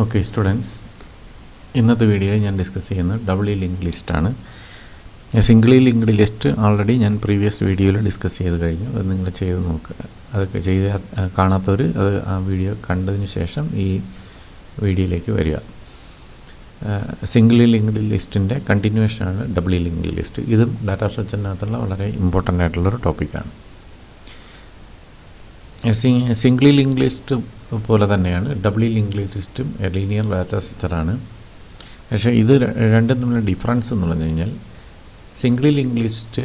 Okay students, ഇന്നത്തെ വീഡിയോയിൽ ഞാൻ ഡിസ്കസ് ചെയ്യുന്നത് ഡബിളി ലിങ്ക് ലിസ്റ്റാണ്. സിംഗിളി ലിങ്ക്ഡ് ലിസ്റ്റ് ആൾറെഡി ഞാൻ പ്രീവിയസ് വീഡിയോയിൽ ഡിസ്കസ് ചെയ്ത് കഴിഞ്ഞു. അത് നിങ്ങൾ ചെയ്ത് നോക്കുക. അതൊക്കെ ചെയ്ത് കാണാത്തവർ അത് ആ വീഡിയോ കണ്ടതിന് ശേഷം ഈ വീഡിയോയിലേക്ക് വരിക. സിംഗിളി ലിങ്ക്ഡ് ലിസ്റ്റിൻ്റെ കണ്ടിന്യൂഷനാണ് ഡബിളി ലിങ്ക്ഡ് ലിസ്റ്റ്. ഇതും ഡാറ്റാ സ്ട്രക്ചറിനകത്തുള്ള വളരെ ഇമ്പോർട്ടൻ്റ് ആയിട്ടുള്ളൊരു ടോപ്പിക്കാണ്. സിംഗിളി ലിങ്ക് ലിസ്റ്റ് പോലെ തന്നെയാണ് ഡബിളി ലിങ്ക് ലിസ്റ്റും ലീനിയർ ഡാറ്റാ സ്ട്രക്ചറാണ്. പക്ഷേ ഇത് രണ്ടും തമ്മിലുള്ള ഡിഫറൻസ് എന്ന് പറഞ്ഞു കഴിഞ്ഞാൽ സിംഗിളി ലിങ്ക് ലിസ്റ്റ്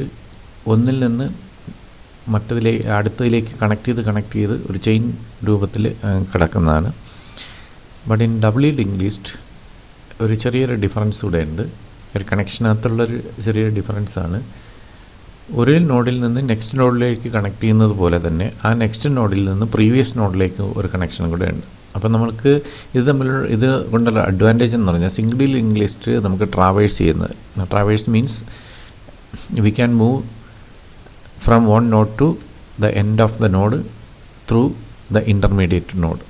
ഒന്നിൽ നിന്ന് അടുത്തതിലേക്ക് കണക്ട് ചെയ്ത് ഒരു ചെയിൻ രൂപത്തിൽ കിടക്കുന്നതാണ്. ബട്ട് ഇൻ ഡബിളി ലിങ്ക് ലിസ്റ്റ് ഒരു ചെറിയൊരു ഡിഫറൻസ് കൂടെ ഉണ്ട്. ഒരു കണക്ഷനകത്തുള്ളൊരു ചെറിയൊരു ഡിഫറൻസാണ്. ഒരു നോഡിൽ നിന്ന് നെക്സ്റ്റ് നോഡിലേക്ക് കണക്ട് ചെയ്യുന്നത് പോലെ തന്നെ ആ നെക്സ്റ്റ് നോഡിൽ നിന്ന് പ്രീവിയസ് നോഡിലേക്ക് ഒരു കണക്ഷൻ കൂടെ ഉണ്ട്. അപ്പോൾ നമുക്ക് ഇത് കൊണ്ടുള്ള അഡ്വാൻറ്റേജ് എന്ന് പറഞ്ഞാൽ സിംഗിൾ ലിങ്ക് ലിസ്റ്റ് നമുക്ക് traverse means we can move from one node to the end of the node through the intermediate node.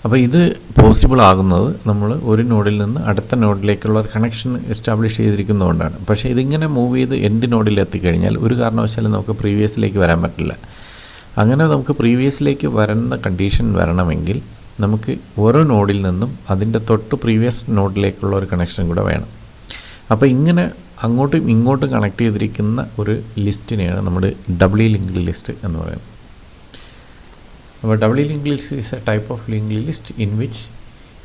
അപ്പോൾ ഇത് പോസിബിൾ ആകുന്നത് നമ്മൾ ഒരു നോഡിൽ നിന്ന് അടുത്ത നോഡിലേക്കുള്ള ഒരു കണക്ഷൻ എസ്റ്റാബ്ലിഷ് ചെയ്തിരിക്കുന്നതുകൊണ്ടാണ്. പക്ഷേ ഇതിങ്ങനെ മൂവ് ചെയ്ത് എൻഡ് നോഡിൽ എത്തിക്കഴിഞ്ഞാൽ ഒരു കാരണവശാലും നമുക്ക് പ്രീവിയസിലേക്ക് വരാൻ പറ്റില്ല. അങ്ങനെ നമുക്ക് പ്രീവിയസിലേക്ക് വരുന്ന കണ്ടീഷൻ വരണമെങ്കിൽ നമുക്ക് ഓരോ നോഡിൽ നിന്നും അതിൻ്റെ തൊട്ട് പ്രീവിയസ് നോഡിലേക്കുള്ള ഒരു കണക്ഷൻ കൂടെ വേണം. അപ്പോൾ ഇങ്ങനെ അങ്ങോട്ടും ഇങ്ങോട്ടും കണക്ട് ചെയ്തിരിക്കുന്ന ഒരു ലിസ്റ്റിനെയാണ് നമ്മൾ ഡബിളി ലിങ്ക്ഡ് ലിസ്റ്റ് എന്ന് പറയുന്നത്. Our doubly linked list is a type of linked list in which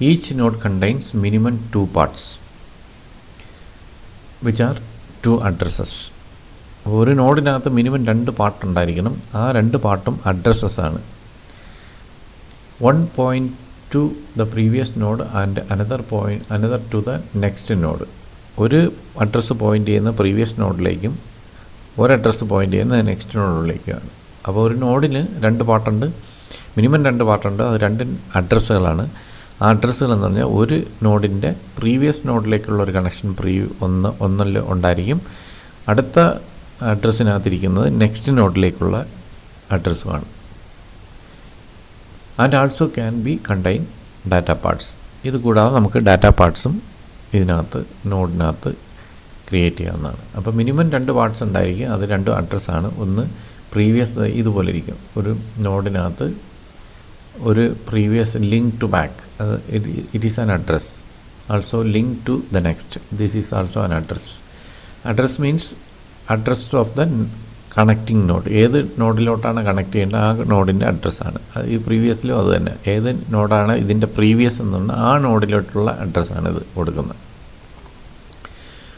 each node contains minimum two parts, which are two addresses. ഒരു നോഡിനകത്ത് മിനിമം 2 പാർട്ട് ഉണ്ടായിരിക്കണം. ആ 2 പാർട്ടും അഡ്രസ്സസ് ആണ്. 1 point to the previous node and another to the next node. ഒരു address point ചെയ്യുന്ന previous നോഡിലേക്കും ഒരു address point ചെയ്യുന്ന next നോഡിലേക്കുമാണ്. അപ്പോൾ ഒരു നോഡിന് 2 പാർട്ടുണ്ട്, മിനിമം 2 പാർട്ടുണ്ട്. അത് 2 അഡ്രസ്സുകളാണ്. ആ അഡ്രസ്സുകൾ എന്ന് പറഞ്ഞാൽ ഒരു നോഡിൻ്റെ പ്രീവിയസ് നോഡിലേക്കുള്ള ഒരു കണക്ഷൻ ഒന്നിൽ ഉണ്ടായിരിക്കും. അടുത്ത അഡ്രസ്സിനകത്തിരിക്കുന്നത് നെക്സ്റ്റ് നോഡിലേക്കുള്ള അഡ്രസ്സുമാണ്. And also can be contain data parts. ഇത് കൂടാതെ നമുക്ക് ഡാറ്റാ പാർട്സും ഇതിനകത്ത് നോഡിനകത്ത് ക്രിയേറ്റ് ചെയ്യാവുന്നതാണ്. അപ്പോൾ മിനിമം 2 പാർട്സ് ഉണ്ടായിരിക്കും. അത് 2 അഡ്രസ്സാണ്. ഒന്ന് പ്രീവിയസ് ഇതുപോലെ ഇരിക്കും. ഒരു നോഡിനകത്ത് ഒരു previous link to back, it is an address. Also link to the next, this is also an address. Address means address of the connecting node. ഏത് നോഡിലോട്ടാണ് കണക്ട് ചെയ്യേണ്ടത് ആ നോഡിൻ്റെ അഡ്രസ്സാണ്. ഈ പ്രീവിയസിലും അത് തന്നെ. ഏത് നോഡാണ് ഇതിൻ്റെ പ്രീവിയസ് എന്നുണ്ട് ആ നോഡിലോട്ടുള്ള അഡ്രസ്സാണ് ഇത് കൊടുക്കുന്നത്.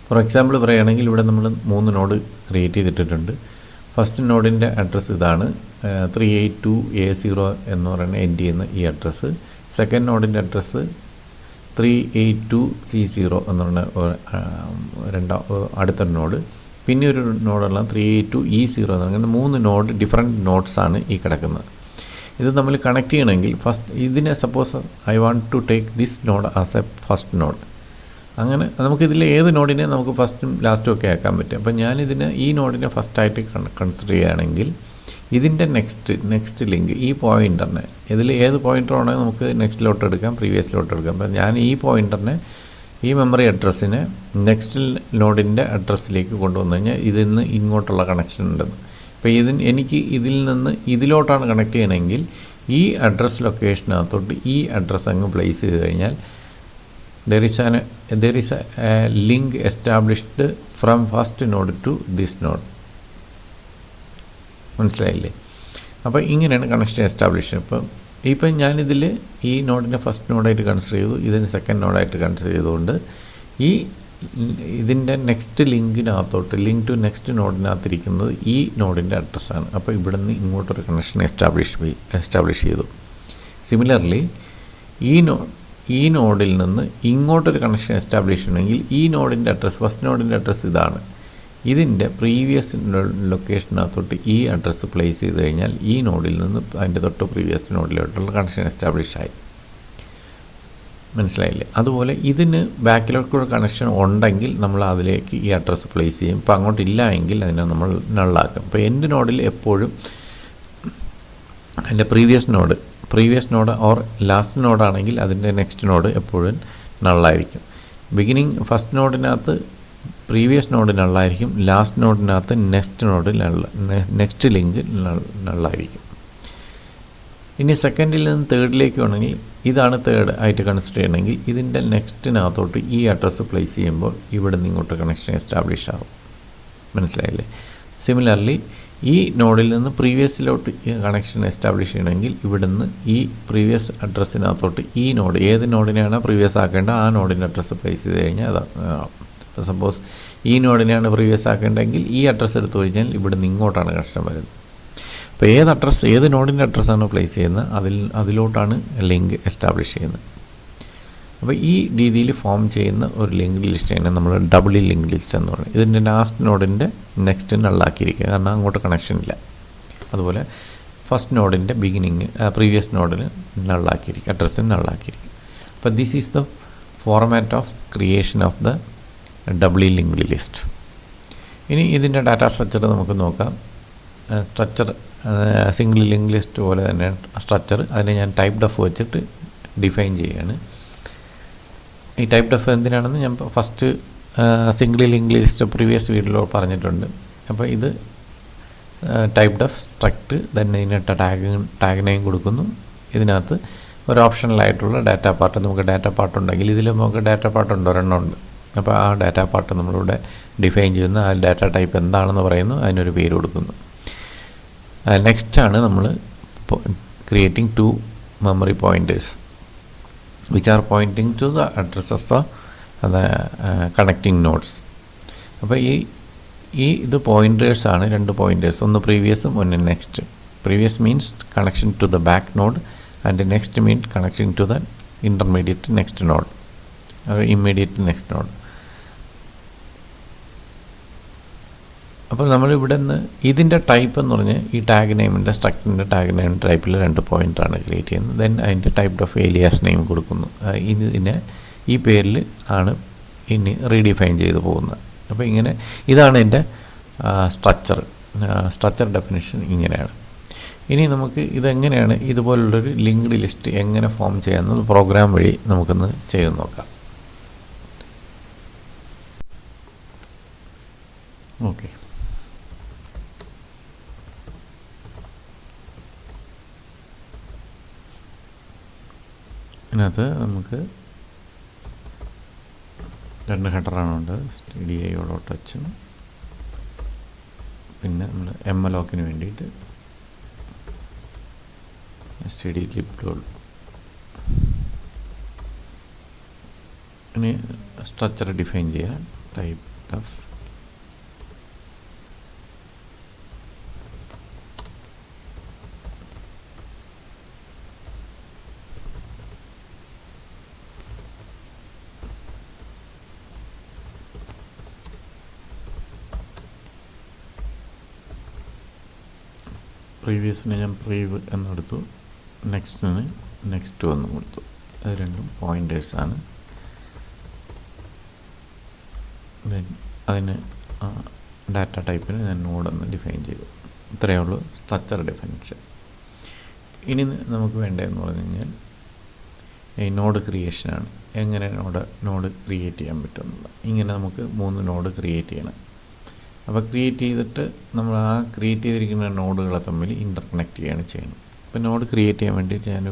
ഫോർ എക്സാമ്പിൾ പറയുകയാണെങ്കിൽ ഇവിടെ നമ്മൾ 3 നോഡ് ക്രിയേറ്റ് ചെയ്തിട്ടുണ്ട്. ഫസ്റ്റ് നോഡിൻ്റെ അഡ്രസ്സ് ഇതാണ്, 382A0 എന്ന് പറയുന്ന എൻഡ് ചെയ്യുന്ന ഈ അഡ്രസ്സ്. സെക്കൻഡ് നോഡിൻ്റെ അഡ്രസ്സ് 382C0 എന്ന് പറയുന്ന അടുത്തൊരു നോഡ്. പിന്നെ ഒരു നോഡുള്ള 382E0 എന്ന് പറയുന്ന 3 നോഡ് ഡിഫറെൻറ്റ് നോഡ്സാണ് ഈ കിടക്കുന്നത്. ഇത് നമ്മൾ കണക്ട് ചെയ്യണമെങ്കിൽ ഫസ്റ്റ് ഇതിനെ suppose I want to take this node as a first node. അങ്ങനെ നമുക്കിതിൽ ഏത് നോഡിനെ നമുക്ക് ഫസ്റ്റും ലാസ്റ്റും ഒക്കെ ആക്കാൻ പറ്റും. അപ്പോൾ ഞാനിതിന് ഈ നോഡിനെ ഫസ്റ്റായിട്ട് കൺസിഡർ ചെയ്യുകയാണെങ്കിൽ ഇതിൻ്റെ നെക്സ്റ്റ് ലിങ്ക് ഈ പോയിൻ്ററിനെ ഇതിൽ ഏത് പോയിൻ്ററാണെങ്കിൽ നമുക്ക് നെക്സ്റ്റിലോട്ട് എടുക്കാം, പ്രീവിയസിലോട്ട് എടുക്കാം. അപ്പോൾ ഞാൻ ഈ പോയിൻ്ററിനെ ഈ മെമ്മറി അഡ്രസ്സിനെ നെക്സ്റ്റ് നോഡിൻ്റെ അഡ്രസ്സിലേക്ക് കൊണ്ടുവന്നു കഴിഞ്ഞാൽ ഇതിന്ന് ഇങ്ങോട്ടുള്ള കണക്ഷൻ ഉണ്ടെന്ന്. അപ്പോൾ എനിക്ക് ഇതിൽ നിന്ന് ഇതിലോട്ടാണ് കണക്ട് ചെയ്യണമെങ്കിൽ ഈ അഡ്രസ് ലൊക്കേഷനകത്തോട്ട് ഈ അഡ്രസ്സ് അങ്ങ് പ്ലേസ് ചെയ്ത് കഴിഞ്ഞാൽ there is a link established from first node to this node. മനസ്സിലായില്ലേ? അപ്പോൾ ഇങ്ങനെയാണ് കണക്ഷൻ എസ്റ്റാബ്ലിഷ്. ഇപ്പം ഞാനിതിൽ ഈ നോഡിനെ ഫസ്റ്റ് നോഡായിട്ട് കൺസിഡർ ചെയ്തു, ഇതിന് സെക്കൻഡ് നോഡായിട്ട് കൺസിഡർ ചെയ്തുകൊണ്ട് ഇതിൻ്റെ നെക്സ്റ്റ് ലിങ്ക് ടു നെക്സ്റ്റ് നോഡിനകത്തിരിക്കുന്നത് ഈ നോഡിൻ്റെ അഡ്രസ്സാണ്. അപ്പോൾ ഇവിടെ നിന്ന് ഇങ്ങോട്ടൊരു കണക്ഷൻ എസ്റ്റാബ്ലിഷ് ചെയ്തു. സിമിലർലി ഈ നോഡിൽ നിന്ന് ഇങ്ങോട്ടൊരു കണക്ഷൻ എസ്റ്റാബ്ലിഷ് ചെയ്യണമെങ്കിൽ ഈ നോഡിൻ്റെ അഡ്രസ്സ് ഫസ്റ്റ് നോഡിൻ്റെ അഡ്രസ്സ് ഇതാണ്. ഇതിൻ്റെ പ്രീവിയസ് ലൊക്കേഷനകത്തോട്ട് ഈ അഡ്രസ്സ് പ്ലേസ് ചെയ്ത് കഴിഞ്ഞാൽ ഈ നോഡിൽ നിന്ന് അതിൻ്റെ തൊട്ട് പ്രീവിയസ് നോഡിലോട്ടുള്ള കണക്ഷൻ എസ്റ്റാബ്ലിഷ് ആയി. മനസ്സിലായില്ലേ? അതുപോലെ ഇതിന് ബാക്കിലോട്ടുള്ള കണക്ഷൻ ഉണ്ടെങ്കിൽ നമ്മൾ അതിലേക്ക് ഈ അഡ്രസ്സ് പ്ലേസ് ചെയ്യും. ഇപ്പോൾ അങ്ങോട്ടില്ല എങ്കിൽ അതിനെ നമ്മൾ നള്ളാക്കും. ഇപ്പോൾ എൻ്റെ നോഡിൽ എപ്പോഴും അതിൻ്റെ previous node previous node or last നോഡാണെങ്കിൽ അതിൻ്റെ നെക്സ്റ്റ് നോഡ് എപ്പോഴും നള്ളായിരിക്കും. ഫസ്റ്റ് നോഡിനകത്ത് പ്രീവിയസ് നോഡ് നള്ളായിരിക്കും, ലാസ്റ്റ് നോഡിനകത്ത് നെക്സ്റ്റ് ലിങ്ക് നള്ളായിരിക്കും. ഇനി സെക്കൻഡിൽ നിന്ന് തേർഡിലേക്ക് വേണമെങ്കിൽ, ഇതാണ് തേർഡ് ആയിട്ട് കൺസിഡർ ചെയ്യണമെങ്കിൽ ഇതിൻ്റെ നെക്സ്റ്റിനകത്തോട്ട് ഈ അഡ്രസ്സ് പ്ലേസ് ചെയ്യുമ്പോൾ ഇവിടെ നിന്ന് ഇങ്ങോട്ട് കണക്ഷൻ എസ്റ്റാബ്ലിഷ് ആകും. മനസ്സിലായില്ലേ? സിമിലർലി ഈ നോഡിൽ നിന്ന് പ്രീവിയസിലോട്ട് കണക്ഷൻ എസ്റ്റാബ്ലിഷ് ചെയ്യണമെങ്കിൽ ഇവിടുന്ന് ഈ പ്രീവിയസ് അഡ്രസ്സിനകത്തോട്ട് ഈ നോഡ്, ഏത് നോഡിനെയാണ് പ്രീവിയസ് ആക്കേണ്ടത് ആ നോഡിൻ്റെ അഡ്രസ്സ് പ്ലേസ് ചെയ്ത് കഴിഞ്ഞാൽ ഇപ്പോൾ സപ്പോസ് ഈ നോഡിനെയാണ് പ്രീവിയസ് ആക്കേണ്ടതെങ്കിൽ ഈ അഡ്രസ്സ് എടുത്തു കഴിഞ്ഞാൽ ഇവിടുന്ന് ഇങ്ങോട്ടാണ് കണക്ഷൻ വരുന്നത്. അപ്പോൾ ഏത് നോഡിൻ്റെ അഡ്രസ്സാണ് പ്ലേസ് ചെയ്യുന്നത് അതിലോട്ടാണ് ലിങ്ക് എസ്റ്റാബ്ലിഷ് ചെയ്യുന്നത്. അപ്പോൾ ഈ രീതിയിൽ ഫോം ചെയ്യുന്ന ഒരു ലിങ്ക് ലിസ്റ്റാണ് നമ്മൾ ഡബിൾ ലിങ്ക് ലിസ്റ്റ് എന്ന് പറയുന്നത്. ഇതിൻ്റെ ലാസ്റ്റ് നോഡിൻ്റെ നെക്സ്റ്റ് നള്ളാക്കിയിരിക്കുക, കാരണം അങ്ങോട്ട് കണക്ഷൻ ഇല്ല. അതുപോലെ ഫസ്റ്റ് നോഡിൻ്റെ പ്രീവിയസ് നോഡിന് നള്ളാക്കിയിരിക്കുക, അഡ്രസ്സിന് നള്ളാക്കിയിരിക്കുക. അപ്പോൾ this is the format of creation of the double link list. ഇനി ഇതിൻ്റെ ഡാറ്റ സ്ട്രക്ചർ നമുക്ക് നോക്കാം. സ്ട്രക്ചർ സിംഗിൾ ലിങ്ക് ലിസ്റ്റ് പോലെ തന്നെ സ്ട്രക്ചർ, അതിനെ ഞാൻ ടൈപ്പ് ഡെഫ് വെച്ചിട്ട് ഡിഫൈൻ ചെയ്യുകയാണ്. ഈ ടൈപ്പ് ഡെഫ് എന്തിനാണെന്ന് ഞാൻ first single link list previous വീഡിയോയിൽ പറഞ്ഞിട്ടുണ്ട്. അപ്പോൾ ഇത് ടൈപ്പ് ഡെഫ് സ്ട്രക്ട് തന്നെ ഇതിനിട്ട് ടാഗ് നെയിം കൊടുക്കുന്നു. ഇതിനകത്ത് ഒരു ഓപ്ഷണലായിട്ടുള്ള ഡാറ്റ പാർട്ട്, നമുക്ക് ഡാറ്റ പാർട്ട് ഉണ്ടെങ്കിൽ ഇതിൽ നമുക്ക് ഡാറ്റ പാർട്ട് ഉണ്ട്, ഒരെണ്ണം ഉണ്ട്. അപ്പോൾ ആ ഡാറ്റ പാർട്ട് നമ്മളിവിടെ ഡിഫൈൻ ചെയ്യുന്നു. ആ ഡാറ്റ ടൈപ്പ് എന്താണെന്ന് പറയുന്നു, അതിനൊരു പേര് കൊടുക്കുന്നു. നെക്സ്റ്റാണ് നമ്മൾ creating 2 memory pointers which are pointing to the addresses of the connecting nodes. അപ്പോൾ ഇത് പോയിൻറ്റേഴ്സാണ്, 2 പോയിൻറ്റേഴ്സ്, ഒന്ന് പ്രീവിയസും ഒന്ന് next. Previous means connection to the back node and next means connection to the intermediate next node, immediate next node. അപ്പോൾ നമ്മളിവിടെ നിന്ന് ഇതിൻ്റെ type എന്ന് പറഞ്ഞാൽ ഈ ടാഗ് നെയിമിൻ്റെ സ്ട്രക്ചറിൻ്റെ ടാഗ് നെയിം ടൈപ്പിൽ 2 പോയിൻ്റാണ് ക്രിയേറ്റ് ചെയ്യുന്നത്. ദെൻ അതിൻ്റെ ടൈപ്പ് ഓഫ് ഏലിയാസ് നെയിം കൊടുക്കുന്നു. ഇതിനെ ഈ പേരിൽ ആണ് ഇനി റീഡിഫൈൻ ചെയ്ത് പോകുന്നത്. അപ്പോൾ ഇങ്ങനെ ഇതാണ് എൻ്റെ സ്ട്രക്ചർ ഡെഫിനിഷൻ ഇങ്ങനെയാണ്. ഇനി നമുക്ക് ഇതെങ്ങനെയാണ് ഇതുപോലുള്ളൊരു ലിങ്ക്ഡ് ലിസ്റ്റ് എങ്ങനെ ഫോം ചെയ്യാമെന്നുള്ള പ്രോഗ്രാം വഴി നമുക്കൊന്ന് ചെയ്ത് നോക്കാം. ഓക്കെ, ഇതിനകത്ത് നമുക്ക് 2 ഹെഡറാണുണ്ട്, stdio.h, പിന്നെ നമ്മൾ malloc-ന് വേണ്ടിയിട്ട് stdlib. ഇനി സ്ട്രക്ചർ ഡിഫൈൻ ചെയ്യാം. ടൈപ്പ് ഓഫ് പ്രീവിയസിന് ഞാൻ പ്രീവ് എന്നെടുത്തു, നെക്സ്റ്റിന് നെക്സ്റ്റ് എന്നും കൊടുത്തു. അത് രണ്ടും പോയിൻറ്റേഴ്സാണ്. ദെൻ അതിന് ഡാറ്റ ടൈപ്പിന് ഞാൻ നോഡെന്ന് ഡിഫൈൻ ചെയ്തു. ഇത്രയേ ഉള്ളൂ സ്ട്രക്ചർ ഡെഫിനിഷൻ. ഇനി നമുക്ക് വേണ്ടതെന്ന് പറഞ്ഞു കഴിഞ്ഞാൽ ഈ നോഡ് ക്രിയേഷനാണ്. എങ്ങനെ നോഡ് ക്രിയേറ്റ് ചെയ്യാൻ പറ്റുന്നത്. ഇങ്ങനെ നമുക്ക് 3 നോഡ് ക്രിയേറ്റ് ചെയ്യണം. അപ്പോൾ ക്രിയേറ്റ് ചെയ്തിട്ട് നമ്മൾ ആ ക്രിയേറ്റ് ചെയ്തിരിക്കുന്ന നോഡുകളെ തമ്മിൽ ഇൻ്റർകണക്ട് ചെയ്യുകയാണ് ചെയ്യുന്നത്. ഇപ്പോൾ നോഡ് ക്രിയേറ്റ് ചെയ്യാൻ വേണ്ടിയിട്ട് ഞാൻ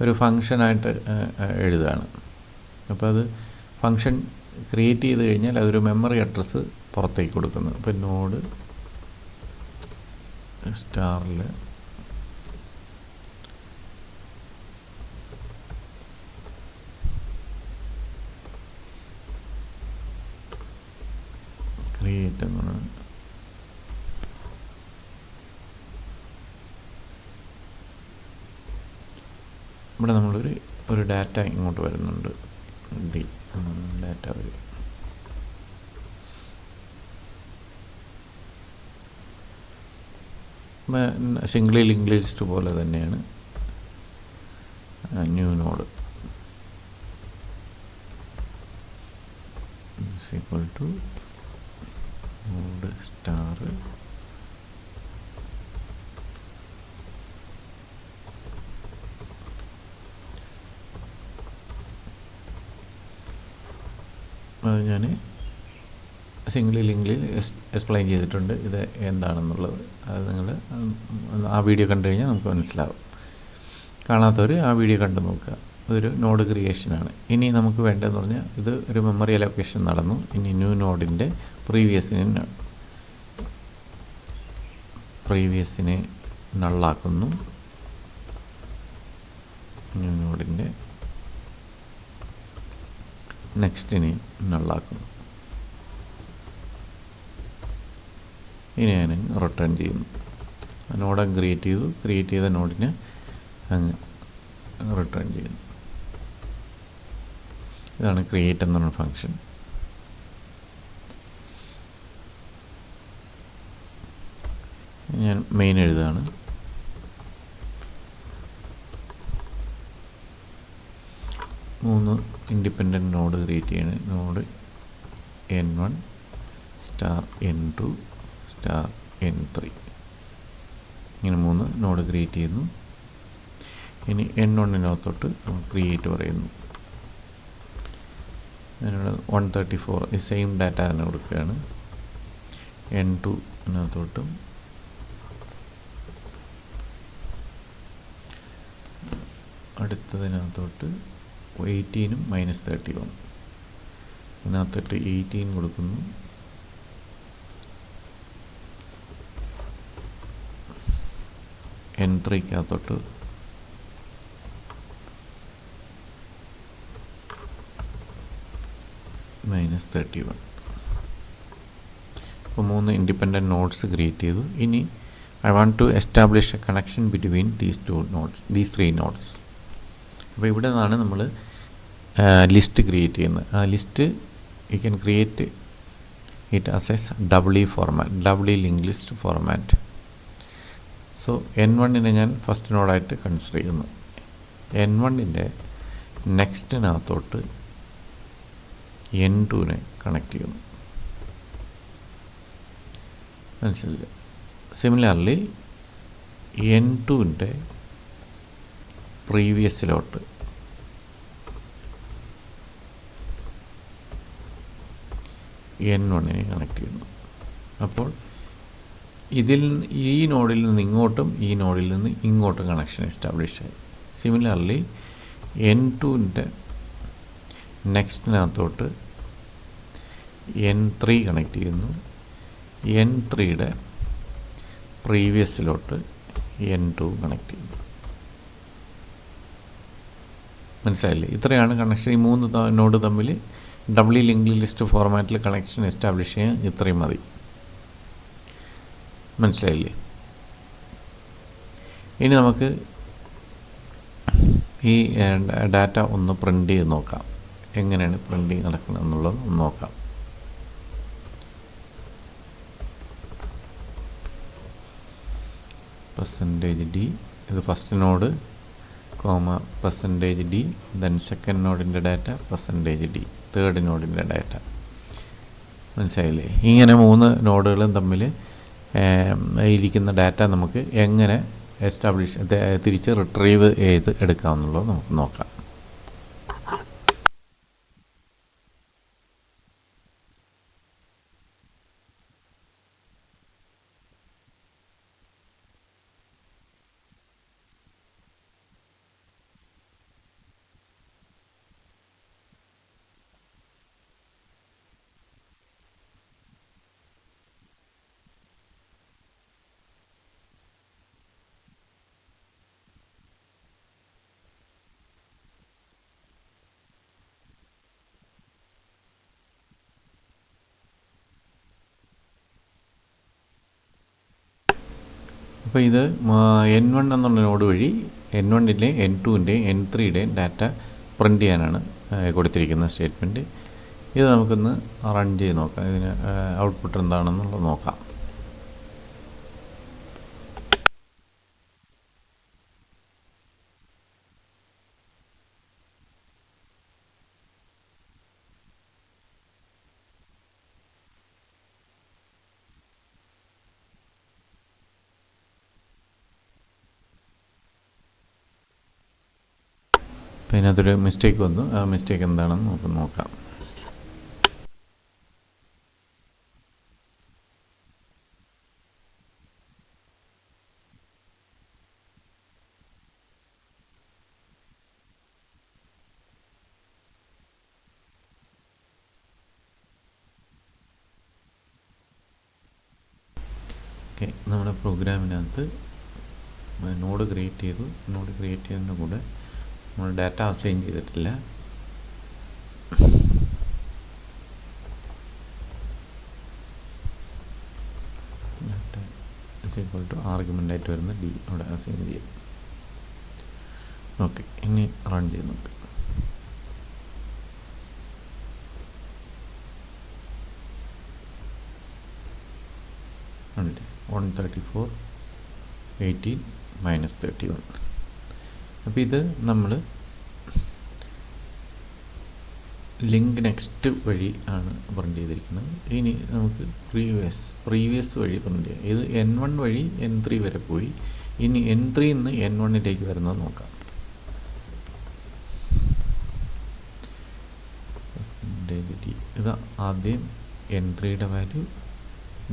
ഒരു ഫംഗ്ഷനായിട്ട് എഴുതുകയാണ്. അപ്പോൾ അത് ഫംഗ്ഷൻ ക്രിയേറ്റ് ചെയ്ത് കഴിഞ്ഞാൽ അതൊരു മെമ്മറി അഡ്രസ്സ് പുറത്തേക്ക് കൊടുക്കുന്നു. അപ്പോൾ നോഡ് സ്റ്റാറിൽ ക്രിയേറ്റ് എന്നാണ്. ഇവിടെ നമ്മളൊരു ഡാറ്റ ഇങ്ങോട്ട് വരുന്നുണ്ട്, ഡാറ്റ വരും. സിംഗിൾ ലിങ്ക് ലിസ്റ്റ് പോലെ തന്നെയാണ് new node equal to node star അത് ഞാൻ സിംഗിൾ ലിങ്കിൽ എക്സ്പ്ലെയിൻ ചെയ്തിട്ടുണ്ട് ഇത് എന്താണെന്നുള്ളത്. അത് നിങ്ങൾ ആ വീഡിയോ കണ്ടു കഴിഞ്ഞാൽ നമുക്ക് മനസ്സിലാവും. കാണാത്തവർ ആ വീഡിയോ കണ്ടു നോക്കുക. അതൊരു നോഡ് ക്രിയേഷനാണ്. ഇനി നമുക്ക് വേണ്ടതെന്ന് പറഞ്ഞാൽ ഇത് ഒരു മെമ്മറി അലോക്കേഷൻ നടന്നു. ഇനി ന്യൂ നോഡിൻ്റെ പ്രീവിയസിനെ നള്ളാക്കുന്നു. ന്യൂ നോഡിൻ്റെ നെക്സ്റ്റിനെ നള്ളാക്കുന്നു. ഇനി ഞാൻ റിട്ടേൺ ചെയ്യുന്നു. നോഡ് ക്രിയേറ്റ് ചെയ്ത നോഡിനെ അങ്ങ് റിട്ടേൺ ചെയ്യുന്നു. ഇതാണ് ക്രിയേറ്റ് എന്ന് പറഞ്ഞ ഫംഗ്ഷൻ. ഞാൻ മെയിൻ എഴുതാണ്. മൂന്ന് ഇൻഡിപെൻഡൻറ്റ് നോഡ് ക്രിയേറ്റ് ചെയ്യണം. Node N1 star N2 star N3 ഇങ്ങനെ 3 നോഡ് ക്രിയേറ്റ് ചെയ്യുന്നു. ഇനി N1-നകത്തോട്ട് ക്രിയേറ്റ് പറയുന്നു. അതിനുള്ള 134 സെയിം ഡാറ്റ തന്നെ കൊടുക്കുകയാണ്. N2-നകത്തോട്ടും അടുത്തതിനകത്തോട്ട് 18ഉം -31 ഇതിനകത്തോട്ട് 18 കൊടുക്കുന്നു. N3-ക്കകത്തോട്ട് -31. അപ്പോൾ 3 ഇൻഡിപെൻഡൻറ്റ് നോഡ്സ് ക്രിയേറ്റ് ചെയ്തു. ഇനി I want to establish a connection between these three nodes. അപ്പോൾ ഇവിടെ നിന്നാണ് നമ്മൾ ലിസ്റ്റ് ക്രിയേറ്റ് ചെയ്യുന്നത്. ആ list you can create it as a doubly link list format. So N1-നെ ഞാൻ ഫസ്റ്റ് നോഡായിട്ട് കൺസിഡർ ചെയ്യുന്നു. N1-ൻ്റെ നെക്സ്റ്റിനകത്തോട്ട് N2-നെ കണക്ട് ചെയ്യുന്നു. മനസ്സിലായില്ല? സിമിലർലി N2-ൻ്റെ പ്രീവിയസിലോട്ട് N1-നെ കണക്ട് ചെയ്യുന്നു. അപ്പോൾ ഈ നോഡിൽ നിന്ന് ഇങ്ങോട്ടും ഈ നോഡിൽ നിന്ന് ഇങ്ങോട്ടും കണക്ഷൻ എസ്റ്റാബ്ലിഷ് ആയി. സിമിലർലി N2-ൻ്റെ നെക്സ്റ്റിനകത്തോട്ട് N3 കണക്ട് ചെയ്യുന്നു. N3-യുടെ പ്രീവിയസിലോട്ട് N2 കണക്ട് ചെയ്യുന്നു. മനസ്സിലായില്ലേ? ഇത്രയാണ് കണക്ഷൻ. ഈ 3 നോഡ് തമ്മിൽ ഡബ്ലി ലിങ്ക് ലിസ്റ്റ് ഫോർമാറ്റിൽ കണക്ഷൻ എസ്റ്റാബ്ലിഷ് ചെയ്യാൻ ഇത്രയും മതി. മനസ്സിലായില്ലേ? ഇനി നമുക്ക് ഈ ഡാറ്റ ഒന്ന് പ്രിൻ്റ് ചെയ്ത് നോക്കാം. എങ്ങനെയാണ് പ്രിൻറ്റിങ് നടക്കുന്നത് എന്നുള്ളത് ഒന്ന് നോക്കാം. %d ഇത് first node %d then second നോഡിൻ്റെ ഡാറ്റ %d തേർഡ് നോഡിൻ്റെ ഡാറ്റ. മനസ്സിലായില്ലേ? ഇങ്ങനെ 3 നോഡുകളും തമ്മിൽ ഇരിക്കുന്ന ഡാറ്റ നമുക്ക് എങ്ങനെ തിരിച്ച് റിട്രീവ് ചെയ്ത് എടുക്കാമെന്നുള്ളത് നമുക്ക് നോക്കാം. അപ്പോൾ ഇത് N1 എന്നുള്ള നോഡ് വഴി N1-ൻ്റെ N2-ൻ്റെ N3-യുടെ ഡാറ്റ പ്രിൻ്റ് ചെയ്യാനാണ് കൊടുത്തിരിക്കുന്ന സ്റ്റേറ്റ്മെൻറ്റ്. ഇത് നമുക്കൊന്ന് റൺ ചെയ്ത് നോക്കാം. ഇതിന് ഔട്ട്പുട്ട് എന്താണെന്നുള്ളത് നോക്കാം. അപ്പോൾ ഇതിനകത്തൊരു മിസ്റ്റേക്ക് വന്നു. ആ മിസ്റ്റേക്ക് എന്താണെന്ന് നമുക്ക് നോക്കാം. ഓക്കെ, നമ്മുടെ പ്രോഗ്രാമിനകത്ത് നോഡ് ക്രിയേറ്റ് ചെയ്തു. നോഡ് ക്രിയേറ്റ് ചെയ്തതിൻ്റെ കൂടെ നമ്മൾ ഡാറ്റ അസൈൻ ചെയ്തിട്ടില്ല. ഡാറ്റ ഈക്വൽ ടു ആർഗ്യുമെൻ്റായിട്ട് വരുന്ന ഡി അവിടെ അസൈൻ ചെയ്യും. ഓക്കെ, ഇനി റൺ ചെയ്ത് നോക്കാം. ഉണ്ട് 134 18 -31. അപ്പോൾ ഇത് നമ്മൾ ലിങ്ക് നെക്സ്റ്റ് വഴി ആണ് പ്രിൻ്റ് ചെയ്തിരിക്കുന്നത്. ഇനി നമുക്ക് പ്രീവിയസ് വഴി പ്രിൻ്റ് ചെയ്യാം. ഇത് N1 വഴി N3 വരെ പോയി. ഇനി N3 നിന്ന് N1 വരുന്നത് നോക്കാം. ഇത് ആദ്യം N3യുടെ വാല്യൂ,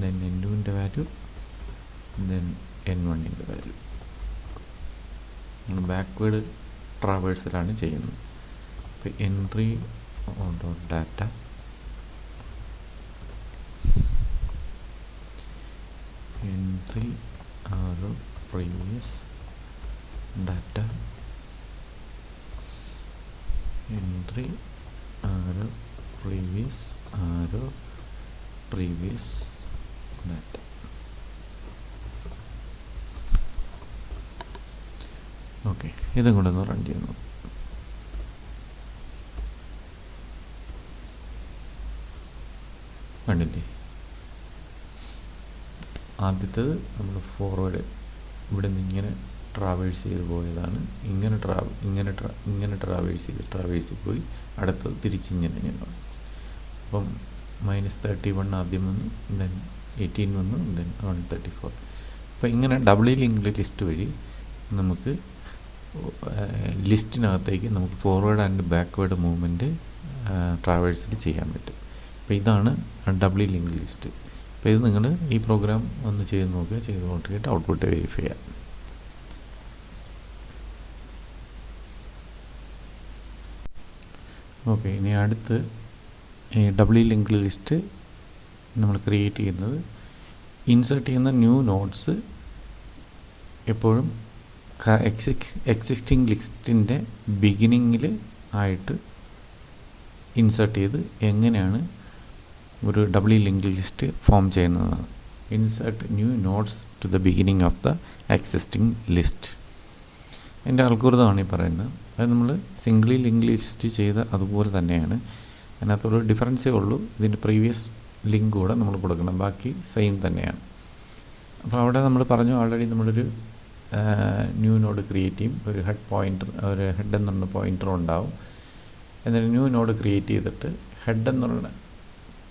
ദെൻ N2ൻ്റെ വാല്യൂ, ദെൻ N1ൻ്റെ വാല്യൂ. നമ്മൾ ബാക്ക്വേഡ് ട്രാവേഴ്സിലാണ് ചെയ്യുന്നത്. ഇപ്പോൾ N3 data N3 arrow previous data N3 arrow previous data. Okay, ഇതും കൂടെ ഒന്ന് റൺ ചെയ്യുന്നു. കണ്ടില്ലേ, ആദ്യത്തേത് നമ്മൾ ഫോർവേഡ് ഇവിടെ നിന്ന് ഇങ്ങനെ ട്രാവേഴ്സ് ചെയ്ത് പോയതാണ്. ഇങ്ങനെ ട്രാവേഴ്സ് പോയി അടുത്തത് തിരിച്ചിങ്ങനെ. അപ്പം -31 ആദ്യം വന്നു, ദെൻ 18 വന്നു, ദെൻ 134. അപ്പോൾ ഇങ്ങനെ ഡബിൾ ലിങ്ക്ഡ് ലിസ്റ്റ് വഴി നമുക്ക് ലിസ്റ്റിനകത്തേക്ക് നമുക്ക് ഫോർവേഡ് ആൻഡ് ബാക്ക്വേഡ് മൂവ്മെൻറ്റ് ട്രാവേഴ്സിൽ ചെയ്യാൻ പറ്റും. അപ്പോൾ ഇതാണ് ഡബിൾ ലിങ്ക്ഡ് ലിസ്റ്റ്. അപ്പോൾ ഇത് നിങ്ങൾ ഈ പ്രോഗ്രാം ഒന്ന് ചെയ്ത് നോക്കുക. ചെയ്ത് നോക്കിയിട്ട് ഔട്ട്പുട്ട് വെരിഫൈ ചെയ്യാം. ഓക്കെ, ഇനി അടുത്ത് ഈ ഡബിൾ ലിങ്ക്ഡ് ലിസ്റ്റ് നമ്മൾ ക്രിയേറ്റ് ചെയ്യുന്നത്, ഇൻസേർട്ട് ചെയ്യുന്ന ന്യൂ നോട്ട്സ് എപ്പോഴും എക്സിസ്റ്റിംഗ് ലിസ്റ്റിൻ്റെ ബിഗിനിങ്ങിൽ ആയിട്ട് ഇൻസേർട്ട് ചെയ്ത് എങ്ങനെയാണ് ഒരു ഡബിൾ ലിങ്ക്ഡ് ലിസ്റ്റ് ഫോം ചെയ്യുന്നതാണ്. Insert new nodes to the beginning of the existing list. എൻ്റെ അൽഗോരിതമാണ് ഈ പറയുന്നത്. അത് നമ്മൾ സിംഗിളി ലിങ്ക് ലിസ്റ്റ് ചെയ്ത അതുപോലെ തന്നെയാണ്. അതിനകത്തൊരു ഡിഫറൻസേ ഉള്ളൂ, ഇതിൻ്റെ പ്രീവിയസ് ലിങ്ക് കൂടെ നമ്മൾ കൊടുക്കണം, ബാക്കി സെയിം തന്നെയാണ്. അപ്പോൾ അവിടെ നമ്മൾ പറഞ്ഞു ഓൾറെഡി നമ്മളൊരു ന്യൂ നോഡ് ക്രിയേറ്റ് ചെയ്യും. ഒരു ഹെഡ് എന്നുള്ള പോയിൻ്റർ ഉണ്ടാവും. എന്നിട്ട് ന്യൂ നോഡ് ക്രിയേറ്റ് ചെയ്തിട്ട് ഹെഡ് എന്നുള്ള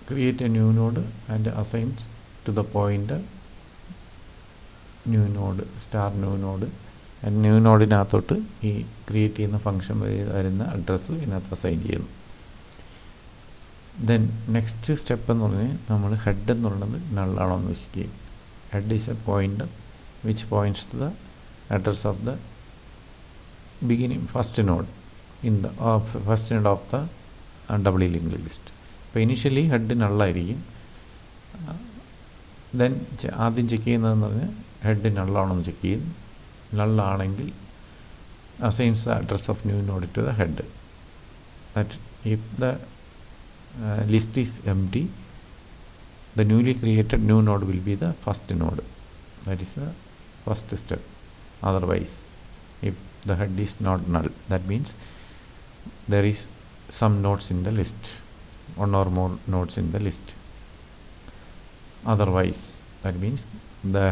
create a new node and assigns to the pointer new node new node. New നോഡിനകത്തോട്ട് ഈ ക്രിയേറ്റ് ചെയ്യുന്ന ഫംഗ്ഷൻ വരുന്ന അഡ്രസ്സ് ഇതിനകത്ത് അസൈൻ ചെയ്യുന്നു. ദെൻ നെക്സ്റ്റ് സ്റ്റെപ്പ് എന്ന് പറഞ്ഞാൽ നമ്മൾ ഹെഡ് എന്നുള്ളത് നള്ളാണോ എന്ന് വെക്കുകയും, head is a pointer which points to the address of the beginning first node of the double linked list. അപ്പോൾ ഇനീഷ്യലി ഹെഡ് നള്ളായിരിക്കും. ദെൻ ആദ്യം ചെക്ക് ചെയ്യുന്നതെന്ന് പറഞ്ഞാൽ ഹെഡ് നള്ളാണോ എന്ന് ചെക്ക് ചെയ്യും. നള്ളാണെങ്കിൽ assigns the address of new node to the head. That if the list is empty, the newly created new node will be the first node. That is the first step. Otherwise, if the head is not null, that means there is some nodes in the list, one or more nodes in the list. Otherwise, that means the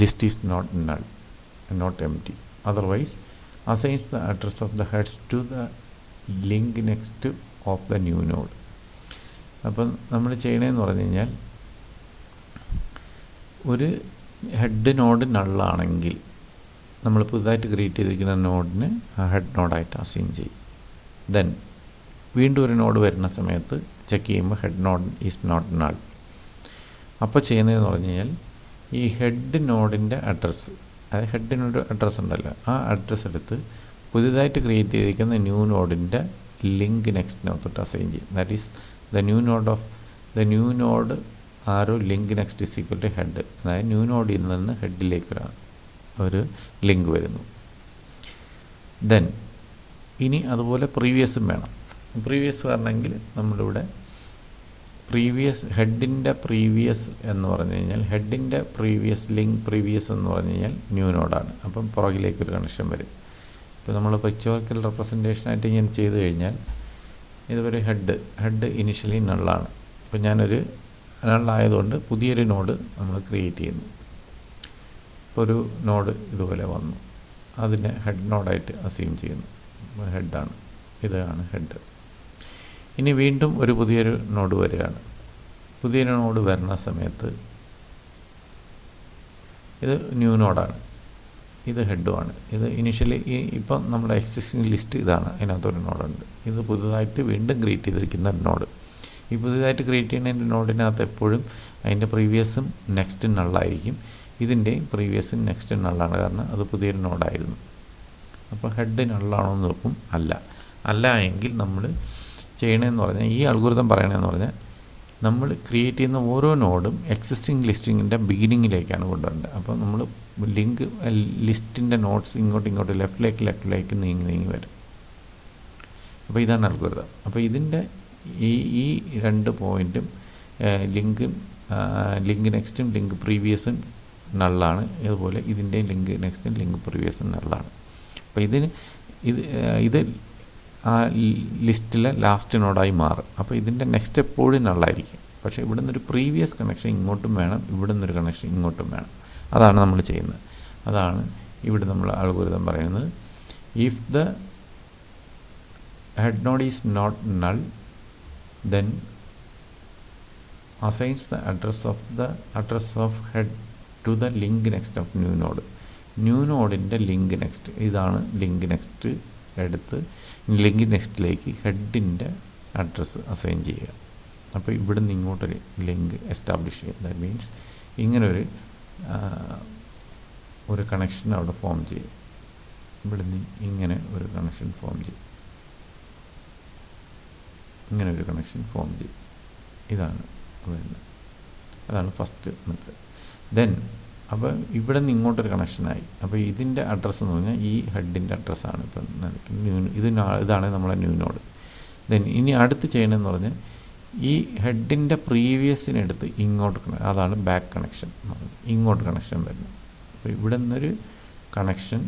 list is not null and not empty. Otherwise, assigns the address of the heads to the link next of the new node. അപ്പം നമ്മൾ ചെയ്യണമെന്ന് പറഞ്ഞു കഴിഞ്ഞാൽ, ഒരു head node നള്ളാണെങ്കിൽ നമ്മൾ പുതുതായിട്ട് create ചെയ്തിരിക്കുന്ന നോഡിന് ആ ഹെഡ് നോഡായിട്ട് അസൈൻ ചെയ്യും. ദെൻ വീണ്ടും ഒരു നോഡ് വരുന്ന സമയത്ത് ചെക്ക് ചെയ്യുമ്പോൾ head node is not null. അപ്പോൾ ചെയ്യുന്നതെന്ന് പറഞ്ഞു കഴിഞ്ഞാൽ, ഈ ഹെഡ് നോഡിൻ്റെ അഡ്രസ്സ്, അതായത് ഹെഡിനൊരു അഡ്രസ്സ് ഉണ്ടല്ലോ, ആ അഡ്രസ്സ് എടുത്ത് പുതിയതായിട്ട് ക്രിയേറ്റ് ചെയ്തിരിക്കുന്ന ന്യൂ നോഡിൻ്റെ ലിങ്ക് നെക്സ്റ്റിനകത്തോട്ട് അസൈൻ ചെയ്യും. That is the new node arrow link next is equal to head, അതായത് ന്യൂ നോഡിൽ നിന്ന് ഹെഡിലേക്ക് ഒരു ലിങ്ക് വരുന്നു. ദെൻ ഇനി അതുപോലെ പ്രീവിയസും വേണം. പ്രീവിയസ് വരണമെങ്കിൽ നമ്മളിവിടെ പ്രീവിയസ് ഹെഡിൻ്റെ പ്രീവിയസ് എന്ന് പറഞ്ഞു കഴിഞ്ഞാൽ ഹെഡിൻ്റെ പ്രീവിയസ് ലിങ്ക് പ്രീവിയസ് എന്ന് പറഞ്ഞു കഴിഞ്ഞാൽ ന്യൂ നോഡാണ്. അപ്പം പുറകിലേക്കൊരു കണക്ഷൻ വരും. ഇപ്പോൾ നമ്മൾ പിക്ചോറിക്കൽ റെപ്രസെൻറ്റേഷനായിട്ട് ഇങ്ങനെ ചെയ്ത് കഴിഞ്ഞാൽ ഇതൊരു ഹെഡ് ഇനിഷ്യലി നള്ളാണ്. അപ്പോൾ ഞാനൊരു നള്ളായതുകൊണ്ട് പുതിയൊരു നോഡ് നമ്മൾ ക്രിയേറ്റ് ചെയ്യുന്നു. ഇപ്പോൾ ഒരു നോഡ് ഇതുപോലെ വന്നു, അതിനെ ഹെഡ് നോഡായിട്ട് അസ്യൂം ചെയ്യുന്നു. ഹെഡാണ്, ഇതാണ് ഹെഡ്. ഇനി വീണ്ടും ഒരു പുതിയൊരു നോഡ് വരികയാണ്. പുതിയൊരു നോഡ് വരുന്ന സമയത്ത് ഇത് ന്യൂ നോഡാണ്, ഇത് ഹെഡുമാണ്. ഇത് ഇനിഷ്യലി ഇപ്പം നമ്മുടെ എക്സിസ്റ്റിംഗ് ലിസ്റ്റ് ഇതാണ്, അതിനകത്തൊരു നോഡുണ്ട്. ഇത് പുതുതായിട്ട് വീണ്ടും ക്രിയേറ്റ് ചെയ്തിരിക്കുന്ന ഒരു നോഡ്. ഈ പുതുതായിട്ട് ക്രിയേറ്റ് ചെയ്യുന്ന നോഡിനകത്ത് എപ്പോഴും അതിൻ്റെ പ്രീവിയസും നെക്സ്റ്റും നള്ളായിരിക്കും. ഇതിൻ്റെയും പ്രീവിയസും നെക്സ്റ്റും നള്ളാണ്, കാരണം അത് പുതിയൊരു നോഡായിരുന്നു. അപ്പോൾ ഹെഡ് നള്ളാണോ എന്ന് നോക്കും, അല്ല എങ്കിൽ നമ്മൾ ചെയ്യണമെന്ന് പറഞ്ഞാൽ ഈ അൽഗോരിതം പറയണമെന്ന് പറഞ്ഞാൽ നമ്മൾ ക്രിയേറ്റ് ചെയ്യുന്ന ഓരോ നോഡും എക്സിസ്റ്റിംഗ് ലിസ്റ്റിങ്ങിൻ്റെ ബിഗിനിങ്ങിലേക്കാണ് കൊണ്ടുവരേണ്ടത്. അപ്പോൾ നമ്മൾ ലിങ്ക് ലിസ്റ്റിൻ്റെ നോട്ട്സ് ഇങ്ങോട്ട് ലെഫ്റ്റിലേക്ക് നീങ്ങി വരും. അപ്പോൾ ഇതാണ് അൽഗോരിതം. അപ്പോൾ ഇതിൻ്റെ ഈ രണ്ട് പോയിൻറ്റും ലിങ്ക് നെക്സ്റ്റും ലിങ്ക് പ്രീവിയസും നള്ളാണ്. അതുപോലെ ഇതിൻ്റെ ലിങ്ക് നെക്സ്റ്റും ലിങ്ക് പ്രീവിയസും നള്ളാണ്. അപ്പോൾ ഇത് ആ ലിസ്റ്റിലെ ലാസ്റ്റ് നോഡായി മാറും. അപ്പോൾ ഇതിൻ്റെ നെക്സ്റ്റ് എപ്പോഴും നള്ളായിരിക്കും. പക്ഷേ ഇവിടെ നിന്നൊരു പ്രീവിയസ് കണക്ഷൻ ഇങ്ങോട്ടും വേണം, ഇവിടെ നിന്നൊരു കണക്ഷൻ ഇങ്ങോട്ടും വേണം. അതാണ് നമ്മൾ ചെയ്യുന്നത്. അതാണ് ഇവിടെ നമ്മൾ അൽഗോരിതം പറയുന്നത്. If the head node is not null, then assigns the address of head to the link next of new node. New നോഡിൻ്റെ ലിങ്ക് നെക്സ്റ്റ്, ഇതാണ് ലിങ്ക് നെക്സ്റ്റ് എടുത്ത് ലിങ്ക് നെക്സ്റ്റിലേക്ക് ഹെഡിൻ്റെ അഡ്രസ്സ് അസൈൻ ചെയ്യുക. അപ്പോൾ ഇവിടെ നിന്ന് ഇങ്ങോട്ടൊരു ലിങ്ക് എസ്റ്റാബ്ലിഷ് ചെയ്യുക. ദാറ്റ് മീൻസ് ഇങ്ങനൊരു കണക്ഷൻ അവിടെ ഫോം ചെയ്യും. ഇവിടെ നിന്ന് ഇങ്ങനെ ഒരു കണക്ഷൻ ഫോം ചെയ്യും. ഇങ്ങനെ ഒരു കണക്ഷൻ ഫോം ചെയ്യും. ഇതാണ് വരുന്നത്. അതാണ് ഫസ്റ്റ് മെത്തേഡ്. ദെൻ അപ്പോൾ ഇവിടെ നിന്ന് ഇങ്ങോട്ടൊരു കണക്ഷനായി. അപ്പോൾ ഇതിൻ്റെ അഡ്രസ്സ് എന്ന് പറഞ്ഞാൽ ഈ ഹെഡിൻ്റെ അഡ്രസ്സാണ് ഇപ്പം ഇതാണ് നമ്മളെ ന്യൂ നോഡ്. ദെൻ ഇനി അടുത്ത് ചെയ്യണമെന്ന് പറഞ്ഞാൽ ഈ ഹെഡിൻ്റെ പ്രീവിയസിനെടുത്ത് ഇങ്ങോട്ട് അതാണ് ബാക്ക് കണക്ഷൻ, ഇങ്ങോട്ട് കണക്ഷൻ വരുന്നത്. അപ്പോൾ ഇവിടെ നിന്നൊരു കണക്ഷൻ,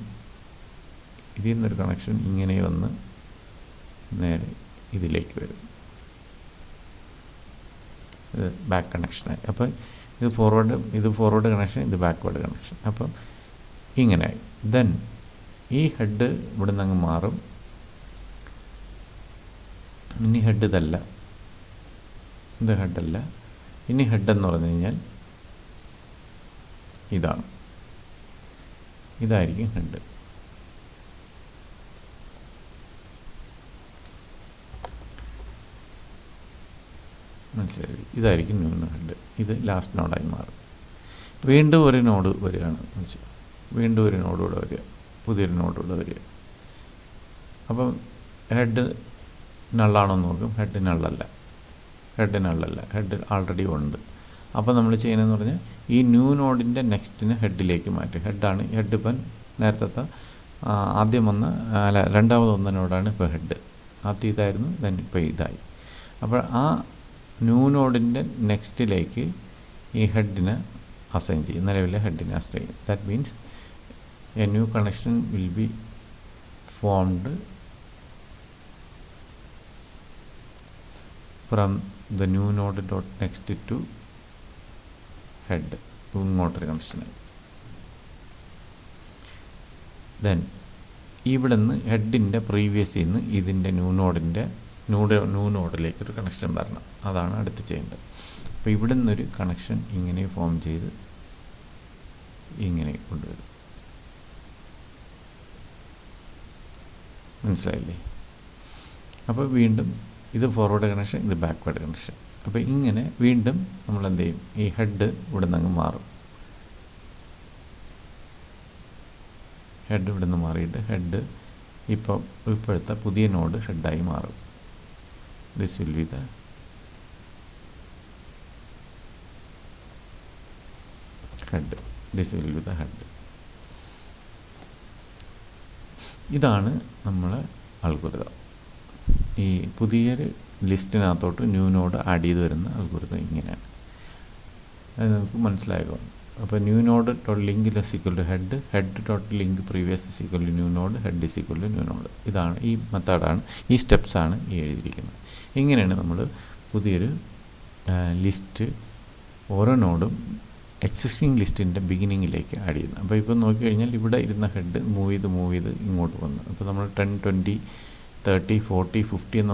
ഇതിൽ നിന്നൊരു കണക്ഷൻ ഇങ്ങനെ വന്ന് നേരെ ഇതിലേക്ക് വരും. ഇത് ബാക്ക് കണക്ഷനായി. അപ്പം ഇത് ഫോർവേഡ് കണക്ഷൻ, ഇത് ബാക്ക്വേർഡ് കണക്ഷൻ. അപ്പം ഇങ്ങനെയായി. ദെൻ ഈ ഹെഡ് ഇവിടെ നിന്ന് അങ്ങ് മാറും. ഇനി ഹെഡ് ഇതല്ല, ഇത് ഹെഡല്ല. ഇനി ഹെഡെന്ന് പറഞ്ഞു കഴിഞ്ഞാൽ ഇതായിരിക്കും ഹെഡ്. മനസ്സിലായി? ഇതായിരിക്കും ന്യൂ ഹെഡ്. ഇത് ലാസ്റ്റ് നോഡായി മാറും. വീണ്ടും ഒരു നോഡ് വരികയാണ് വെച്ചാൽ വീണ്ടും ഒരു നോഡ് കൂടെ വരിക, പുതിയൊരു നോഡ് കൂടെ വരിക. അപ്പം ഹെഡ് നള്ളാണോ എന്ന് നോക്കും. ഹെഡ് നള്ളല്ല, ഹെഡ് ആൾറെഡി ഉണ്ട്. അപ്പോൾ നമ്മൾ ചെയ്യുന്നതെന്ന് പറഞ്ഞാൽ ഈ ന്യൂ നോഡിൻ്റെ നെക്സ്റ്റിന് ഹെഡിലേക്ക് മാറ്റും. ഹെഡ് ഇപ്പം നേരത്തെ ആദ്യം രണ്ടാമത് വന്ന നോഡാണ് ഇപ്പോൾ ഹെഡ്. ആദ്യം ഇതായിരുന്നു, ദെൻ ഇപ്പോൾ ഇതായി. അപ്പോൾ ആ ന്യൂ നോഡിൻ്റെ നെക്സ്റ്റിലേക്ക് ഈ ഹെഡിനെ അസൈൻ ചെയ്യും, നിലവിലെ ഹെഡിനെ അസൈൻ ചെയ്യും. That means a new connection will be formed from the new node dot next to head. ഇങ്ങോട്ടൊരു കണക്ഷനായി. ദെൻ ഇവിടെ നിന്ന് ഹെഡിൻ്റെ പ്രീവിയസിൽ നിന്ന് ഇതിൻ്റെ ന്യൂ നോഡിലേക്കൊരു കണക്ഷൻ വരണം. അതാണ് അടുത്ത് ചെയ്യേണ്ടത്. അപ്പോൾ ഇവിടെ നിന്നൊരു കണക്ഷൻ ഇങ്ങനെ ഫോം ചെയ്ത് ഇങ്ങനെ കൊണ്ടുവരും. മനസ്സിലായില്ലേ? അപ്പോൾ വീണ്ടും ഇത് ഫോർവേഡ് കണക്ഷൻ, ഇത് ബാക്ക്വേർഡ് കണക്ഷൻ. അപ്പോൾ ഇങ്ങനെ വീണ്ടും നമ്മൾ എന്ത് ചെയ്യും, ഈ ഹെഡ് ഇവിടെ നിന്ന് അങ്ങ് മാറും. ഹെഡ് ഇവിടെ നിന്ന് മാറിയിട്ട് ഹെഡ് ഇപ്പോഴത്തെ പുതിയ നോഡ് ഹെഡായി മാറും. This will be the head. This will be the head. ഇതാണ് നമ്മളെ അൽഗോരിതം. ഈ പുതിയൊരു ലിസ്റ്റിനകത്തോട്ട് ന്യൂ നോഡ് ആഡ് ചെയ്ത് വരുന്ന അൽഗോരിതം ഇങ്ങനെയാണ്. അത് നമുക്ക് മനസ്സിലായോ? അപ്പോൾ new node dot link less equal to head, head dot link previous is equal to new node, head is equal to new node. ഇതാണ് ഈ മെത്തേഡാണ്, ഈ സ്റ്റെപ്സാണ് ഈ എഴുതിയിരിക്കുന്നത്. ഇങ്ങനെയാണ് നമ്മൾ പുതിയൊരു ലിസ്റ്റ് ഓരോ നോഡും എക്സിസ്റ്റിംഗ് ലിസ്റ്റിൻ്റെ ബിഗിനിങ്ങിലേക്ക് ആഡ് ചെയ്യുന്നത്. അപ്പോൾ ഇപ്പോൾ നോക്കിക്കഴിഞ്ഞാൽ ഇവിടെ ഇരുന്ന ഹെഡ് മൂവ് ചെയ്ത് ഇങ്ങോട്ട് വന്നു. അപ്പോൾ നമ്മൾ 10, 20, 30, 40, 50 എന്ന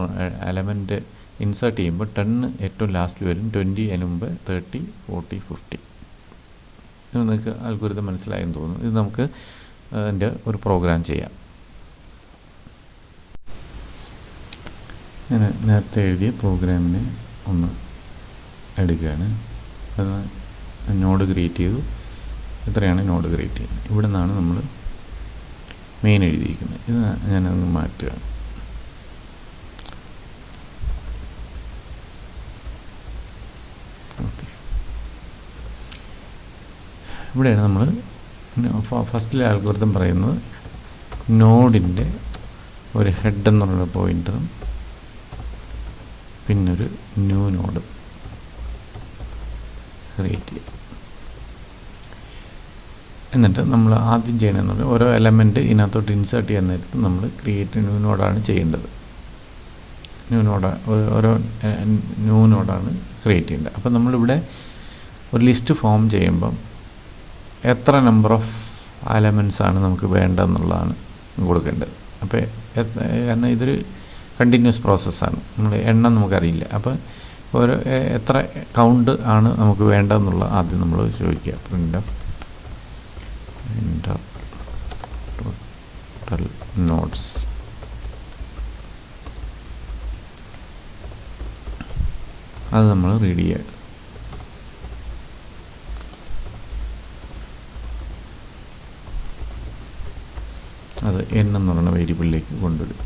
എലമെൻറ്റ് ഇൻസേർട്ട് ചെയ്യുമ്പോൾ 10 ഏറ്റവും ലാസ്റ്റിൽ വരും, 20 അതിന് മുമ്പ് 30, 40, 50. ഇത് നിങ്ങൾക്ക് അൽഗോരിതം മനസ്സിലായെന്ന് തോന്നുന്നു. ഇത് നമുക്ക് അതിൻ്റെ ഒരു പ്രോഗ്രാം ചെയ്യാം. ഞാൻ നേരത്തെ എഴുതിയ പ്രോഗ്രാമിനെ ഒന്ന് എടുക്കുകയാണ്. അത് നോഡ് ക്രിയേറ്റ് ചെയ്തു. ഇത്രയാണ് നോഡ് ക്രിയേറ്റ് ചെയ്യുന്നത്. ഇവിടെ നിന്നാണ് നമ്മൾ മെയിൻ എഴുതിയിരിക്കുന്നത്. ഇത് ഞാനൊന്ന് മാറ്റുകയാണ്. ഓക്കെ, ഇവിടെയാണ് നമ്മൾ ഫസ്റ്റിലെ അൽഗോരിതം പറയുന്നത് നോഡിൻ്റെ ഒരു ഹെഡ് എന്നുള്ള പോയിൻ്ററും പിന്നൊരു ന്യൂ നോഡ് ക്രിയേറ്റ് ചെയ്യുക. എന്നിട്ട് നമ്മൾ ആദ്യം ചെയ്യണമെന്നുള്ള ഓരോ എലമെൻറ്റ് ഇതിനകത്തോട്ട് ഇൻസേർട്ട് ചെയ്യാൻ നേരത്ത് നമ്മൾ ക്രിയേറ്റ് ന്യൂ നോഡാണ് ചെയ്യേണ്ടത്. ഓരോ ന്യൂ നോഡാണ് ക്രിയേറ്റ് ചെയ്യേണ്ടത്. അപ്പോൾ നമ്മളിവിടെ ഒരു ലിസ്റ്റ് ഫോം ചെയ്യുമ്പം എത്ര നമ്പർ ഓഫ് എലമെൻറ്റ്സാണ് നമുക്ക് വേണ്ടതെന്നുള്ളതാണ് കൊടുക്കേണ്ടത്. അപ്പോൾ കാരണം ഇതൊരു കണ്ടിന്യൂസ് പ്രോസസ്സാണ്, നമ്മൾ എണ്ണം നമുക്കറിയില്ല. അപ്പോൾ ഒരു എത്ര കൗണ്ട് ആണ് നമുക്ക് വേണ്ടതെന്നുള്ള ആദ്യം നമ്മൾ ചോദിക്കുക. Print of total notes. അത് നമ്മൾ റീഡ് ചെയ്യുക. അത് n എന്ന് പറയുന്ന വേരിയബിളിലേക്ക് കൊണ്ടുവരും.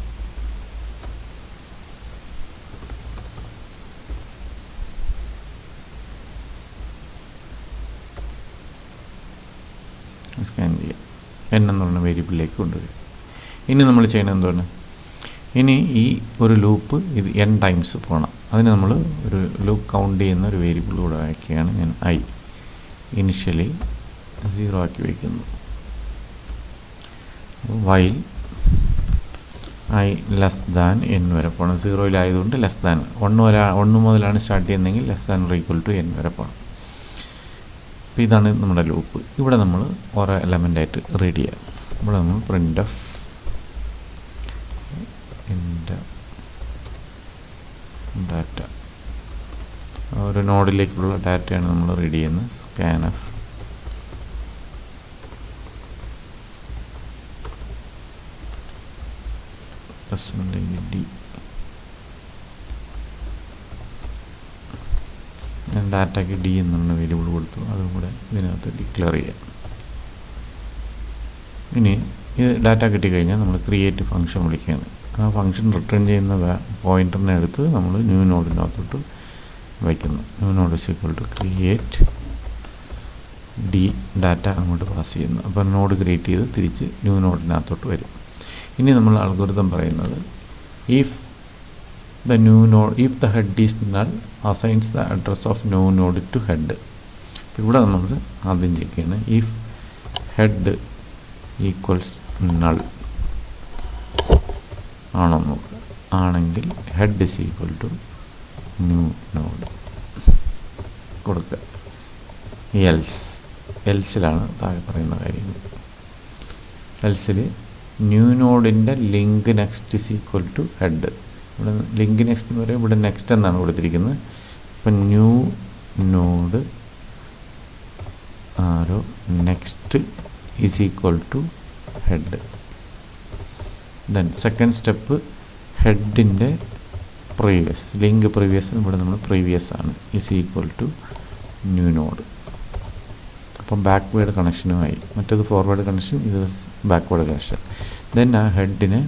സ്കാൻ ചെയ്യാം. n എന്ന് പറയുന്ന വേരിയബിളിലേക്ക് കൊണ്ടുവരും. ഇനി നമ്മൾ ചെയ്യണത് എന്താണ്? ഇനി ഈ ഒരു ലൂപ്പ് ഇത് n ടൈംസ് പോകണം. അതിന് നമ്മൾ ഒരു ലൂപ്പ് കൗണ്ട് ചെയ്യുന്ന ഒരു വേരിയബിൾ കൂടെ ആക്കിയാണ് ഞാൻ i ഇനിഷ്യലി 0 ആക്കി വയ്ക്കുന്നു. While i less than n വരെ പോകണം. 0-ലായതുകൊണ്ട് ലെസ് ദാൻ 1 മുതലാണ് സ്റ്റാർട്ട് ചെയ്യുന്നതെങ്കിൽ less than or equal to n വരെ പോകണം. അപ്പോൾ ഇതാണ് നമ്മുടെ ലൂപ്പ്. ഇവിടെ നമ്മൾ ഓരോ എലമെൻ്റായിട്ട് റീഡ് ചെയ്യാം. ഇവിടെ നമ്മൾ പ്രിൻ്റ് ഓഫ് ഡാറ്റ, ഒരു നോഡിലേക്കുള്ള ഡാറ്റയാണ് നമ്മൾ റീഡ് ചെയ്യുന്നത്. Scan of %d. ഞാൻ ഡാറ്റയ്ക്ക് d എന്നുള്ള വേരിയബിൾ കൊടുത്തു, അതും കൂടെ ഇതിനകത്ത് ഡിക്ലെയർ ചെയ്യാം. ഇനി ഇത് ഡാറ്റ കിട്ടിക്കഴിഞ്ഞാൽ നമ്മൾ ക്രിയേറ്റ് ഫംഗ്ഷൻ വിളിക്കുകയാണ്. ആ ഫംഗ്ഷൻ റിട്ടേൺ ചെയ്യുന്ന പോയിൻ്ററിനെ എടുത്ത് നമ്മൾ ന്യൂ നോഡിനകത്തോട്ട് വയ്ക്കുന്നു. New node is equal to create d data അങ്ങോട്ട് പാസ് ചെയ്യുന്നു. അപ്പോൾ നോഡ് ക്രിയേറ്റ് ചെയ്ത് തിരിച്ച് ന്യൂ നോഡിനകത്തോട്ട് വരും. ഇനി നമ്മൾ അൽഗോരിതം പറയുന്നത് if the head is null assigns the address of no node to head. ഇവിടെ നമ്മൾ ആദ്യം ചെയ്യുകയാണ് if head equals null ആണോ നോക്കുക. ആണെങ്കിൽ head is equal to new node കൊടുക്കുക. എൽസിലാണ് താഴെ പറയുന്ന കാര്യങ്ങൾ. എൽസിൽ ന്യൂ നോഡിൻ്റെ link next is equal to head. ഇവിടെ ലിങ്ക് നെക്സ്റ്റ് എന്ന് പറയുമ്പോൾ ഇവിടെ നെക്സ്റ്റ് എന്നാണ് കൊടുത്തിരിക്കുന്നത്. അപ്പം new node arrow next is equal to head. Then second step ഹെഡിൻ്റെ പ്രീവിയസ്, ലിങ്ക് പ്രീവിയസ് ഇവിടെ നമ്മൾ പ്രീവിയസ് ആണ്, is equal to new node. അപ്പം ബാക്ക്വേർഡ് കണക്ഷനുമായി. മറ്റേത് ഫോർവേഡ് കണക്ഷൻ, ഇത് ബാക്ക്വേർഡ് കണക്ഷൻ. ദെൻ ആ ഹെഡിനെ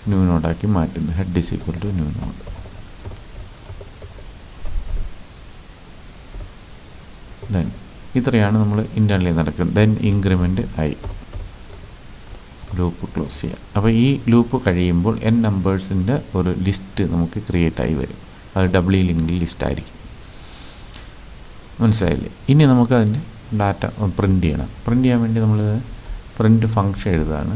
ന്യൂ നോഡാക്കി മാറ്റുന്നു. Head is equal to new node. Then ഇത്രയാണ് നമ്മൾ ഇൻ്റർണലി നടക്കുന്നത്. Then increment I, loop close ചെയ്യാം. അപ്പോൾ ഈ ലൂപ്പ് കഴിയുമ്പോൾ n നമ്പേഴ്സിൻ്റെ ഒരു ലിസ്റ്റ് നമുക്ക് ക്രിയേറ്റ് ആയി വരും. അത് ഡബ്ല്യു ലിങ്ക് ലിസ്റ്റ് ആയിരിക്കും. മനസ്സിലായില്ലേ? ഇനി നമുക്കതിൻ്റെ ഡാറ്റ പ്രിൻ്റ് ചെയ്യണം. പ്രിൻ്റ് ചെയ്യാൻ വേണ്ടി നമ്മൾ പ്രിൻ്റ് ഫങ്ഷൻ എഴുതുകയാണ്.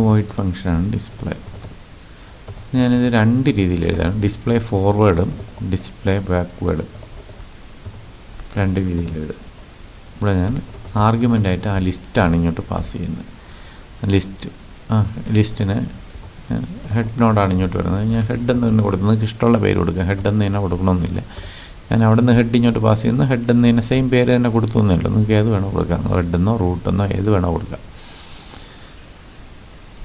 വോയിഡ് ഫങ്ഷനാണ് ഡിസ്പ്ലേ. ഞാനിത് രണ്ട് രീതിയിൽ എഴുതാണ്. ഡിസ്പ്ലേ ഫോർവേഡും ഡിസ്പ്ലേ ബാക്ക്വേഡും രണ്ട് രീതിയിൽ എഴുതുക. ഇവിടെ ഞാൻ ആർഗ്യുമെൻ്റായിട്ട് ആ ലിസ്റ്റാണ് ഇങ്ങോട്ട് പാസ് ചെയ്യുന്നത്. ലിസ്റ്റിന് ഹെഡ് നോഡാണ് ഇങ്ങോട്ട് വരുന്നത്. ഞാൻ ഹെഡ് എന്ന് തന്നെ കൊടുക്കുന്നത്. നിങ്ങൾക്ക് ഇഷ്ടമുള്ള പേര് കൊടുക്കുക. ഹെഡ് എന്ന് തന്നെ കൊടുക്കണമെന്നില്ല. ഞാൻ അവിടെ നിന്ന് ഹെഡ് ഇങ്ങോട്ട് പാസ് ചെയ്യുന്നു. ഹെഡ് എന്ന് തന്നെ സെയിം പേര് തന്നെ കൊടുത്തു എന്നല്ലോ. നിങ്ങൾക്ക് ഏത് വേണോ കൊടുക്കാം. ഹെഡെന്നോ റൂട്ടെന്നോ ഏത് വേണോ കൊടുക്കാം.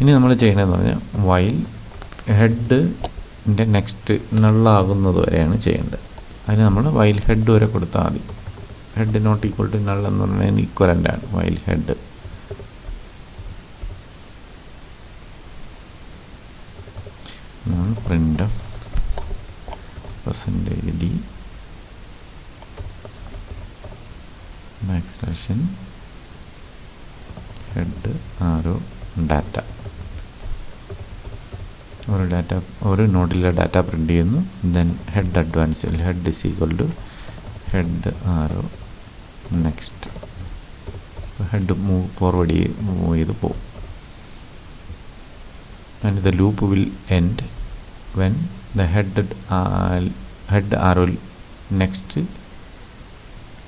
ഇനി നമ്മൾ ചെയ്യണമെന്ന് പറഞ്ഞാൽ വൈൽ ഹെഡിൻ്റെ നെക്സ്റ്റ് നള്ളാകുന്നത് വരെയാണ് ചെയ്യേണ്ടത്. അതിന് നമ്മൾ വൈൽ ഹെഡ് വരെ കൊടുത്താൽ മതി. Head not equal to null എന്ന് പറഞ്ഞാൽ ഈക്വലൻ്റാണ് while head. Print of %d backslash n head arrow data. ഒരു നോഡിലെ ഡാറ്റ പ്രിൻ്റ് ചെയ്യുന്നു. ദെൻ ഹെഡ് അഡ്വാൻസിൽ head is equal to head arrow next. Head forward ചെയ്ത് പോകും. And the loop will end when the head arrow next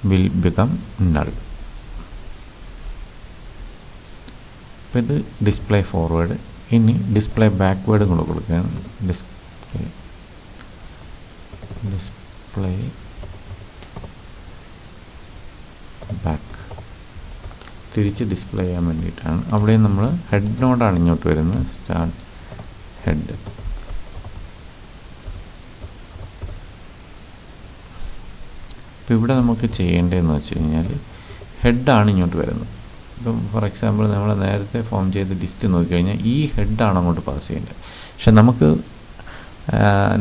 will become null. അപ്പോൾ ഇത് display forward. ഇനി display backward കൂടെ കൊടുക്കുകയാണ്. ഡിസ്പ്ലേ ബാക്ക് തിരിച്ച് ഡിസ്പ്ലേ ചെയ്യാൻ വേണ്ടിയിട്ടാണ്. അവിടെ നമ്മൾ ഹെഡ് നോഡാണ് ഇങ്ങോട്ട് വരുന്നത്. Start head. ഇപ്പോൾ ഇവിടെ നമുക്ക് ചെയ്യേണ്ടതെന്ന് വെച്ച് കഴിഞ്ഞാൽ ഹെഡാണ് ഇങ്ങോട്ട് വരുന്നത്. ഇപ്പം ഫോർ എക്സാമ്പിൾ നമ്മൾ നേരത്തെ ഫോം ചെയ്ത ലിസ്റ്റ് നോക്കിക്കഴിഞ്ഞാൽ ഈ ഹെഡാണ് അങ്ങോട്ട് പാസ് ചെയ്യേണ്ടത്. പക്ഷെ നമുക്ക്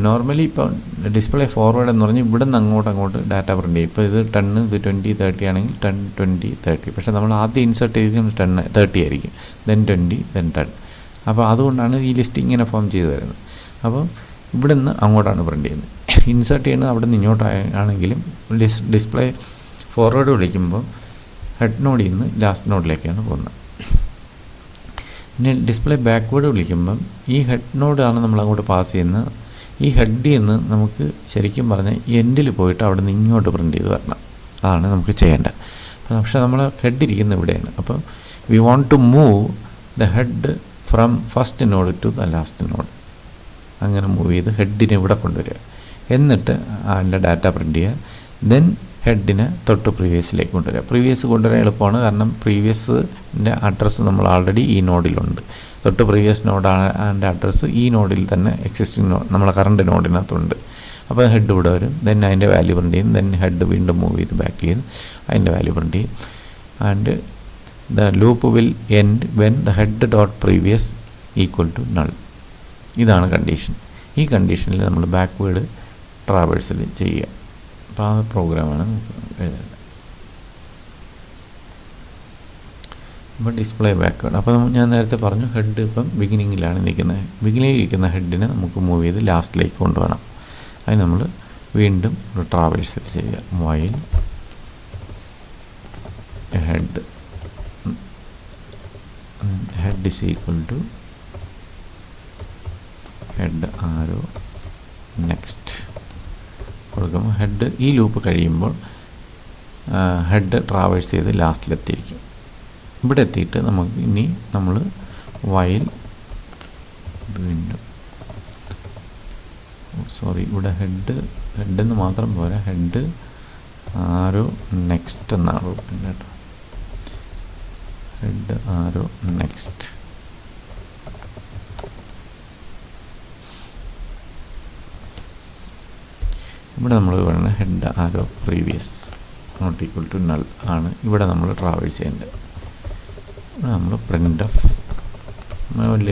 നോർമലി ഇപ്പോൾ ഡിസ്പ്ലേ ഫോർവേഡ് എന്ന് പറഞ്ഞാൽ ഇവിടെ നിന്ന് അങ്ങോട്ട് ഡാറ്റ പ്രിൻ്റ് ചെയ്യും. ഇപ്പോൾ ഇത് 10, ഇത് 20, 30 ആണെങ്കിൽ 10, 20, 30. പക്ഷേ നമ്മൾ ആദ്യം ഇൻസേർട്ട് ചെയ്തിരിക്കുന്നത് 10, 30 ആയിരിക്കും. Then 20, then 10. അപ്പോൾ അതുകൊണ്ടാണ് ഈ ലിസ്റ്റ് ഇങ്ങനെ ഫോം ചെയ്ത് വരുന്നത്. അപ്പോൾ ഇവിടെ നിന്ന് അങ്ങോട്ടാണ് പ്രിൻ്റ് ചെയ്യുന്നത്. ഇൻസേർട്ട് ചെയ്യുന്നത് അവിടെ നിന്ന് ഇങ്ങോട്ടാണെങ്കിലും ഡിസ്പ്ലേ ഫോർവേഡ് വിളിക്കുമ്പോൾ ഹെഡ് നോഡിൽ നിന്ന് ലാസ്റ്റ് നോഡിലേക്കാണ് പോകുന്നത്. പിന്നെ ഡിസ്പ്ലേ ബാക്ക്വേഡ് വിളിക്കുമ്പം ഈ ഹെഡ് നോഡാണ് നമ്മൾ അങ്ങോട്ട് പാസ് ചെയ്യുന്നത്. ഈ ഹെഡിൽ നിന്ന് നമുക്ക് ശരിക്കും പറഞ്ഞാൽ എൻഡിൽ പോയിട്ട് അവിടെ നിന്ന് ഇങ്ങോട്ട് പ്രിൻ്റ് ചെയ്ത് വരണം. അതാണ് നമുക്ക് ചെയ്യേണ്ടത്. പക്ഷേ നമ്മൾ ഹെഡ് ഇരിക്കുന്നത് ഇവിടെയാണ്. അപ്പോൾ we want to move the head from first node to the last node. അങ്ങനെ മൂവ് ചെയ്ത് ഹെഡിനെ ഇവിടെ കൊണ്ടുവരിക. എന്നിട്ട് അതിൻ്റെ ഡാറ്റ പ്രിൻ്റ് ചെയ്യുക. ദെൻ ഹെഡിനെ തൊട്ട് പ്രീവിയസിലേക്ക് കൊണ്ടുവരിക. പ്രീവിയസ് കൊണ്ടുവരാൻ എളുപ്പമാണ്. കാരണം പ്രീവിയസിൻ്റെ അഡ്രസ്സ് നമ്മൾ ആൾറെഡി ഈ നോഡിലുണ്ട്. തൊട്ട് പ്രീവിയസ് നോഡാണ് അതിൻ്റെ അഡ്രസ്സ് ഈ നോഡിൽ തന്നെ എക്സിസ്റ്റിംഗ് നോഡ് നമ്മളെ കറണ്ട് നോഡിനകത്തുണ്ട്. അപ്പോൾ ഹെഡ് ഇവിടെ വരും. ദെൻ അതിൻ്റെ വാല്യൂ പ്രിൻ്റ് ചെയ്യും. ദെൻ ഹെഡ് വീണ്ടും മൂവ് ചെയ്ത് ബാക്ക് ചെയ്ത് അതിൻ്റെ വാല്യൂ പ്രിൻ്റ് ചെയ്യും. And the loop will end when the head dot previous equal to null. ഇതാണ് കണ്ടീഷൻ. ഈ കണ്ടീഷനിൽ നമ്മൾ ബാക്ക്വേഡ് ട്രാവേഴ്സിൽ ചെയ്യുക. അപ്പോൾ ആ പ്രോഗ്രാമാണ് എഴുതേണ്ടത്. അപ്പോൾ ഡിസ്പ്ലേ ബാക്ക്വേഡ്. അപ്പോൾ ഞാൻ നേരത്തെ പറഞ്ഞു ഹെഡ് ഇപ്പം ബിഗിനിങ്ങിലാണ് നിൽക്കുന്നത്. ബിഗിനിങ്ങിൽ ഇരിക്കുന്ന ഹെഡിനെ നമുക്ക് മൂവ് ചെയ്ത് ലാസ്റ്റിലേക്ക് കൊണ്ടുപോകണം. അതിന് നമ്മൾ വീണ്ടും ഒരു ട്രാവേഴ്സിൽ ചെയ്യുക. While head is equal to head arrow next കൊടുക്കുമ്പോൾ ഹെഡ് ഈ ലൂപ്പ് കഴിയുമ്പോൾ ഹെഡ് ട്രാവേഴ്സ് ചെയ്ത് ലാസ്റ്റിലെത്തിയിരിക്കും. ഇവിടെ എത്തിയിട്ട് നമുക്ക് ഇനി നമ്മൾ വൈൽ വീണ്ടും ഇവിടെ ഹെഡെന്ന് മാത്രം പോരാ, ഹെഡ് ആരോ നെക്സ്റ്റ് എന്നാണ് കേട്ടോ. Head arrow next. ഇവിടെ നമ്മൾ പറയുന്നത് head arrow previous not equal to null ആണ് ഇവിടെ നമ്മൾ ട്രാവേഴ്സ് ചെയ്യേണ്ടത്. ഇവിടെ നമ്മൾ പ്രിൻ്റ് ഓഫ്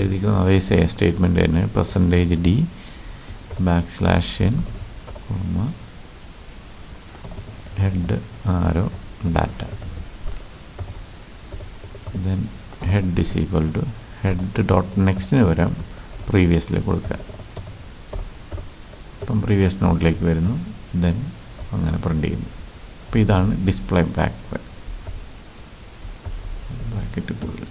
എഴുതിക്കുന്ന അതേ സ്റ്റേറ്റ്മെൻറ്റ് തന്നെ %d \n head arrow data, then head is equal to head dot നെക്സ്റ്റിന് വരാം പ്രീവിയസിൽ കൊടുക്കുക. അപ്പം പ്രീവിയസ് നോട്ടിലേക്ക് വരുന്നു, ദെൻ അങ്ങനെ പ്രിൻ്റ് ചെയ്യുന്നു. അപ്പോൾ ഇതാണ് ഡിസ്പ്ലേ ബാക്ക്വേഡ്. ബ്രാക്കറ്റ് കൂടുതൽ.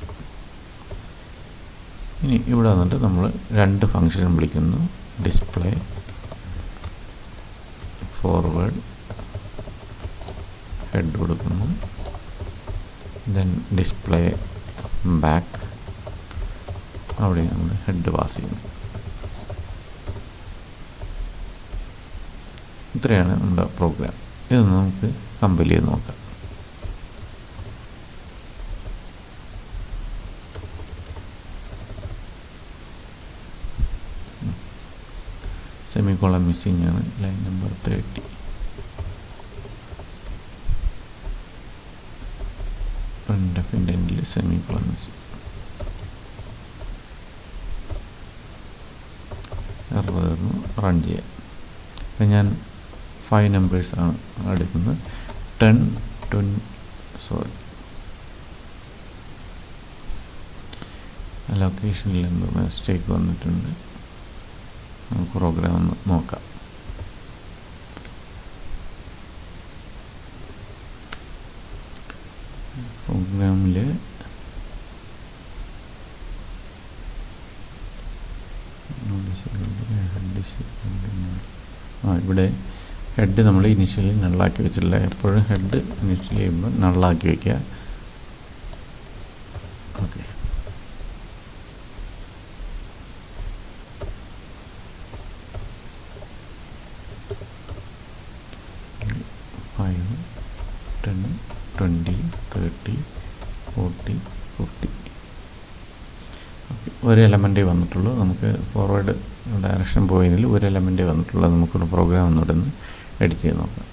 ഇനി ഇവിടെ വന്നിട്ട് നമ്മൾ രണ്ട് ഫംഗ്ഷനും വിളിക്കുന്നു. ഡിസ്പ്ലേ ഫോർവേഡ്, ഹെഡ് കൊടുക്കുന്നു, ദെൻ ഡിസ്പ്ലേ ബാക്ക്, അവിടെ നമ്മൾ ഹെഡ് പാസ് ചെയ്യുന്നു. ഇത്രയാണ് നമ്മുടെ പ്രോഗ്രാം. ഇത് നമുക്ക് കമ്പൈൽ ചെയ്ത് നോക്കാം. സെമിക്കോളൻ മിസ്സിംഗ് ആണ്, ലൈൻ നമ്പർ 30. പ്രിൻ്റ് എൻഡിൽ സെമിക്കോളൻ മിസ്സിംഗ്. എറർന്നു റൺ ചെയ്യാം. അപ്പം ഞാൻ 5 നമ്പേഴ്സാണ് എടുക്കുന്നത്. 10, 20 ലൊക്കേഷനിൽ എന്തോ മിസ്റ്റേക്ക് വന്നിട്ടുണ്ട്. നമുക്ക് പ്രോഗ്രാം ഒന്ന് നോക്കാം. പ്രോഗ്രാമിൽ ഇവിടെ ഹെഡ് നമ്മൾ ഇനിഷ്യലി നള്ളാക്കി വെച്ചിട്ടില്ല. എപ്പോഴും ഹെഡ് ഇനിഷ്യലി ചെയ്യുമ്പോൾ നള്ളാക്കി വയ്ക്കുക. Okay, five 10, 20, 30, 40. ഓക്കെ, ഒരു എലമെൻറ്റേ വന്നിട്ടുള്ളൂ. നമുക്ക് ഫോർവേഡ് ഡയറക്ഷൻ പോയതിൽ ഒരു എലമെൻറ്റേ വന്നിട്ടുള്ളൂ. നമുക്കൊരു പ്രോഗ്രാം ഒന്നുകൂടെ ഒന്ന് എഡിറ്റ് ചെയ്ത് നോക്കാം.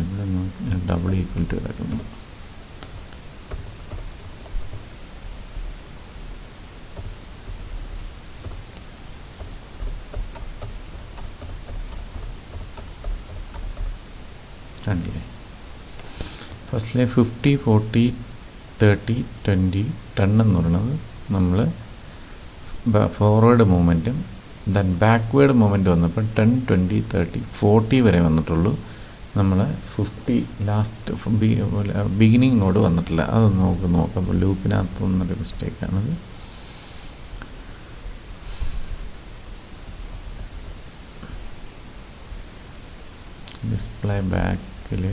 ഇവിടെ ഡബിൾ ഈക്വൽ ടു കിടക്കുന്നു. കണ്ടില്ലേ? ഫസ്റ്റിലെ 50, 40, 30, 20, 10 എന്ന് പറയുന്നത് നമ്മൾ ഫോർവേഡ് മൂവ്മെൻറ്റും ദെൻ ബാക്ക്വേഡ് മൂവ്മെൻറ്റ് വന്നപ്പോൾ 10, 20, 30, 40 വരെ വന്നിട്ടുള്ളൂ. നമ്മൾ 50 ലാസ്റ്റ് ബിഗിനിങ് നോഡ് വന്നിട്ടില്ല. അത് നോക്കാം. ലൂപ്പിനകത്ത് വന്നൊരു മിസ്റ്റേക്കാണത്. ഡിസ്പ്ലേ ബാക്കിൽ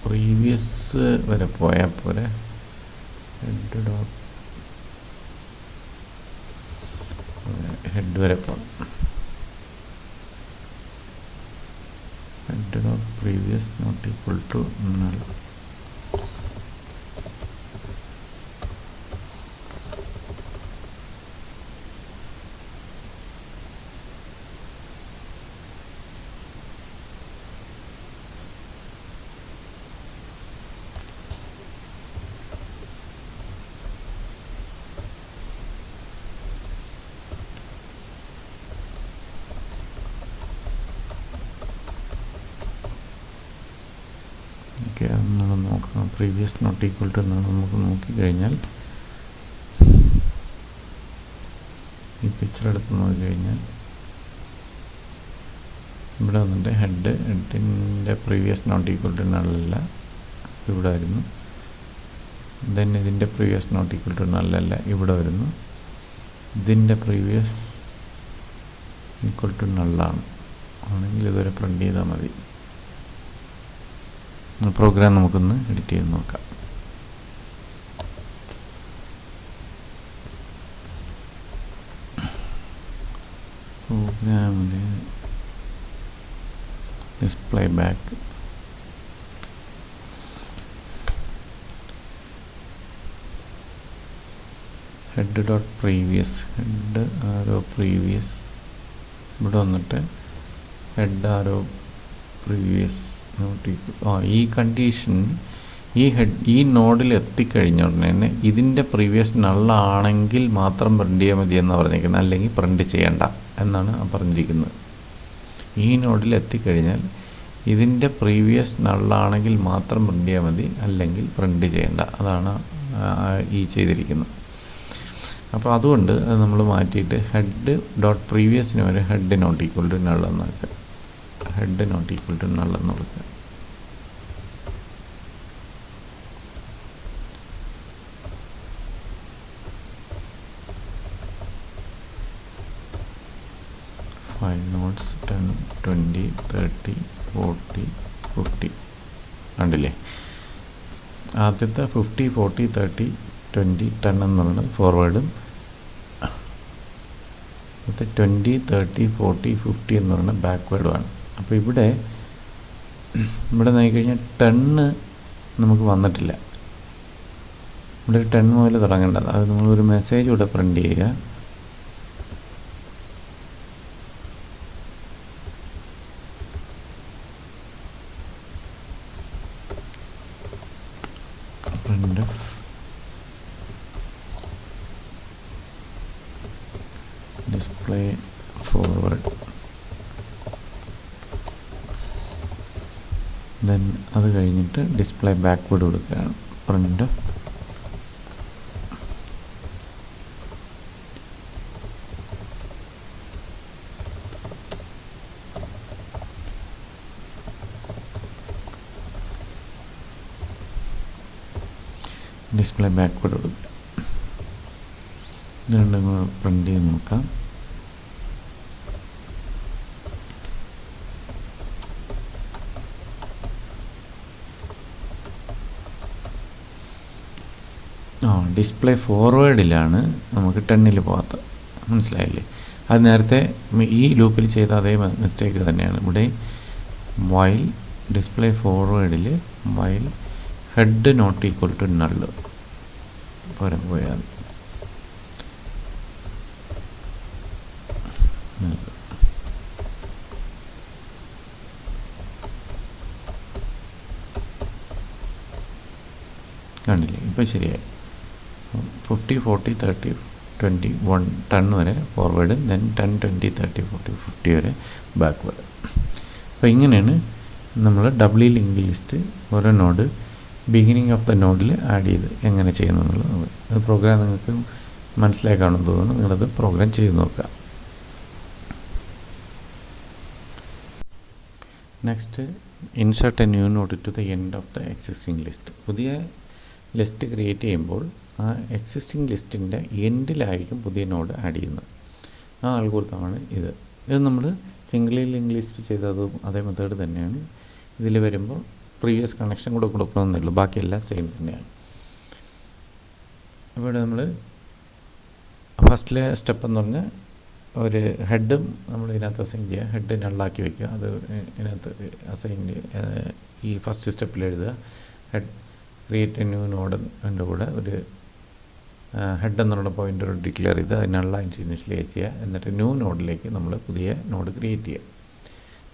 പ്രീവിയസ് വരെ പോയാൽ പോരെ. ഹെഡ് വരെ പോകണം. Head dot previous not equal to null. Okay, അത് നമ്മൾ നോക്കാം. പ്രീവിയസ് നോട്ട് ഈക്വൽ ടു എന്നാണ്. നമുക്ക് നോക്കിക്കഴിഞ്ഞാൽ ഈ പിക്ചർ എടുത്ത് നോക്കിക്കഴിഞ്ഞാൽ ഇവിടെ വന്നിട്ട് ഹെഡിൻ്റെ പ്രീവിയസ് നോട്ട് ഈക്വൽ ടു നല്ലല്ല ഇവിടെ വരുന്നു. ദെൻ ഇതിൻ്റെ പ്രീവിയസ് നോട്ട് ഈക്വൽ ടു നല്ലല്ല ഇവിടെ വരുന്നു. ഇതിൻ്റെ പ്രീവിയസ് ഈക്വൽ ടു നള്ളാണ്. ആണെങ്കിൽ ഇതുവരെ പ്രിൻ്റ് ചെയ്താൽ മതി. പ്രോഗ്രാം നമുക്കൊന്ന് എഡിറ്റ് ചെയ്ത് നോക്കാം. പ്രോഗ്രാമിൽ display back, head dot previous, head arrow previous ഇവിടെ വന്നിട്ട് head arrow previous not equal. ഈ കണ്ടീഷൻ ഈ നോഡിൽ എത്തിക്കഴിഞ്ഞ ഉടനെ തന്നെ ഇതിൻ്റെ പ്രീവിയസ് നള്ളാണെങ്കിൽ മാത്രം പ്രിൻ്റ് ചെയ്യാൻ മതി എന്നാണ് പറഞ്ഞിരിക്കുന്നത്, അല്ലെങ്കിൽ പ്രിൻ്റ് ചെയ്യണ്ട എന്നാണ് പറഞ്ഞിരിക്കുന്നത്. ഈ നോഡിൽ എത്തിക്കഴിഞ്ഞാൽ ഇതിൻ്റെ പ്രീവിയസ് നള്ളാണെങ്കിൽ മാത്രം പ്രിൻ്റ് ചെയ്യാൻ മതി, അല്ലെങ്കിൽ പ്രിൻ്റ് ചെയ്യണ്ട. അതാണ് ഈ ചെയ്തിരിക്കുന്നത്. അപ്പോൾ അതുകൊണ്ട് അത് നമ്മൾ മാറ്റിയിട്ട് ഹെഡ് ഡോട്ട് പ്രീവിയസിന് വരെ head not equal to null എന്നാക്കുക. Head not equal to null എന്ന് കൊടുക്കുക. നോട്ട്സ് 10, 20, 30, 40, 50 കണ്ടില്ലേ? ആദ്യത്തെ 50, 40, 30, 20, 10 എന്ന് പറയുന്നത് ഫോർവേഡും, അടുത്ത 20, 30, 40, 50 എന്ന് പറയുന്നത് ബാക്ക്വേഡുമാണ്. അപ്പോൾ ഇവിടെ നോക്കിക്കഴിഞ്ഞാൽ 10 നമുക്ക് വന്നിട്ടില്ല. ഇവിടെ ഒരു 10 മുതൽ തുടങ്ങേണ്ടത്. അത് നമ്മളൊരു മെസ്സേജ് ഇവിടെ പ്രിൻ്റ് ചെയ്യുക. ഡിസ്പ്ലേ ഫോർവേഡ്, ദെൻ അത് കഴിഞ്ഞിട്ട് ഡിസ്പ്ലേ ബാക്ക്വേഡ് കൊടുക്കുകയാണ്. പ്രിൻ്റ് ഡിസ്പ്ലേ ബാക്ക്വേഡ് കൊടുക്കുക. ഇത് രണ്ടും പ്രിൻ്റ് ചെയ്ത് നോക്കാം. ഡിസ്പ്ലേ ഫോർവേഡിലാണ് നമുക്ക് 10 പോകാത്തത്. മനസ്സിലായില്ലേ? അത് നേരത്തെ ഈ ലൂപ്പിൽ ചെയ്ത അതേ മിസ്റ്റേക്ക് തന്നെയാണ് ഇവിടെ. വൈൽ ഡിസ്പ്ലേ ഫോർവേഡിൽ while head not equal to null പോയാൽ കണ്ടില്ലേ? ഇപ്പോൾ ശരിയായി. 50, 40, 30, 20, 1, 10 വരെ ഫോർവേഡ്, ദെൻ 10, 20, 30, 40, 50 വരെ ബാക്ക്വേഡ്. അപ്പോൾ ഇങ്ങനെയാണ് നമ്മൾ ഡബ്ലി ലിങ്ക് ലിസ്റ്റ് ഓരോ നോഡ് ബിഗിനിങ് ഓഫ് ദ നോഡിൽ ആഡ് ചെയ്ത് എങ്ങനെ ചെയ്യുന്നതെന്നുള്ളത്. അത് പ്രോഗ്രാം നിങ്ങൾക്ക് മനസ്സിലാക്കാണെന്ന് തോന്നുന്നു. നിങ്ങളത് പ്രോഗ്രാം ചെയ്ത് നോക്കുക. Next, insert a new node to the end of the existing list. പുതിയ ലിസ്റ്റ് ക്രിയേറ്റ് ചെയ്യുമ്പോൾ ആ എക്സിസ്റ്റിംഗ് ലിസ്റ്റിൻ്റെ എൻഡിലായിരിക്കും പുതിയ നോഡ് ആഡ് ചെയ്യുന്നത്. ആ അൽഗോരിതമാണ് ഇത്. നമ്മൾ സിംഗിൾ ലിങ്ക് ലിസ്റ്റ് ചെയ്തതും അതേ മെത്തേഡ് തന്നെയാണ്. ഇതിൽ വരുമ്പോൾ പ്രീവിയസ് കണക്ഷൻ കൂടെ കൊടുക്കണമെന്നേ ഉള്ളൂ, ബാക്കിയെല്ലാം സെയിം തന്നെയാണ്. ഇവിടെ നമ്മൾ ഫസ്റ്റിലെ സ്റ്റെപ്പ് എന്ന് പറഞ്ഞാൽ ഒരു ഹെഡും നമ്മൾ ഇതിനകത്ത് അസൈൻ ചെയ്യുക. ഹെഡ് നള്ളാക്കി വയ്ക്കുക. അത് ഇതിനകത്ത് അസൈൻ ഈ ഫസ്റ്റ് സ്റ്റെപ്പിൽ എഴുതുക. ഹെഡ് ക്രിയേറ്റ് എ ന്യൂ നോഡിൻ്റെ കൂടെ ഒരു ഹെഡ് എന്നുള്ള പോയിൻ്റർ ഡിക്ലെയർ ചെയ്ത് അത് നള്ളായിട്ട് ഇനിഷ്യലൈസ് ചെയ്യുക. എന്നിട്ട് ന്യൂ നോഡിലേക്ക് നമ്മൾ പുതിയ നോഡ് ക്രിയേറ്റ് ചെയ്യുക.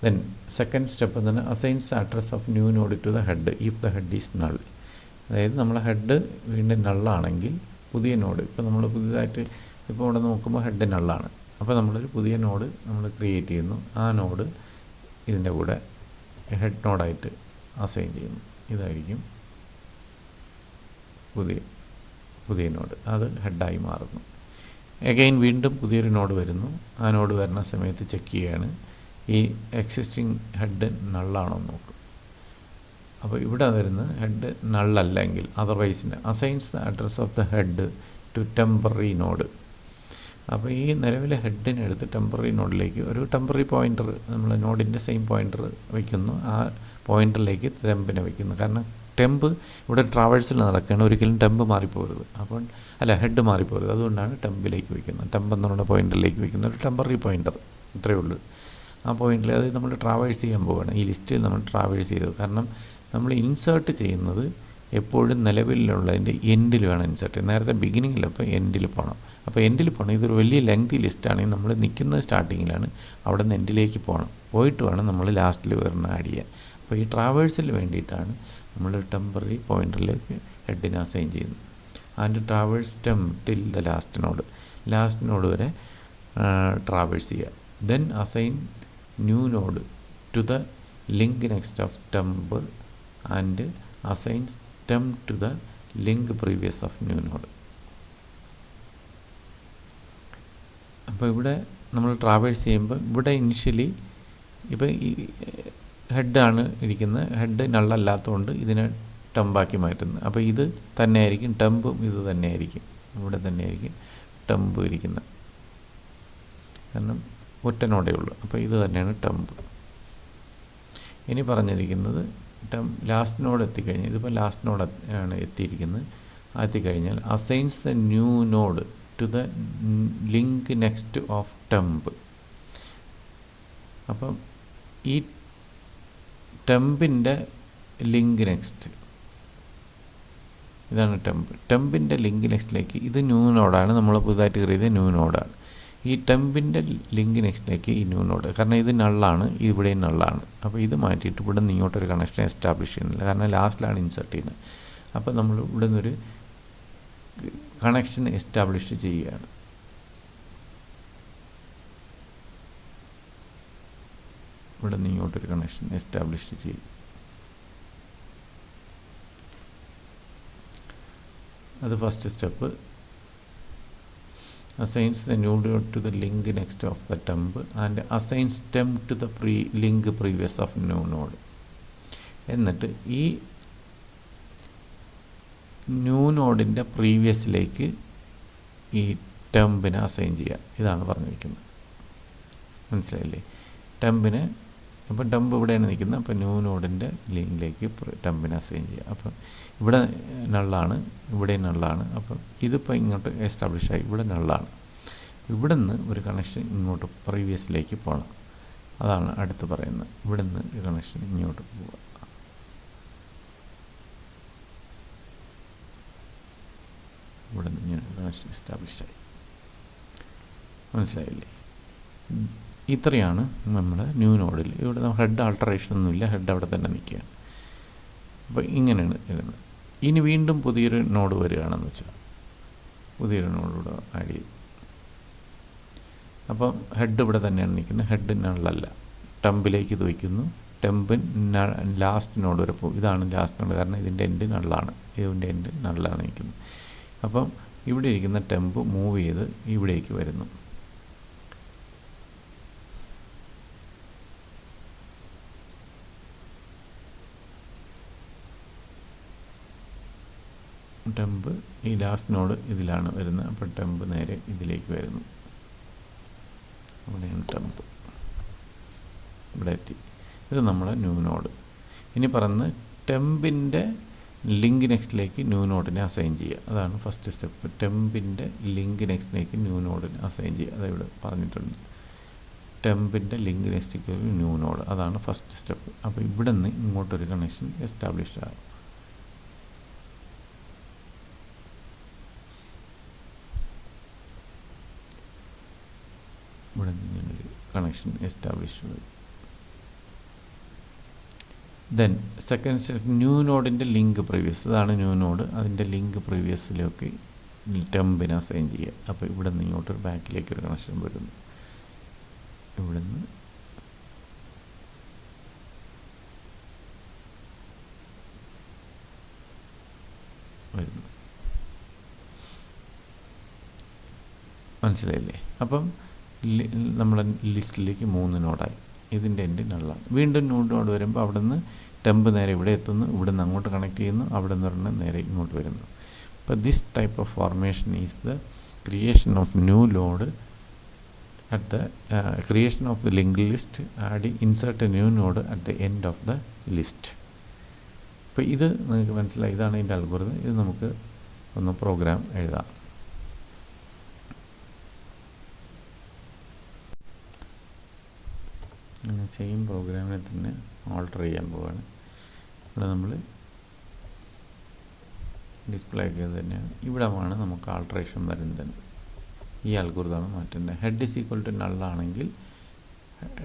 ദെൻ സെക്കൻഡ് സ്റ്റെപ്പ് എന്ന് പറഞ്ഞാൽ assigns address of new node to the head if the head is null. അതായത് നമ്മളെ ഹെഡ് വീണ്ടും നള്ളാണെങ്കിൽ പുതിയ നോഡ്, ഇപ്പോൾ നമ്മൾ പുതിയതായിട്ട് ഇപ്പോൾ ഇവിടെ നോക്കുമ്പോൾ ഹെഡ് നള്ളാണ്. അപ്പോൾ നമ്മളൊരു പുതിയ നോഡ് നമ്മൾ ക്രിയേറ്റ് ചെയ്യുന്നു. ആ നോഡ് ഇതിൻ്റെ കൂടെ ഹെഡ് നോഡായിട്ട് അസൈൻ ചെയ്യുന്നു. ഇതായിരിക്കും പുതിയ നോഡ്. അത് ഹെഡായി മാറുന്നു. എഗെയിൻ വീണ്ടും പുതിയൊരു നോഡ് വരുന്നു. ആ നോഡ് വരുന്ന സമയത്ത് ചെക്ക് ചെയ്യുകയാണ് ഈ എക്സിസ്റ്റിംഗ് ഹെഡ് നള്ളാണോ എന്ന് നോക്കും. അപ്പോൾ ഇവിടെ വരുന്നത് ഹെഡ് നള്ളല്ലെങ്കിൽ അതർവൈസിന് assigns the address of the head to temporary node. അപ്പോൾ ഈ നിലവിലെ ഹെഡിനെ എടുത്ത് ടെമ്പററി നോഡിലേക്ക് ഒരു ടെമ്പററി പോയിൻ്റർ, നമ്മൾ നോഡിൻ്റെ സെയിം പോയിൻ്റർ വയ്ക്കുന്നു. ആ പോയിൻ്ററിലേക്ക് ടെമ്പിനെ വയ്ക്കുന്നു. കാരണം ടെമ്പ് ഇവിടെ ട്രാവേഴ്സിൽ നടക്കുകയാണ്, ഒരിക്കലും ടെമ്പ് മാറിപ്പോരുത്. അപ്പോൾ ഹെഡ് മാറിപ്പോരുത്. അതുകൊണ്ടാണ് ടെമ്പിലേക്ക് വയ്ക്കുന്നത്. ടെമ്പ് എന്നുള്ള പോയിൻ്ററിലേക്ക് വയ്ക്കുന്ന ഒരു ടെമ്പററി പോയിൻ്റർ, ഇത്രയേ ഉള്ളൂ. ആ പോയിൻ്റിൽ അത് നമ്മൾ ട്രാവേഴ്സ് ചെയ്യാൻ പോവുകയാണ്. ഈ ലിസ്റ്റിൽ നമ്മൾ ട്രാവേഴ്സ് ചെയ്തത് കാരണം നമ്മൾ ഇൻസേർട്ട് ചെയ്യുന്നത് എപ്പോഴും നിലവിലുള്ളതിൻ്റെ എൻഡിൽ വേണം ഇൻസേർട്ട് ചെയ്യാൻ. നേരത്തെ ബിഗിനിങ്ങിൽ അപ്പോൾ എൻഡിൽ പോകണം. അപ്പോൾ എൻഡിൽ പോകണം. ഇതൊരു വലിയ ലെങ്തി ലിസ്റ്റാണെങ്കിൽ നമ്മൾ നിൽക്കുന്നത് സ്റ്റാർട്ടിങ്ങിലാണ്, അവിടെ നിന്ന് എൻഡിലേക്ക് പോകണം. പോയിട്ട് വേണം നമ്മൾ ലാസ്റ്റിൽ വരുന്ന ആഡ് ചെയ്യാൻ. അപ്പോൾ ഈ ട്രാവേഴ്സിൽ വേണ്ടിയിട്ടാണ് നമ്മൾ ടെമ്പററി പോയിൻ്ററിലേക്ക് ഹെഡിനെ അസൈൻ ചെയ്യുന്നു. And traverse temp till the last node വരെ ട്രാവേഴ്സ് ചെയ്യുക. Then assign new node to the link next of temp and assign temp to the link previous of new node. അപ്പോൾ ഇവിടെ നമ്മൾ ട്രാവേഴ്സ് ചെയ്യുമ്പോൾ ഇവിടെ ഇനിഷ്യലി ഇപ്പോൾ ഈ ഹെഡാണ് ഇരിക്കുന്നത്, ഹെഡ് നള്ളല്ലാത്തതുകൊണ്ട് ഇതിനെ ടെമ്പാക്കി മാറ്റുന്നത്. അപ്പോൾ ഇത് തന്നെയായിരിക്കും ടെമ്പും, ഇത് തന്നെയായിരിക്കും ഇവിടെ തന്നെയായിരിക്കും ടെമ്പ് ഇരിക്കുന്നത്, കാരണം ഒറ്റ നോടേ ഉള്ളൂ. അപ്പോൾ ഇത് തന്നെയാണ് ടെമ്പ്. ഇനി പറഞ്ഞിരിക്കുന്നത് ലാസ്റ്റ് നോഡ് എത്തിക്കഴിഞ്ഞാൽ, ഇതിപ്പോൾ ലാസ്റ്റ് നോഡ് ആണ് എത്തിയിരിക്കുന്നത്, എത്തിക്കഴിഞ്ഞാൽ assigns a new node to the link next of temp. അപ്പം ഈ ടെമ്പിൻ്റെ ലിങ്ക് നെക്സ്റ്റ്, ഇതാണ് ടെമ്പിൻ്റെ ലിങ്ക് നെക്സ്റ്റിലേക്ക്, ഇത് ന്യൂ നോഡാണ്, നമ്മൾ പുതുതായിട്ട് കയറിയത് ന്യൂ നോഡാണ്. ഈ ടെമ്പിൻ്റെ ലിങ്ക് നെക്സ്റ്റിലേക്ക് ഈ ന്യൂ നോഡ്, കാരണം ഇത് നള്ളാണ്, ഇവിടെയും നള്ളാണ്. അപ്പോൾ ഇത് മാറ്റിയിട്ട് ഇവിടെ നിന്ന് ഇങ്ങോട്ടൊരു കണക്ഷൻ എസ്റ്റാബ്ലിഷ് ചെയ്യുന്നില്ല, കാരണം ലാസ്റ്റിലാണ് ഇൻസേർട്ട് ചെയ്യുന്നത്. അപ്പോൾ നമ്മൾ ഇവിടെ നിന്നൊരു കണക്ഷൻ എസ്റ്റാബ്ലിഷ് ചെയ്യുകയാണ്. ഇവിടെ നിന്ന് ഇങ്ങോട്ടൊരു കണക്ഷൻ എസ്റ്റാബ്ലിഷ് ചെയ്യും. അത് first step. assigns the new node to the link next of the temp and assigns temp to the link previous of new node. എന്നിട്ട് ഈ ന്യൂ നോഡിൻ്റെ പ്രീവിയസിലേക്ക് ഈ ടെമ്പിനെ അസൈൻ ചെയ്യുക. ഇതാണ് പറഞ്ഞിരിക്കുന്നത്, മനസ്സിലായില്ലേ? ടെമ്പിനെ, അപ്പം ടെമ്പ് ഇവിടെയാണ് നിൽക്കുന്നത്, അപ്പോൾ ന്യൂ നോഡിൻ്റെ ലിങ്കിലേക്ക് ടെമ്പിനെ അസൈൻ ചെയ്യുക. അപ്പം ഇവിടെ നള്ളാണ്, ഇവിടെ നള്ളാണ്. അപ്പം ഇതിപ്പോൾ ഇങ്ങോട്ട് എസ്റ്റാബ്ലിഷായി, ഇവിടെ നള്ളാണ്. ഇവിടെ നിന്ന് ഒരു കണക്ഷൻ ഇങ്ങോട്ട് പ്രീവിയസിലേക്ക് പോകണം. അതാണ് അടുത്ത് പറയുന്നത്. ഇവിടെ നിന്ന് ഒരു കണക്ഷൻ ഇങ്ങോട്ട് പോവുക. ഇവിടെ നിന്ന് ഇങ്ങനെ കണക്ഷൻ എസ്റ്റാബ്ലിഷായി, മനസ്സിലായില്ലേ? ഇത്രയാണ് നമ്മുടെ ന്യൂ നോഡിൽ. ഇവിടെ ഹെഡ് ആൾട്ടറേഷൻ ഒന്നുമില്ല, ഹെഡ് അവിടെ തന്നെ നിൽക്കുകയാണ്. അപ്പോൾ ഇങ്ങനെയാണ് ഇരുന്നത്. ഇനി വീണ്ടും പുതിയൊരു നോഡ് വരികയാണെന്ന് വെച്ചാൽ പുതിയൊരു നോഡിലൂടെ ആഡ് ചെയ്യും. അപ്പം ഹെഡ് ഇവിടെ തന്നെയാണ് നിൽക്കുന്നത്, ഹെഡ് നള്ളല്ല. ടെമ്പിലേക്ക് ഇത് വയ്ക്കുന്നു, ടെമ്പ് ലാസ്റ്റ് നോഡ് വരെ പോകും. ഇതാണ് ലാസ്റ്റ് നോഡ്, കാരണം ഇതിൻ്റെ എൻഡ് നള്ളാണ്, ഇതിൻ്റെ എൻഡ് നള്ളാണ് നിൽക്കുന്നത്. അപ്പം ഇവിടെ ഇരിക്കുന്ന ടെമ്പ് മൂവ് ചെയ്ത് ഇവിടേക്ക് വരുന്നു. ടെമ്പ് ഈ ലാസ്റ്റ് നോഡ് ഇതിലാണ് വരുന്നത്, അപ്പോൾ ടെമ്പ് നേരെ ഇതിലേക്ക് വരുന്നു. അവിടെയാണ് ടെമ്പ്, ഇവിടെ എത്തി. ഇത് നമ്മളെ ന്യൂ നോഡ്. ഇനി പറയുന്നത് ടെമ്പിൻ്റെ ലിങ്ക് നെക്സ്റ്റിലേക്ക് ന്യൂ നോഡിനെ അസൈൻ ചെയ്യുക. അതാണ് ഫസ്റ്റ് സ്റ്റെപ്പ്. ടെമ്പിൻ്റെ ലിങ്ക് നെക്സ്റ്റിലേക്ക് ന്യൂ നോഡിനെ അസൈൻ ചെയ്യുക. അതിവിടെ പറഞ്ഞിട്ടുണ്ട്. ടെമ്പിൻ്റെ ലിങ്ക് നെക്സ്റ്റിലേക്ക് ഒരു ന്യൂ നോഡ്, അതാണ് ഫസ്റ്റ് സ്റ്റെപ്പ്. അപ്പോൾ ഇവിടെ നിന്ന് ഇങ്ങോട്ടൊരു കണക്ഷൻ എസ്റ്റാബ്ലിഷ് ആകും. ഇവിടെ നിന്ന് ഇങ്ങനൊരു കണക്ഷൻ എസ്റ്റാബ്ലിഷ് ചെയ്തു. ദെൻ സെക്കൻഡ് സ്റ്റെപ്പ്, ന്യൂ നോഡിൻ്റെ ലിങ്ക് പ്രീവിയസ്, അതാണ് ന്യൂ നോഡ്. അതിൻ്റെ ലിങ്ക് പ്രീവിയസിലേക്ക് ടെമ്പിനെ അസൈൻ ചെയ്യുക. അപ്പോൾ ഇവിടെ നിന്ന് ഇങ്ങോട്ടൊരു ബാക്കിലേക്കൊരു കണക്ഷൻ വരുന്നു. ഇവിടെ നിന്ന് വരുന്നു, മനസ്സിലായില്ലേ? അപ്പം നമ്മുടെ ലിസ്റ്റിലേക്ക് 3 നോഡായി. ഇതിൻ്റെ എൻഡ് നള്ളാണ്. വീണ്ടും നോഡ് വരുമ്പോൾ അവിടെ നിന്ന് ടെമ്പ് നേരെ ഇവിടെ എത്തുന്നു, ഇവിടെ നിന്ന് അങ്ങോട്ട് കണക്ട് ചെയ്യുന്നു, അവിടെ നിന്ന് പറഞ്ഞാൽ നേരെ ഇങ്ങോട്ട് വരുന്നു. അപ്പോൾ this type of formation is the creation of new node at the creation of the link list add insert a new node at the end of the list. അപ്പോൾ ഇത് നിങ്ങൾക്ക് മനസ്സിലായി, ഇതാണ് ഇതിൻ്റെ അൽഗോരിതം. ഇത് നമുക്ക് ഒന്ന് പ്രോഗ്രാം എഴുതാം. അങ്ങനെ സെയിം പ്രോഗ്രാമിനെ തന്നെ ഓൾട്ടർ ചെയ്യാൻ പോവുകയാണ്. ഇവിടെ നമ്മൾ ഡിസ്പ്ലേ ആക്കിയത് തന്നെയാണ്. ഇവിടെയാണ് നമുക്ക് ആൾട്ടറേഷൻ വരുന്നത്. ഈ അൽഗോരിതമാണ് മാറ്റേണ്ടത്. ഹെഡ് ഇസ് ഈക്വൽ ടു നള്ളാണെങ്കിൽ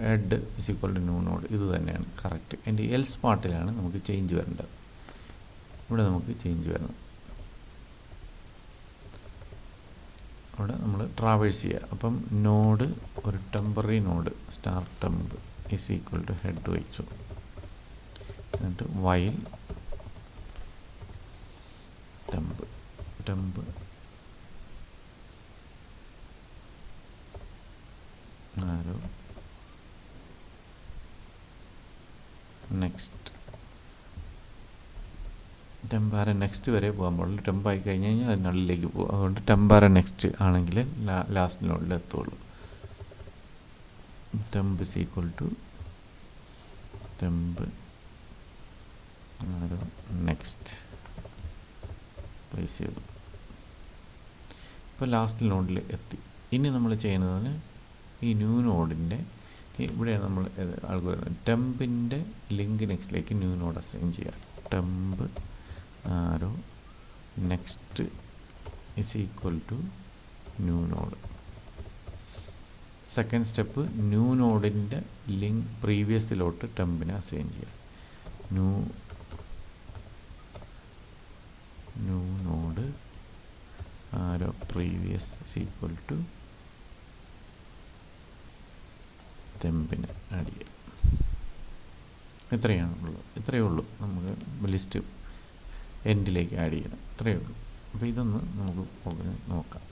head is equal to new node, ഇത് തന്നെയാണ് കറക്റ്റ്. എൻ്റെ എൽസ് പാർട്ടിലാണ് നമുക്ക് ചേഞ്ച് വരേണ്ടത്. ഇവിടെ നമുക്ക് ചേഞ്ച് വരണം. അവിടെ നമ്മൾ ട്രാവേഴ്സ് ചെയ്യുക. അപ്പം നോഡ് ഒരു temporary node star temp is equal to head വെച്ചു. എന്നിട്ട് while temp arrow next temp arrow next വരെ പോകാൻ പാടില്ല. ടെമ്പായി കഴിഞ്ഞ് കഴിഞ്ഞാൽ അതിനുള്ളിലേക്ക് പോകും. അതുകൊണ്ട് ടെമ്പാര നെക്സ്റ്റ് ആണെങ്കിൽ ലാസ്റ്റ് നോഡിൽ എത്തുള്ളൂ. Temp is equal to temp arrow next place ചെയ്തു. ഇപ്പോൾ ലാസ്റ്റ് നോഡിൽ എത്തി. ഇനി നമ്മൾ ചെയ്യുന്നതിന് ഈ ന്യൂ നോഡിൻ്റെ ഇവിടെയാണ് നമ്മൾ ആൾക്കാർ ടെമ്പിൻ്റെ ലിങ്ക് നെക്സ്റ്റിലേക്ക് ന്യൂ നോഡ് അസൈൻ ചെയ്യുക. Temp arrow next is equal to new node. Second step new നോഡിൻ്റെ ലിങ്ക് പ്രീവിയസിലോട്ട് ടെമ്പിനെ അസൈൻ ചെയ്യുക. New node arrow previous is equal to ടെമ്പിനെ ആഡ് ചെയ്യുക. ഇത്രയേ ഉള്ളൂ നമുക്ക് ലിസ്റ്റ് എൻഡിലേക്ക് ആഡ് ചെയ്യണം. ഇത്രയേ ഉള്ളൂ. അപ്പോൾ ഇതൊന്ന് നമുക്ക് നോക്കാം.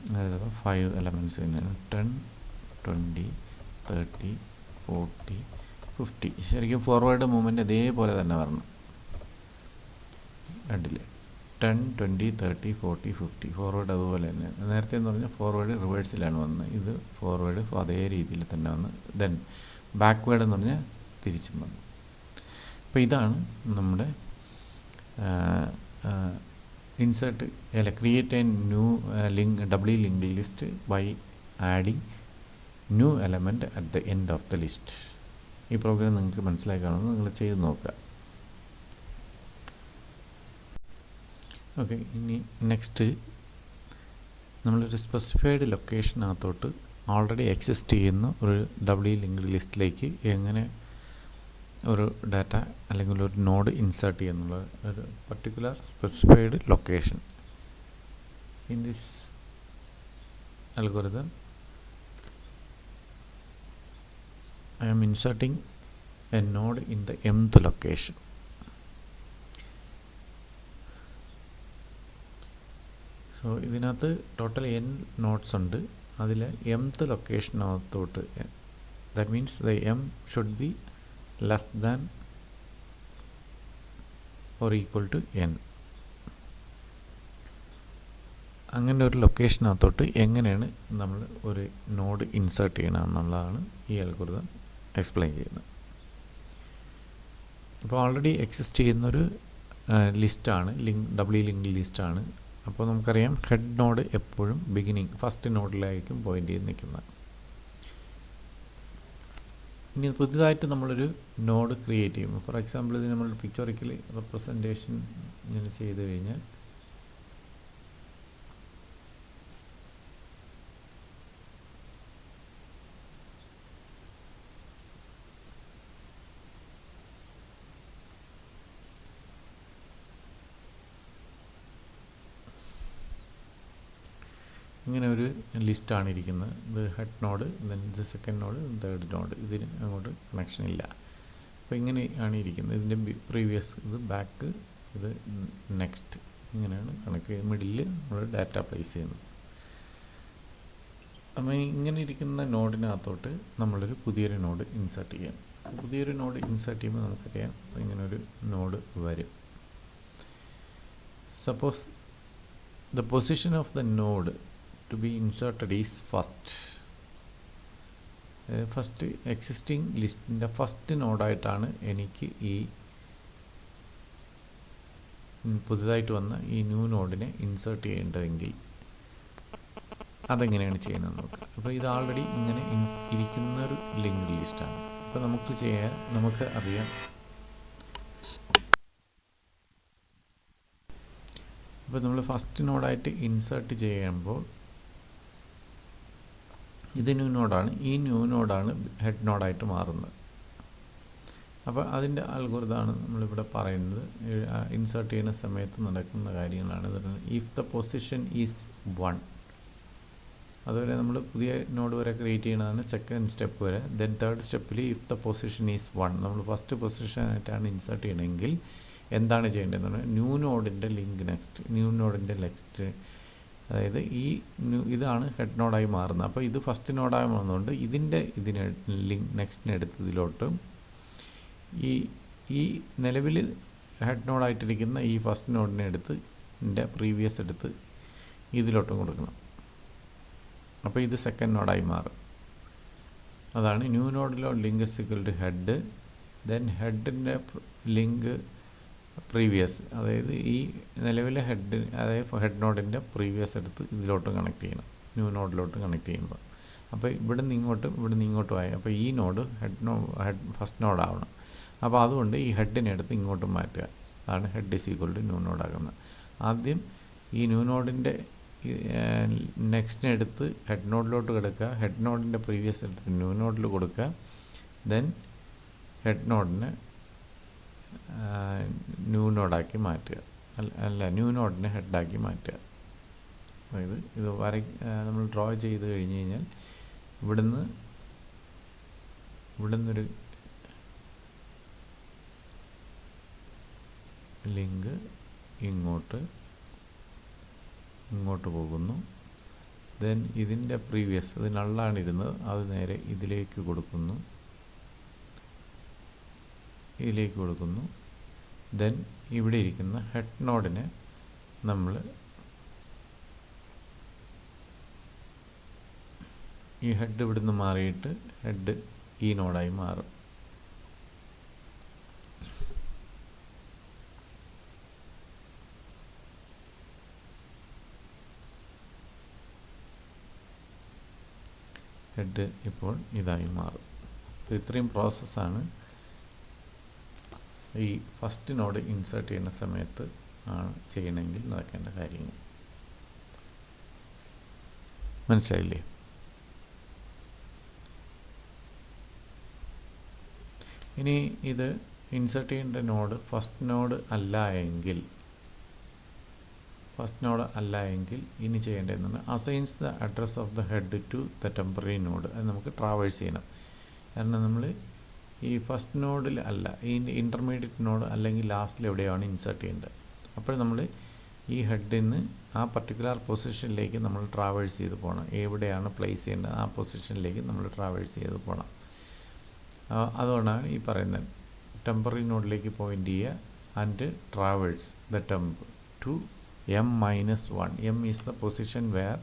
അതായത് 5 എലമെൻറ്റ്സ് തന്നെയാണ്. 10, 20, 30, 40, 50. ശരിക്കും ഫോർവേഡ് മൂവ്മെൻറ്റ് അതേപോലെ തന്നെ വരണം. കണ്ടില്ലേ? 10, 20, 30, 40, 50 ഫോർവേഡ് അതുപോലെ തന്നെ. നേരത്തെ എന്ന് പറഞ്ഞാൽ ഫോർവേഡ് റിവേഴ്സിലാണ് വന്നത്. ഇത് ഫോർവേഡ് അതേ രീതിയിൽ തന്നെ വന്ന് ദെൻ ബാക്ക്വേഡ് എന്ന് പറഞ്ഞാൽ തിരിച്ചും വന്നു. അപ്പോൾ ഇതാണ് നമ്മുടെ insert create a new link W link list by adding new element at the end of the list. ഈ പ്രോഗ്രാം നിങ്ങൾക്ക് മനസ്സിലായി കാണുമെന്ന് നിങ്ങൾ ചെയ്ത് നോക്കുക. ഓക്കെ, ഇനി നെക്സ്റ്റ് നമ്മളൊരു സ്പെസിഫൈഡ് ലൊക്കേഷനകത്തോട്ട് ഓൾറെഡി എക്സിസ്റ്റ് ചെയ്യുന്ന ഒരു ഡബ്ല്യു ലിങ്ക്ഡ് ലിസ്റ്റിലേക്ക് എങ്ങനെ ഒരു ഡാറ്റ അല്ലെങ്കിൽ ഒരു നോഡ് ഇൻസേർട്ട് ചെയ്യുന്നുള്ള ഒരു particular specified location. In this algorithm I am inserting a node in the mth location. So ഇതിനകത്ത് ടോട്ടൽ n നോഡ്സ് ഉണ്ട്. അതിൽ mth ലൊക്കേഷനകത്തോട്ട് that means the m should be less than or equal to n. അങ്ങനെ ഒരു ലൊക്കേഷനകത്തോട്ട് എങ്ങനെയാണ് നമ്മൾ ഒരു node insert ചെയ്യണം എന്നുള്ളതാണ് ഈ അൽഗോരിതം എക്സ്പ്ലെയിൻ ചെയ്യുന്നത്. ഇപ്പോൾ ഓൾറെഡി എക്സിസ്റ്റ് ചെയ്യുന്നൊരു ലിസ്റ്റാണ് ഡബ്ല്യു ലിങ്ക് ലിസ്റ്റാണ്. അപ്പോൾ നമുക്കറിയാം ഹെഡ് നോഡ് എപ്പോഴും ഫസ്റ്റ് നോഡിലായിരിക്കും പോയിൻ്റ് ചെയ്ത് നിൽക്കുന്നത്. ഇനി പുതുതായിട്ട് നമ്മളൊരു നോഡ് ക്രിയേറ്റ് ചെയ്യും. ഫോർ എക്സാമ്പിൾ ഇത് നമ്മൾ പിക്ചറിക്കലി റെപ്രസെൻറ്റേഷൻ ഇങ്ങനെ ചെയ്ത് കഴിഞ്ഞാൽ ഇങ്ങനെ ഒരു ലിസ്റ്റാണ് ഇരിക്കുന്നത്. ഇത് ഹെഡ് നോഡ്, ദെൻ ഇത് സെക്കൻഡ് നോഡ്, തേർഡ് നോഡ്. ഇതിന് അങ്ങോട്ട് കണക്ഷൻ ഇല്ല. അപ്പോൾ ഇങ്ങനെയാണ് ഇരിക്കുന്നത്. ഇതിൻ്റെ പ്രീവിയസ്, ഇത് ബാക്ക്, ഇത് നെക്സ്റ്റ്, ഇങ്ങനെയാണ് കണക്ട് ചെയ്ത് മിഡിൽ നമ്മൾ ഡാറ്റ പ്ലേസ് ചെയ്യുന്നത്. അപ്പോൾ ഇങ്ങനെ ഇരിക്കുന്ന നോഡിനകത്തോട്ട് നമ്മളൊരു പുതിയൊരു നോഡ് ഇൻസേർട്ട് ചെയ്യാം. പുതിയൊരു നോഡ് ഇൻസേർട്ട് ചെയ്യുമ്പോൾ നമുക്കറിയാം ഇങ്ങനൊരു നോഡ് വരും. Suppose the position of the node to be inserted is first existing ലിസ്റ്റിൻ്റെ ഫസ്റ്റ് നോഡായിട്ടാണ് എനിക്ക് ഈ പുതുതായിട്ട് വന്ന ഈ ന്യൂ നോഡിനെ ഇൻസേർട്ട് ചെയ്യേണ്ടതെങ്കിൽ അതെങ്ങനെയാണ് ചെയ്യുന്നത് നോക്കുക. അപ്പോൾ ഇത് ആൾറെഡി ഇങ്ങനെ ഇരിക്കുന്നൊരു ലിങ്ക് ലിസ്റ്റാണ്. അപ്പോൾ നമുക്ക് അറിയാം. അപ്പോൾ നമ്മൾ ഫസ്റ്റ് നോഡായിട്ട് ഇൻസേർട്ട് ചെയ്യുമ്പോൾ ഇത് ന്യൂ നോഡാണ്. ഈ ന്യൂ നോഡാണ് ഹെഡ് നോഡായിട്ട് മാറുന്നത്. അപ്പോൾ അതിൻ്റെ അൽഗോരിതമാണ് നമ്മളിവിടെ പറയുന്നത്. ഇൻസേർട്ട് ചെയ്യുന്ന സമയത്ത് നടക്കുന്ന കാര്യങ്ങളാണ്. ഇഫ് ദ പൊസിഷൻ ഈസ് 1, അതുവരെ നമ്മൾ പുതിയ നോഡ് വരെ ക്രിയേറ്റ് ചെയ്യുന്നതാണ് സെക്കൻഡ് സ്റ്റെപ്പ് വരെ. ദെൻ തേർഡ് സ്റ്റെപ്പിൽ ഇഫ് ദ പൊസിഷൻ ഈസ് 1, നമ്മൾ ഫസ്റ്റ് പൊസിഷനായിട്ടാണ് ഇൻസേർട്ട് ചെയ്യണമെങ്കിൽ എന്താണ് ചെയ്യേണ്ടതെന്ന് പറഞ്ഞാൽ ന്യൂ നോഡിൻ്റെ ലിങ്ക് നെക്സ്റ്റ്, ന്യൂ നോഡിൻ്റെ നെക്സ്റ്റ്, അതായത് ഇതാണ് ഹെഡ് നോഡായി മാറുന്നത്. അപ്പോൾ ഇത് ഫസ്റ്റ് നോഡായി മാറുന്നതുകൊണ്ട് ഇതിനെ ലിങ്ക് നെക്സ്റ്റിനെടുത്ത് ഇതിലോട്ടും ഈ നിലവിൽ ഹെഡ് നോഡായിട്ടിരിക്കുന്ന ഈ ഫസ്റ്റ് നോഡിനെ എടുത്ത് പ്രീവിയസ് എടുത്ത് ഇതിലോട്ടും കൊടുക്കണം. അപ്പോൾ ഇത് സെക്കൻഡ് നോഡായി മാറും. അതാണ് ന്യൂ നോഡിലോ link equal to head, then ഹെഡിൻ്റെ ലിങ്ക് പ്രീവിയസ്, അതായത് ഈ നിലവിലെ അതായത് ഹെഡ് നോഡിൻ്റെ പ്രീവിയസ് എടുത്ത് ഇതിലോട്ട് കണക്ട് ചെയ്യണം, ന്യൂ നോഡിലോട്ട് കണക്ട് ചെയ്യുമ്പോൾ. അപ്പോൾ ഇവിടെ നിന്ന് ഇങ്ങോട്ടും ആയി. അപ്പോൾ ഈ നോഡ് ഹെഡ് ഫസ്റ്റ് നോഡാവണം. അപ്പോൾ അതുകൊണ്ട് ഈ ഹെഡിനെ എടുത്ത് ഇങ്ങോട്ടും മാറ്റുക. അതാണ് head is equal to new നോഡാകുന്നത്. ആദ്യം ഈ ന്യൂ നോഡിൻ്റെ നെക്സ്റ്റിനെ എടുത്ത് ഹെഡ് നോഡിലോട്ട് കിടക്കുക, ഹെഡ് നോഡിൻ്റെ പ്രീവിയസ് എടുത്ത് ന്യൂ നോഡിൽ കൊടുക്കുക, ദെൻ ഹെഡ് നോഡിനെ ന്യൂ നോഡാക്കി മാറ്റുക, ന്യൂ നോഡിനെ ഹെഡാക്കി മാറ്റുക. അതായത് ഇത് നമ്മൾ ഡ്രോ ചെയ്ത് കഴിഞ്ഞ് കഴിഞ്ഞാൽ ഇവിടുന്നൊരു ലിങ്ക് ഇങ്ങോട്ട് പോകുന്നു. ദെൻ ഇതിൻ്റെ പ്രീവിയസ്, ഇത് നള്ളാണ് ഇരുന്നത്, അത് നേരെ ഇതിലേക്ക് കൊടുക്കുന്നു. ദെൻ ഇവിടെ ഇരിക്കുന്ന ഹെഡ് നോഡിനെ നമ്മൾ ഈ ഹെഡ് ഇവിടുന്ന് മാറിയിട്ട് ഹെഡ് ഈ നോഡായി മാറും. ഹെഡ് ഇപ്പോൾ ഇതായി മാറും. അപ്പോൾ ഇത്രയും പ്രോസസ്സാണ് ഈ ഫസ്റ്റ് നോഡ് ഇൻസേർട്ട് ചെയ്യുന്ന സമയത്ത് ചെയ്യണമെങ്കിൽ നടക്കേണ്ട കാര്യങ്ങൾ. മനസ്സിലായില്ലേ? ഇനി ഇത് ഇൻസേർട്ട് ചെയ്യേണ്ട നോഡ് ഫസ്റ്റ് നോഡ് അല്ല എങ്കിൽ ഇനി ചെയ്യേണ്ടതെന്ന് assigns the address of the head to the temporary node. അത് നമുക്ക് ട്രാവേഴ്സ് ചെയ്യണം. കാരണം നമ്മൾ ഈ ഫസ്റ്റ് നോഡിൽ അല്ല, ഈ ഇൻ്റർമീഡിയറ്റ് നോഡ് അല്ലെങ്കിൽ ലാസ്റ്റിൽ എവിടെയാണ് ഇൻസേർട്ട് ചെയ്യേണ്ടത്. അപ്പോൾ നമ്മൾ ഈ ഹെഡിൽ നിന്ന് ആ പർട്ടിക്കുലർ പൊസിഷനിലേക്ക് നമ്മൾ ട്രാവേഴ്സ് ചെയ്ത് പോകണം. എവിടെയാണ് പ്ലേസ് ചെയ്യേണ്ടത് ആ പൊസിഷനിലേക്ക് നമ്മൾ ട്രാവേഴ്സ് ചെയ്ത് പോകണം. അതുകൊണ്ടാണ് ഈ പറയുന്നത് ടെമ്പററി നോഡിലേക്ക് പോയിൻ്റ് ചെയ്യുക and traverse the temp to m-1. m is the position where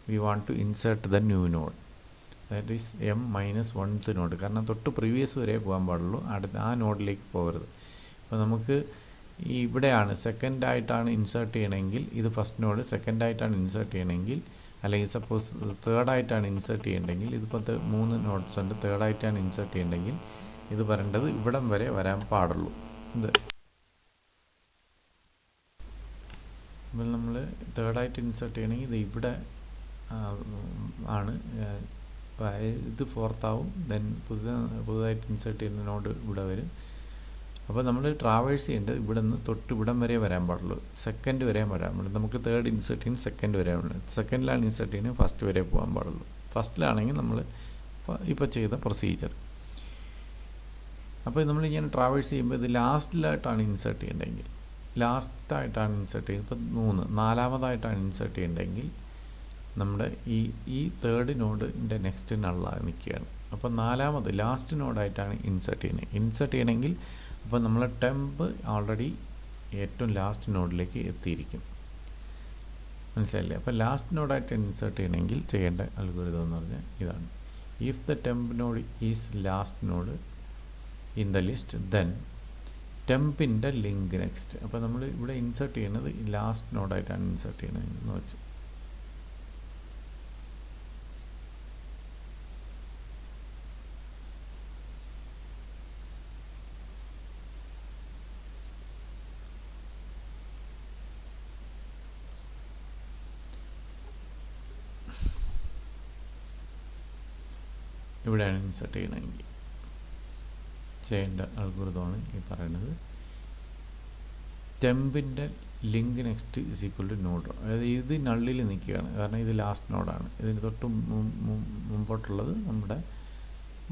we want to insert the new node. That is m-1th node. കാരണം തൊട്ട് പ്രീവിയസ് വരെ പോകാൻ പാടുള്ളൂ, അടുത്ത ആ നോഡിലേക്ക് പോകരുത്. അപ്പോൾ നമുക്ക് ഇവിടെയാണ് സെക്കൻഡായിട്ടാണ് ഇൻസേർട്ട് ചെയ്യണമെങ്കിൽ ഇത് ഫസ്റ്റ് നോഡ്, സെക്കൻഡായിട്ടാണ് ഇൻസേർട്ട് ചെയ്യണമെങ്കിൽ അല്ലെങ്കിൽ സപ്പോസ് തേർഡായിട്ടാണ് ഇൻസേർട്ട് ചെയ്യേണ്ടെങ്കിൽ, ഇതിപ്പോൾ 3 നോഡ്സ് ഉണ്ട്, തേർഡായിട്ടാണ് ഇൻസേർട്ട് ചെയ്യേണ്ടെങ്കിൽ ഇത് പറയേണ്ടത് ഇവിടം വരെ വരാൻ പാടുള്ളൂ. ഇത് അപ്പോൾ നമ്മൾ തേർഡായിട്ട് ഇൻസേർട്ട് ചെയ്യണമെങ്കിൽ ഇത് ഇവിടെ ആണ്, ഇത് ഫോർത്താവും. ദെൻ പുതുതായിട്ട് ഇൻസേർട്ട് ചെയ്യുന്ന നോഡ് ഇവിടെ വരും. അപ്പോൾ നമ്മൾ ട്രാവേഴ്സ് ചെയ്യേണ്ടത് ഇവിടെ നിന്ന് തൊട്ട് ഇവിടം വരെ വരാൻ പാടുള്ളൂ, സെക്കൻഡ് വരെ വരാൻ പാടുള്ളൂ. നമുക്ക് തേർഡ് ഇൻസേർട്ട് ചെയ്യുന്ന സെക്കൻഡ് വരെ പാടുള്ളൂ, സെക്കൻഡിലാണ് ഇൻസേർട്ട് ചെയ്യുന്നത് ഫസ്റ്റ് വരെ പോകാൻ പാടുള്ളൂ. ഫസ്റ്റിലാണെങ്കിൽ നമ്മൾ ഇപ്പോൾ ചെയ്ത പ്രൊസീജിയർ. അപ്പോൾ നമ്മൾ ഇങ്ങനെ ട്രാവേഴ്സ് ചെയ്യുമ്പോൾ ഇത് ലാസ്റ്റിലായിട്ടാണ് ഇൻസേർട്ട് ചെയ്യേണ്ടതെങ്കിൽ, ലാസ്റ്റായിട്ടാണ് ഇൻസേർട്ട് ചെയ്യുന്നത്, ഇപ്പോൾ 4-ാമതായിട്ടാണ് ഇൻസേർട്ട് ചെയ്യേണ്ടതെങ്കിൽ നമ്മുടെ ഈ തേർഡ് നോഡിൻ്റെ നെക്സ്റ്റ് നള്ളായി നിൽക്കുകയാണ്. അപ്പോൾ 4-ാമത് ലാസ്റ്റ് നോഡായിട്ടാണ് ഇൻസേർട്ട് ചെയ്യണമെങ്കിൽ അപ്പോൾ നമ്മൾ ടെമ്പ് ഓൾറെഡി ഏറ്റവും ലാസ്റ്റ് നോഡിലേക്ക് എത്തിയിരിക്കും. മനസ്സിലായില്ലേ? അപ്പോൾ ലാസ്റ്റ് നോഡായിട്ട് ഇൻസേർട്ട് ചെയ്യണമെങ്കിൽ ചെയ്യേണ്ട അൽഗോരിതം എന്ന് പറഞ്ഞാൽ ഇതാണ്. If the temp node is last node in the list then ടെമ്പിൻ്റെ ലിങ്ക് നെക്സ്റ്റ്. അപ്പോൾ നമ്മൾ ഇവിടെ ഇൻസേർട്ട് ചെയ്യുന്നത് ലാസ്റ്റ് നോഡായിട്ടാണ് ഇൻസേർട്ട് ചെയ്യുന്നത് എന്ന് വെച്ച്. ഇവിടെയാണ് ഇൻസർട്ട് ചെയ്യണമെങ്കിൽ ചെയ്യേണ്ട അൽഗോരിതമാണ് ഈ പറയുന്നത്. ടെമ്പിൻ്റെ link next is equal to node. അതായത് ഇത് നള്ളിൽ നിൽക്കുകയാണ്, കാരണം ഇത് ലാസ്റ്റ് നോഡാണ്. ഇതിന് തൊട്ട് മുമ്പോട്ടുള്ളത് നമ്മുടെ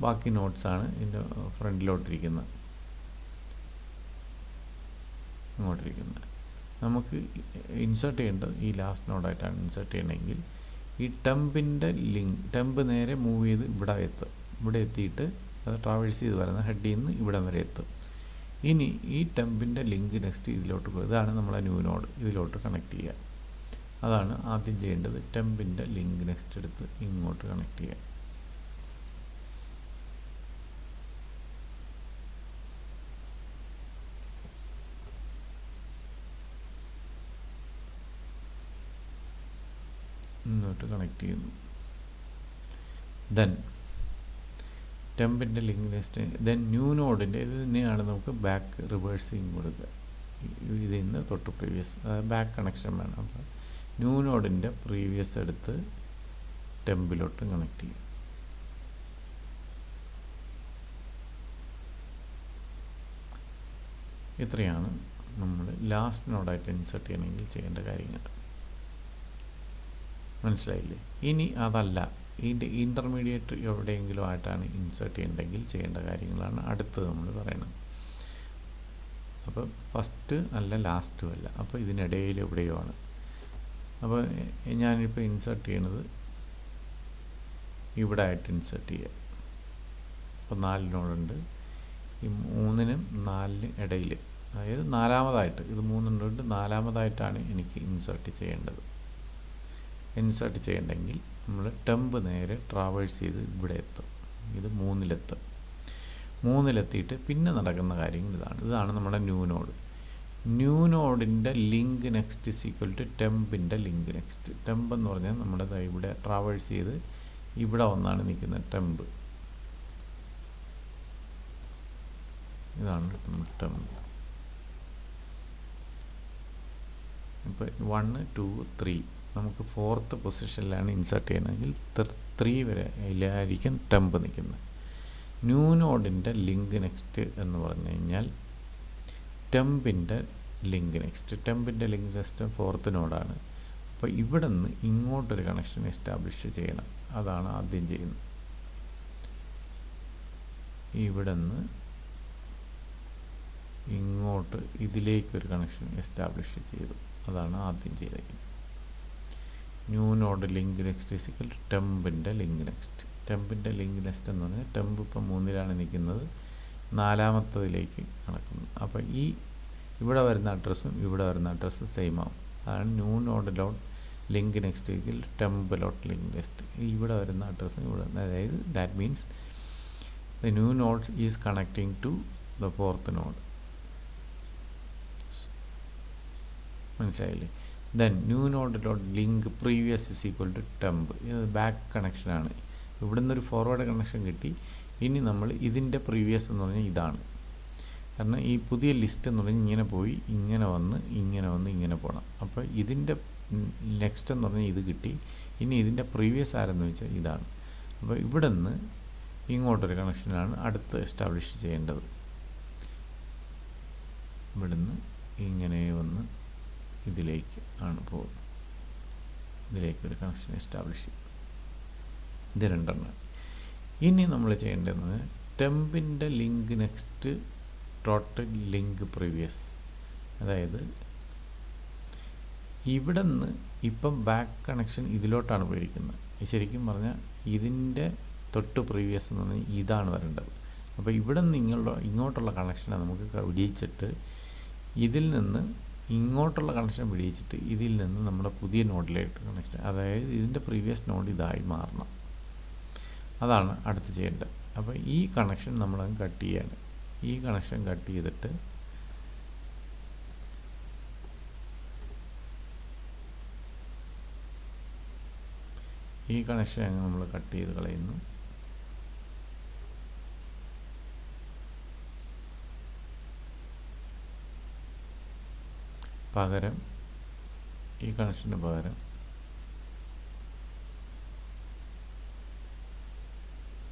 ബാക്കി നോട്ട്സാണ് ഇതിൻ്റെ ഫ്രണ്ടിലോട്ടിരിക്കുന്നത്, ഇങ്ങോട്ടിരിക്കുന്നത്. നമുക്ക് ഇൻസേർട്ട് ചെയ്യേണ്ടത് ഈ ലാസ്റ്റ് നോഡായിട്ടാണ് ഇൻസേർട്ട് ചെയ്യണമെങ്കിൽ ഈ ടെമ്പിൻ്റെ ലിങ്ക്, ടെമ്പ് നേരെ മൂവ് ചെയ്ത് ഇവിടെ എത്തും. ഇവിടെ എത്തിയിട്ട് അത് ട്രാവേഴ്സ് ചെയ്ത് വരുന്ന ഹെഡിൽ നിന്ന് ഇവിടം വരെ എത്തും. ഇനി ഈ ടെമ്പിൻ്റെ ലിങ്ക് നെക്സ്റ്റ് ഇതിലോട്ട് പോകും. ഇതാണ് നമ്മളെ ന്യൂ നോഡ്, ഇതിലോട്ട് കണക്ട് ചെയ്യുക. അതാണ് ആദ്യം ചെയ്യേണ്ടത്. ടെമ്പിൻ്റെ ലിങ്ക് നെക്സ്റ്റ് എടുത്ത് ഇങ്ങോട്ട് കണക്ട് ചെയ്യുക. ഇങ്ങോട്ട് കണക്ട് ചെയ്യുന്നു. ദെൻ ടെമ്പിൻ്റെ ലിങ്ക് നെക്സ്റ്റ്, ദെൻ ന്യൂ നോഡിൻ്റെ ഇത് തന്നെയാണ് നമുക്ക് ബാക്ക് റിവേഴ്സിങ് കൊടുക്കുക. ഇതിൽ നിന്ന് തൊട്ട് പ്രീവിയസ് ബാക്ക് കണക്ഷൻ വേണം. അപ്പോൾ ന്യൂ നോഡിൻ്റെ പ്രീവിയസ് എടുത്ത് ടെമ്പിലോട്ട് കണക്ട് ചെയ്യും. ഇത്രയാണ് നമ്മൾ ലാസ്റ്റ് നോഡായിട്ട് ഇൻസർട്ട് ചെയ്യണമെങ്കിൽ ചെയ്യേണ്ട കാര്യങ്ങൾ. മനസ്സിലായില്ലേ? ഇനി അതല്ല, ഇതിൻ്റെ ഇൻ്റർമീഡിയറ്റ് എവിടെയെങ്കിലും ആയിട്ടാണ് ഇൻസേർട്ട് ചെയ്യേണ്ടെങ്കിൽ ചെയ്യേണ്ട കാര്യങ്ങളാണ് അടുത്തത് നമ്മൾ പറയുന്നത്. അപ്പോൾ ഫസ്റ്റ് അല്ല ലാസ്റ്റും അല്ല, അപ്പോൾ ഇതിനിടയിൽ എവിടെയോ ആണ്. അപ്പോൾ ഞാനിപ്പോൾ ഇൻസേർട്ട് ചെയ്യണത് ഇവിടെ ആയിട്ട് ഇൻസേർട്ട് ചെയ്യുക. അപ്പോൾ 4 നോഡുണ്ട്. ഈ 3നും 4നും ഇടയിൽ, അതായത് നാലാമതായിട്ട്, ഇത് 3 നോഡുണ്ട്, നാലാമതായിട്ടാണ് എനിക്ക് ഇൻസേർട്ട് ചെയ്യേണ്ടത്. ഇൻസേർട്ട് ചെയ്യണമെങ്കിൽ നമ്മൾ ടെമ്പ് നേരെ ട്രാവേഴ്സ് ചെയ്ത് ഇവിടെ എത്തും. ഇത് 3-ലെത്തും. 3-ലെത്തിയിട്ട് പിന്നെ നടക്കുന്ന കാര്യങ്ങൾ ഇതാണ് നമ്മുടെ ന്യൂ നോഡ്. ന്യൂ നോഡിൻ്റെ link next is equal to ടെമ്പിൻ്റെ ലിങ്ക് നെക്സ്റ്റ്. ടെമ്പ് എന്ന് പറഞ്ഞാൽ നമ്മുടെ ഇവിടെ ട്രാവേഴ്സ് ചെയ്ത് ഇവിടെ വന്നാണ് നിൽക്കുന്നത് ടെമ്പ്. ഇതാണ് ടെമ്പ്. ഇപ്പോൾ 1, 2, 3 നമുക്ക് 4th പൊസിഷനിലാണ് ഇൻസേർട്ട് ചെയ്യണമെങ്കിൽ 3 വരെ അതിലായിരിക്കും ടെമ്പ് നിൽക്കുന്നത്. ന്യൂ നോഡിൻ്റെ ലിങ്ക് നെക്സ്റ്റ് എന്ന് പറഞ്ഞു കഴിഞ്ഞാൽ ടെമ്പിൻ്റെ ലിങ്ക് നെക്സ്റ്റ്. ടെമ്പിൻ്റെ ലിങ്ക് നെക്സ്റ്റ് 4th നോഡാണ്. അപ്പോൾ ഇവിടെ നിന്ന് ഇങ്ങോട്ടൊരു കണക്ഷൻ എസ്റ്റാബ്ലിഷ് ചെയ്യണം. അതാണ് ആദ്യം ചെയ്യുന്നത്. ഇവിടെ നിന്ന് ഇങ്ങോട്ട് ഇതിലേക്കൊരു കണക്ഷൻ എസ്റ്റാബ്ലിഷ് ചെയ്തു. അതാണ് ആദ്യം ചെയ്തേക്കുന്നത്. New node link next equal to ടെമ്പിൻ്റെ ലിങ്ക് നെക്സ്റ്റ്. ടെമ്പിൻ്റെ ലിങ്ക് നെക്സ്റ്റ് എന്ന് പറഞ്ഞാൽ ടെമ്പ് ഇപ്പം 3-ലാണ് നിൽക്കുന്നത്, 4-മത്തതിലേക്ക് കണക്കുന്നു. അപ്പോൾ ഈ ഇവിടെ വരുന്ന അഡ്രസ്സും ഇവിടെ വരുന്ന അഡ്രസ്സും സെയിം ആവും. അതാണ് ന്യൂ നോഡ് ലോട്ട് link next equal to temp ലോട്ട് ലിങ്ക് നെക്സ്റ്റ്. ഇവിടെ വരുന്ന അഡ്രസ്സും ഇവിടെ, അതായത് that means the new node is connecting to the 4th node. മനസ്സിലായില്ലേ? Then new node dot link previous is equal to temp. ഇത് ബാക്ക് കണക്ഷനാണ്. ഇവിടെ നിന്നൊരു ഫോർവേഡ് കണക്ഷൻ കിട്ടി. ഇനി നമ്മൾ ഇതിൻ്റെ പ്രീവിയസ് എന്ന് പറഞ്ഞാൽ ഇതാണ്. കാരണം ഈ പുതിയ ലിസ്റ്റ് എന്ന് പറഞ്ഞാൽ ഇങ്ങനെ പോയി ഇങ്ങനെ വന്ന് ഇങ്ങനെ വന്ന് ഇങ്ങനെ പോകണം. അപ്പോൾ ഇതിൻ്റെ നെക്സ്റ്റ് എന്ന് പറഞ്ഞാൽ ഇത് കിട്ടി. ഇനി ഇതിൻ്റെ പ്രീവിയസ് ആരെന്ന് വെച്ചാൽ ഇതാണ്. അപ്പോൾ ഇവിടെ നിന്ന് ഇങ്ങോട്ടൊരു കണക്ഷനാണ് അടുത്ത് എസ്റ്റാബ്ലിഷ് ചെയ്യേണ്ടത്. ഇവിടുന്ന് ഇങ്ങനെ വന്ന് ഇതിലേക്ക് ആണ് പോകുന്നത്. ഇതിലേക്കൊരു കണക്ഷൻ എസ്റ്റാബ്ലിഷ് ചെയ്യും. ഇത് 2 ഇനി നമ്മൾ ചെയ്യേണ്ടത് ടെമ്പിൻ്റെ link next total link previous. അതായത് ഇവിടെ നിന്ന് ഇപ്പം ബാക്ക് കണക്ഷൻ ഇതിലോട്ടാണ് പോയിരിക്കുന്നത്. ശരിക്കും പറഞ്ഞാൽ ഇതിൻ്റെ തൊട്ട് പ്രീവിയസ് എന്ന് പറഞ്ഞാൽ ഇതാണ് വരേണ്ടത്. അപ്പോൾ ഇവിടെ നിന്ന് ഇങ്ങോട്ടുള്ള കണക്ഷനെ നമുക്ക് വിടിയിച്ചിട്ട് ഇതിൽ നിന്ന് ഇങ്ങോട്ടുള്ള കണക്ഷൻ പിടിച്ചിട്ട് ഇതിൽ നിന്ന് നമ്മുടെ പുതിയ നോഡിലേക്ക് കണക്ഷൻ, അതായത് ഇതിൻ്റെ പ്രീവിയസ് നോഡ് ഇതായി മാറണം. അതാണ് അടുത്ത് ചെയ്യേണ്ടത്. അപ്പോൾ ഈ കണക്ഷൻ നമ്മളങ്ങ് കട്ട് ചെയ്യാണ്. ഈ കണക്ഷൻ കട്ട് ചെയ്തിട്ട് ഈ കണക്ഷൻ അങ്ങ് നമ്മൾ കട്ട് ചെയ്ത് കളയുന്നു. പകരം ഈ കണക്ഷന് പകരം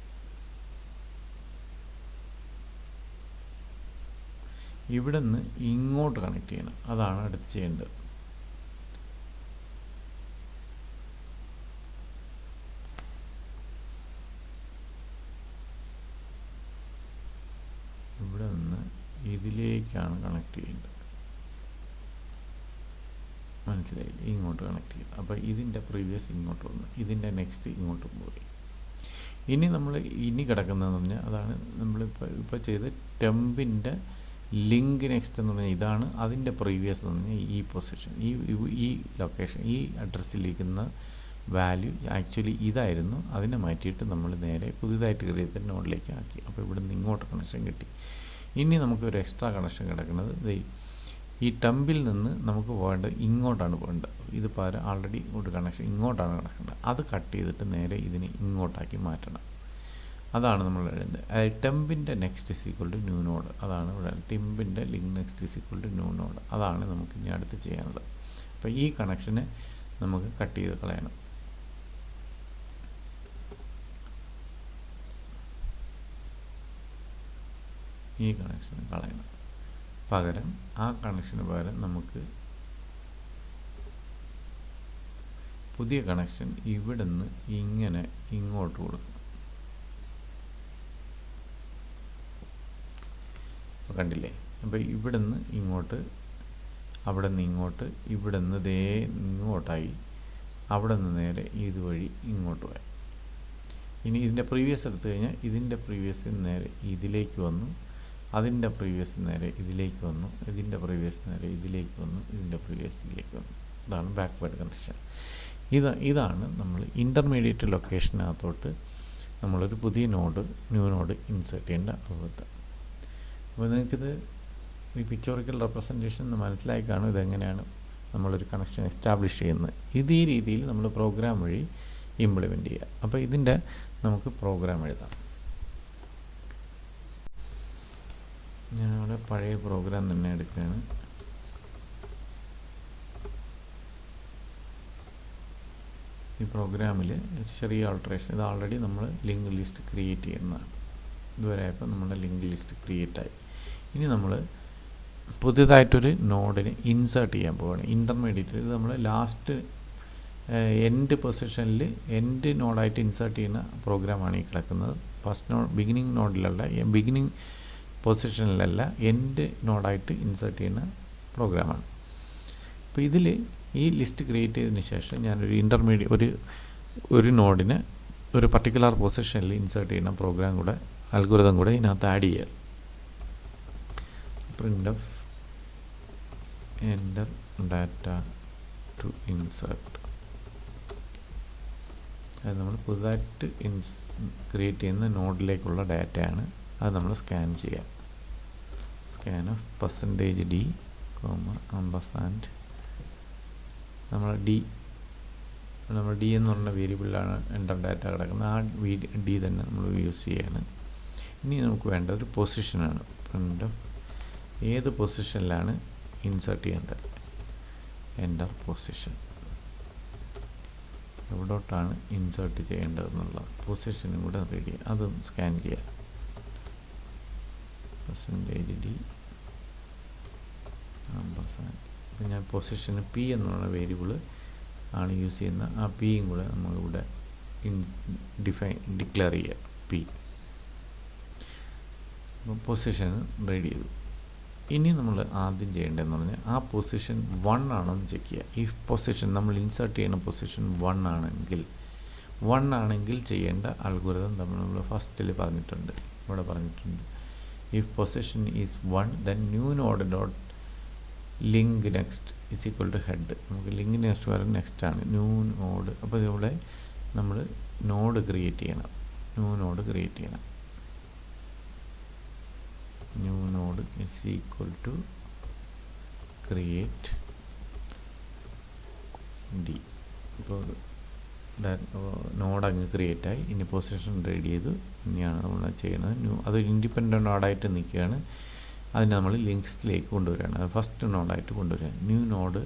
ഇവിടെ നിന്ന് ഇങ്ങോട്ട് കണക്ട് ചെയ്യണം. അതാണ് അടുത്ത് ചെയ്യേണ്ടത്. ഇവിടെ നിന്ന് ഇതിലേക്കാണ് കണക്ട് ചെയ്യേണ്ടത്. മനസ്സിലായില്ലേ? ഇങ്ങോട്ട് കണക്ട് ചെയ്തു. അപ്പോൾ ഇതിൻ്റെ പ്രീവിയസ് ഇങ്ങോട്ട് വന്നു, ഇതിൻ്റെ നെക്സ്റ്റ് ഇങ്ങോട്ട് പോയി. ഇനി കിടക്കുന്നതെന്ന് പറഞ്ഞാൽ അതാണ് നമ്മളിപ്പോൾ ചെയ്ത് ടെമ്പിൻ്റെ ലിങ്ക് നെക്സ്റ്റ് എന്ന് പറഞ്ഞാൽ ഇതാണ്. അതിൻ്റെ പ്രീവിയസ് എന്ന് പറഞ്ഞാൽ ഈ പൊസിഷൻ, ഈ ലൊക്കേഷൻ, ഈ അഡ്രസ്സിലിരിക്കുന്ന വാല്യൂ ആക്ച്വലി ഇതായിരുന്നു. അതിനെ മാറ്റിയിട്ട് നമ്മൾ നേരെ പുതിയതായിട്ട് ക്രിയേറ്റ് ചെയ്ത നോഡിലേക്ക് ആക്കി. അപ്പോൾ ഇവിടെ നിന്ന് ഇങ്ങോട്ട് കണക്ഷൻ കിട്ടി. ഇനി നമുക്ക് ഒരു എക്സ്ട്രാ കണക്ഷൻ കിടക്കുന്നത് ഈ ടെമ്പിൽ നിന്ന് നമുക്ക് പോകേണ്ടത് ഇങ്ങോട്ടാണ് പോകേണ്ടത്. ഇത് പകരം ആൾറെഡി ഒരു കണക്ഷൻ ഇങ്ങോട്ടാണ് കിടക്കേണ്ടത്. അത് കട്ട് ചെയ്തിട്ട് നേരെ ഇതിനെ ഇങ്ങോട്ടാക്കി മാറ്റണം. അതാണ് നമ്മൾ എഴുതുന്നത്. ടെമ്പിൻ്റെ next is equal to new node. അതാണ് ഇവിടെ ടെമ്പിൻ്റെ link next is equal to new node. അതാണ് നമുക്ക് ഇനി അടുത്ത് ചെയ്യാനുള്ളത്. അപ്പോൾ ഈ കണക്ഷനെ നമുക്ക് കട്ട് ചെയ്ത് കളയണം. ഈ കണക്ഷൻ കളയണം. പകരം ആ കണക്ഷന് പകരം നമുക്ക് പുതിയ കണക്ഷൻ ഇവിടെ നിന്ന് ഇങ്ങനെ ഇങ്ങോട്ട് കൊടുക്കണം. അപ്പോൾ കണ്ടില്ലേ? അപ്പോൾ ഇവിടെ നിന്ന് ഇങ്ങോട്ട്, അവിടെ നിന്ന് ഇങ്ങോട്ട്, ഇവിടെ നിന്ന് ദേ ഇങ്ങോട്ടായി, അവിടെ നിന്ന് നേരെ ഇതുവഴി ഇങ്ങോട്ട് പോയി. ഇനി ഇതിൻ്റെ പ്രീവിയസ് എടുത്തു കഴിഞ്ഞാൽ ഇതിൻ്റെ പ്രീവിയസ് നേരെ ഇതിലേക്ക് വന്നു, അതിൻ്റെ പ്രീവിയസ് നേരെ ഇതിലേക്ക് വന്നു, ഇതിൻ്റെ പ്രീവിയസ് നേരെ ഇതിലേക്ക് വന്നു, ഇതിൻ്റെ പ്രീവിയസ് ഇതിലേക്ക് വന്നു. ഇതാണ് ബാക്ക്വേർഡ് കണക്ഷൻ. ഇതാണ് നമ്മൾ ഇൻ്റർമീഡിയറ്റ് ലൊക്കേഷനകത്തോട്ട് നമ്മളൊരു പുതിയ ന്യൂ നോഡ് ഇൻസേർട്ട് ചെയ്യേണ്ട അളവത്ത്. അപ്പോൾ നിങ്ങൾക്കിത് ഈ പിക്ചോറിക്കൽ റെപ്രസെൻറ്റേഷൻ മനസ്സിലായി കാണും ഇതെങ്ങനെയാണ് നമ്മളൊരു കണക്ഷൻ എസ്റ്റാബ്ലിഷ് ചെയ്യുന്നത്. ഈ രീതിയിൽ നമ്മൾ പ്രോഗ്രാം വഴി ഇംപ്ലിമെൻറ്റ് ചെയ്യുക. അപ്പോൾ ഇതിൻ്റെ നമുക്ക് പ്രോഗ്രാം എഴുതാം. ഞാനിവിടെ പഴയ പ്രോഗ്രാം തന്നെ എടുക്കുകയാണ്. ഈ പ്രോഗ്രാമിൽ ചെറിയ ആൾട്രേഷൻ, ഇത് ഓൾറെഡി നമ്മൾ ലിങ്ക് ലിസ്റ്റ് ക്രിയേറ്റ് ചെയ്യുന്നതാണ്. ഇതുവരെ ആയപ്പോൾ നമ്മുടെ ലിങ്ക് ലിസ്റ്റ് ക്രിയേറ്റ് ആയി. ഇനി നമ്മൾ പുതിയതായിട്ടൊരു നോഡിനെ ഇൻസേർട്ട് ചെയ്യാൻ പോവുകയാണ്. ഇൻ്റർമീഡിയറ്റ് ഇത് നമ്മൾ ലാസ്റ്റ് എൻഡ് പൊസിഷനിൽ എൻഡ് നോഡായിട്ട് ഇൻസേർട്ട് ചെയ്യുന്ന പ്രോഗ്രാമാണ് ഈ കിടക്കുന്നത്. ഫസ്റ്റ് നോഡ് ബിഗിനിങ് നോഡിലല്ല, ബിഗിനിങ് പൊസിഷനിലല്ല, എൻഡ് നോഡായിട്ട് ഇൻസേർട്ട് ചെയ്യുന്ന പ്രോഗ്രാമാണ്. അപ്പോൾ ഇതിൽ ഈ ലിസ്റ്റ് ക്രിയേറ്റ് ചെയ്തതിന് ശേഷം ഞാനൊരു ഒരു നോഡിനെ ഒരു പർട്ടിക്കുലർ പൊസിഷനിൽ ഇൻസേർട്ട് ചെയ്യുന്ന പ്രോഗ്രാം കൂടെ അൽഗോരിതം കൂടെ ഇതിനകത്ത് ആഡ് ചെയ്യാം. printf enter data to insert. അത് നമ്മൾ പുതുതായിട്ട് ക്രിയേറ്റ് ചെയ്യുന്ന നോഡിലേക്കുള്ള ഡാറ്റയാണ്. അത് നമ്മൾ സ്കാൻ ചെയ്യാം. സ്കാൻ ഓഫ് %d, ആമ്പസാൻഡ് നമ്മൾ ഡി എന്ന് പറഞ്ഞ വേരിയബിളിലാണ് എൻ്റർ ഡാറ്റ കിടക്കുന്നത്. ആ ഡി തന്നെ നമ്മൾ യൂസ് ചെയ്യാണ്. ഇനി നമുക്ക് വേണ്ട ഒരു പൊസിഷനാണ്. printf ഏത് പൊസിഷനിലാണ് ഇൻസേർട്ട് ചെയ്യേണ്ടത്, എൻ്റർ പൊസിഷൻ, എവിടോട്ടാണ് ഇൻസേർട്ട് ചെയ്യേണ്ടതെന്നുള്ള പൊസിഷനും കൂടെ റെഡി, അതും സ്കാൻ ചെയ്യാം. %d ആമ്പസാൻഡ്. ഇപ്പം ഞാൻ പൊസിഷന് പി എന്നുള്ള വേരിയബിൾ ആണ് യൂസ് ചെയ്യുന്നത്. ആ പിയും കൂടെ നമ്മളിവിടെ ഡിക്ലെയർ ചെയ്യുക. പി അപ്പം പൊസിഷൻ റെഡി ചെയ്തു. ഇനി നമ്മൾ ആദ്യം ചെയ്യേണ്ടതെന്ന് പറഞ്ഞാൽ ആ പൊസിഷൻ 1 ആണെന്ന് ചെക്ക് ചെയ്യുക. ഈ പൊസിഷൻ നമ്മൾ ഇൻസേർട്ട് ചെയ്യുന്ന പൊസിഷൻ 1 ആണെങ്കിൽ ചെയ്യേണ്ട അൽഗോരിതം നമ്മൾ ഫസ്റ്റിൽ പറഞ്ഞിട്ടുണ്ട്, ഇവിടെ പറഞ്ഞിട്ടുണ്ട്. If position is 1 then new node dot link next is equal to head. നമുക്ക് ലിങ്ക് നെക്സ്റ്റ് വരെ നെക്സ്റ്റ് ആണ് ന്യൂ നോഡ്. അപ്പോൾ ഇവിടെ നമ്മൾ നോഡ് ക്രിയേറ്റ് ചെയ്യണം. New node is equal to create D. ഇപ്പോൾ നോഡ് അങ്ങ് ക്രിയേറ്റ് ആയി. ഇനി പൊസിഷൻ റെഡി ചെയ്തു. ഇനിയാണ് നമ്മൾ ചെയ്യുന്നത്. അത് ഇൻഡിപെൻഡൻ്റ് നോഡായിട്ട് നിൽക്കുകയാണ്. അതിനെ നമ്മൾ ലിങ്ക്സിലേക്ക് കൊണ്ടുവരികയാണ്. അത് ഫസ്റ്റ് നോഡായിട്ട് കൊണ്ടുവരികയാണ്. New node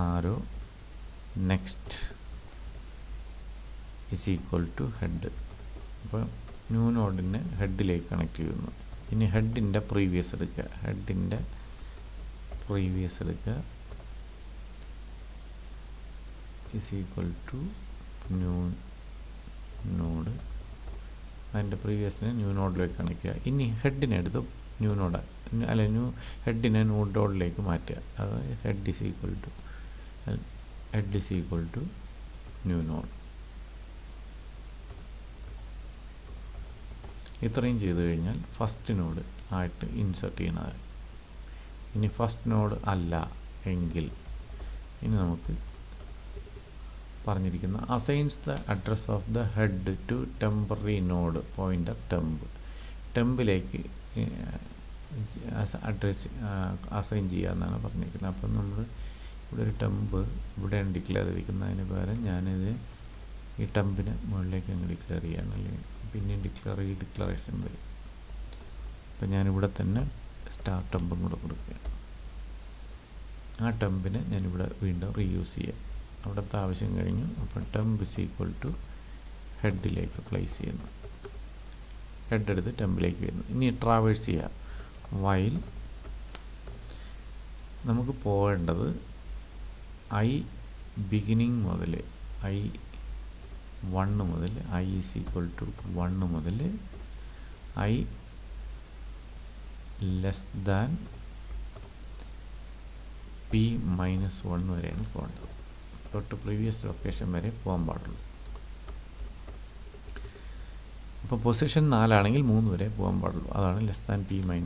arrow next is equal to head. അപ്പോൾ ന്യൂ നോഡിനെ ഹെഡിലേക്ക് കണക്ട് ചെയ്യുന്നു. ഇനി ഹെഡിൻ്റെ പ്രീവിയസ് എടുക്കുക, ഹെഡിൻ്റെ പ്രീവിയസ് എടുക്കുക is equal to new node, അതിൻ്റെ പ്രീവിയസിനെ ന്യൂ നോഡിലേക്ക് കണക്ട് ചെയ്യുക. ഇനി ഹെഡിനെ എടുത്ത് ന്യൂ നോഡ് അല്ല ഹെഡിനെ നോഡിലേക്ക് മാറ്റുക. അതായത് head is equal to new node. ഇത്രയും ചെയ്ത് കഴിഞ്ഞാൽ ഫസ്റ്റ് നോഡ് ആയിട്ട് ഇൻസേർട്ട് ചെയ്യണത്. ഇനി ഫസ്റ്റ് നോഡ് അല്ല എങ്കിൽ ഇനി നമുക്ക് പറഞ്ഞിരിക്കുന്ന assigns the address of the head to temporary node pointer ടെമ്പിലേക്ക് അഡ്രസ് അസൈൻ ചെയ്യുക എന്നാണ് പറഞ്ഞിരിക്കുന്നത്. അപ്പം നമ്മൾ ഇവിടെ ഒരു ടെമ്പ് ഇവിടെയാണ് ഡിക്ലെയർ ചെയ്തിരിക്കുന്നതിന് പകരം ഞാനിത് ഈ ടെമ്പിന് മുകളിലേക്ക് അങ്ങ് ഡിക്ലെയർ ചെയ്യണം, അല്ലെങ്കിൽ പിന്നെയും ഡിക്ലറേഷൻ വരും. അപ്പം ഞാനിവിടെ തന്നെ സ്റ്റാർ ടെമ്പും കൂടെ കൊടുക്കുകയാണ്. ആ ടെമ്പിനെ ഞാനിവിടെ വീണ്ടും റീയൂസ് ചെയ്യാം. അവിടുത്തെ ആവശ്യം കഴിഞ്ഞു. അപ്പോൾ ടെമ്പ് ഇസ് ഈക്വൽ ടു ഹെഡിലേക്ക് പ്ലേസ് ചെയ്യുന്നു, ഹെഡ് എടുത്ത് ടെമ്പിലേക്ക് വരുന്നു. ഇനി ട്രാവേഴ്സ് ചെയ്യാം. വൈൽ നമുക്ക് പോകേണ്ടത് ബിഗിനിങ് മുതൽ I1 മുതൽ I is equal to 1 മുതൽ I less than P-1 വരെയാണ് പോകേണ്ടത്. തൊട്ട് പ്രീവിയസ് ലൊക്കേഷൻ വരെ പോകാൻ പാടുള്ളൂ. അപ്പോൾ പൊസിഷൻ 4 ആണെങ്കിൽ 3 വരെ പോകാൻ പാടുള്ളൂ. അതാണ് ലെസ് ദാൻ P-1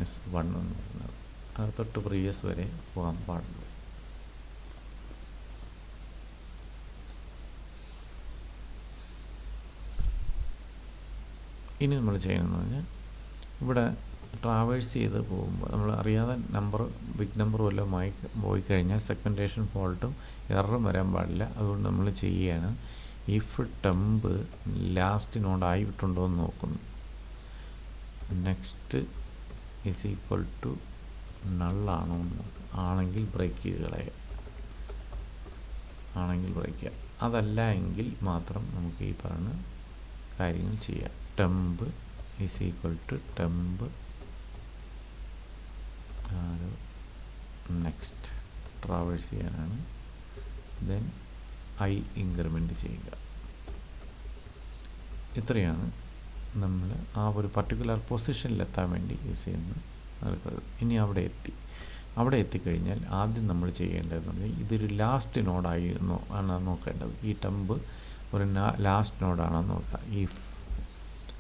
എന്ന് പറയുന്നത്. അത് തൊട്ട് പ്രീവിയസ് വരെ പോകാൻ പാടുള്ളൂ. ഇനി നമ്മൾ ചെയ്യണമെന്ന് പറഞ്ഞാൽ ഇവിടെ ട്രാവേഴ്സ് ചെയ്ത് പോകുമ്പോൾ നമ്മൾ അറിയാതെ ബിഗ് നമ്പർ വല്ലതും പോയി കഴിഞ്ഞാൽ സെഗ്മെൻറ്റേഷൻ ഫോൾട്ടും എററും വരാൻ പാടില്ല. അതുകൊണ്ട് നമ്മൾ ചെയ്യുകയാണ്, ഇഫ് ടെമ്പ് ലാസ്റ്റ് നോഡായി വിട്ടുണ്ടോ എന്ന് നോക്കുന്നു. നെക്സ്റ്റ് ഇസ് ഈക്വൽ ടു നള്ളാണോ എന്ന് നോക്കും. ആണെങ്കിൽ ബ്രേക്ക് ചെയ്ത് കളയുക, അതല്ല എങ്കിൽ മാത്രം നമുക്ക് ഈ പറഞ്ഞ കാര്യങ്ങൾ ചെയ്യാം. Temp is equal to temp next traverse ചെയ്യാനാണ്. ദെൻ I ഇൻക്രിമെൻറ്റ് ചെയ്യുക. ഇത്രയാണ് നമ്മൾ ആ ഒരു പർട്ടിക്കുലർ പൊസിഷനിലെത്താൻ വേണ്ടി യൂസ് ചെയ്യുന്നത്. ഇനി അവിടെ എത്തിക്കഴിഞ്ഞാൽ ആദ്യം നമ്മൾ ചെയ്യേണ്ടതെന്ന് പറഞ്ഞാൽ ഇതൊരു ലാസ്റ്റ് നോഡായിരുന്നോ ആണ് നോക്കേണ്ടത്. ഈ ടെമ്പ് ഒരു ലാസ്റ്റ് നോഡാണോ നോക്കുക. ഈ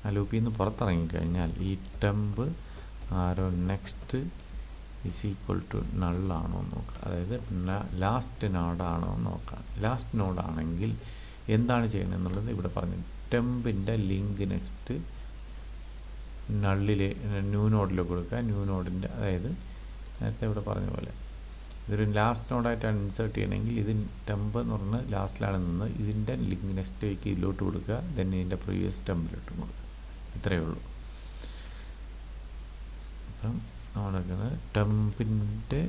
ആ ലൂപ്പിൽ നിന്ന് പുറത്തിറങ്ങിക്കഴിഞ്ഞാൽ ഈ temp next is equal to നള്ളാണോ നോക്കുക. അതായത് ലാസ്റ്റ് നോഡാണോ നോക്കാം. ലാസ്റ്റ് നോഡാണെങ്കിൽ എന്താണ് ചെയ്യണം എന്നുള്ളത് ഇവിടെ പറഞ്ഞു. ടെമ്പിൻ്റെ ലിങ്ക് നെക്സ്റ്റ് നള്ളിലെ ന്യൂ നോഡിൽ കൊടുക്കുക. ന്യൂ നോഡിൻ്റെ അതായത് നേരത്തെ ഇവിടെ പറഞ്ഞ പോലെ ഇതൊരു ലാസ്റ്റ് നോഡായിട്ടാണ് ഇൻസേർട്ട് ചെയ്യണമെങ്കിൽ ഇതിന് ടെമ്പ് എന്ന് പറഞ്ഞാൽ ലാസ്റ്റിലാണ് നിന്ന് ഇതിൻ്റെ ലിങ്ക് നെക്സ്റ്റ് ഇതിലോട്ട് കൊടുക്കുക. ദെൻ ഇതിൻ്റെ പ്രീവിയസ് ടെമ്പിലോട്ട് കൊടുക്കുക. ഇത്രയേ ഉള്ളൂ. അപ്പം നമ്മളെടുക്കുന്നത് ടെമ്പിൻ്റെ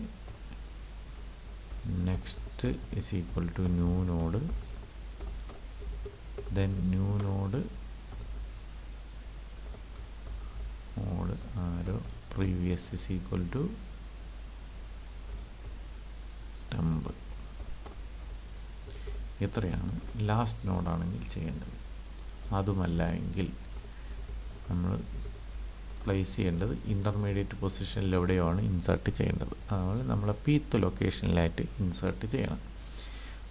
next is equal to new node, then new node previous is equal to temp. ഇത്രയാണ് ലാസ്റ്റ് നോഡാണെങ്കിൽ ചെയ്യേണ്ടത്. അതുമല്ല എങ്കിൽ നമ്മൾ പ്ലേസ് ചെയ്യേണ്ടത് ഇൻ്റർമീഡിയറ്റ് പൊസിഷനിൽ എവിടെയാണ് ഇൻസേർട്ട് ചെയ്യേണ്ടത്. അതുപോലെ നമ്മൾ പീത്ത് ലൊക്കേഷനിലായിട്ട് ഇൻസേർട്ട് ചെയ്യണം.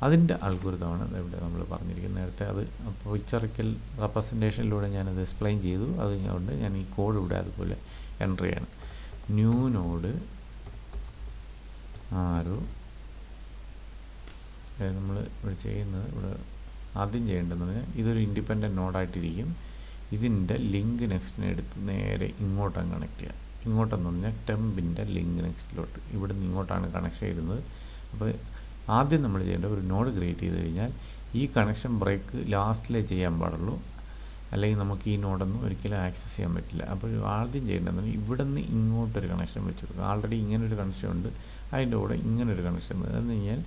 അതിൻ്റെ അൽഗോരിതമാണ് ഇവിടെ നമ്മൾ പറഞ്ഞിരിക്കുന്നത്. നേരത്തെ അത് പിക്ചറിക്കൽ റെപ്രസെൻറ്റേഷനിലൂടെ ഞാനത് എക്സ്പ്ലെയിൻ ചെയ്തു. അതുകൊണ്ട് ഞാൻ ഈ കോഡ് ഇവിടെ അതുപോലെ എൻ്റർ ചെയ്യണം. ന്യൂ നോഡ് നമ്മൾ ഇവിടെ ചെയ്യുന്നത് ആദ്യം ചെയ്യേണ്ടതെന്ന് പറഞ്ഞാൽ ഇതൊരു ഇൻഡിപെൻഡൻറ്റ് നോഡായിട്ടിരിക്കും. ഇതിൻ്റെ ലിങ്ക് നെക്സ്റ്റിനെ എടുത്ത് നേരെ ഇങ്ങോട്ടാണ് കണക്ട് ചെയ്യുക. ഇങ്ങോട്ടെന്ന് പറഞ്ഞാൽ ടെമ്പിൻ്റെ ലിങ്ക് നെക്സ്റ്റിലോട്ട് ഇവിടുന്ന് ഇങ്ങോട്ടാണ് കണക്ഷൻ ഇടുന്നത്. അപ്പോൾ ആദ്യം നമ്മൾ ചെയ്യേണ്ട ഒരു നോഡ് ക്രിയേറ്റ് ചെയ്ത് കഴിഞ്ഞാൽ ഈ കണക്ഷൻ ബ്രേക്ക് ലാസ്റ്റിലേ ചെയ്യാൻ പാടുള്ളൂ. അല്ലെങ്കിൽ നമുക്ക് ഈ നോഡൊന്നും ഒരിക്കലും ആക്സസ് ചെയ്യാൻ പറ്റില്ല. അപ്പോൾ ആദ്യം ചെയ്യേണ്ടതെന്ന് ഇവിടെ നിന്ന് ഇങ്ങോട്ടൊരു കണക്ഷൻ വെച്ച് കൊടുക്കുക. ആൾറെഡി ഇങ്ങനൊരു കണക്ഷൻ ഉണ്ട്, അതിൻ്റെ കൂടെ ഇങ്ങനൊരു കണക്ഷൻ എന്ന് കഴിഞ്ഞാൽ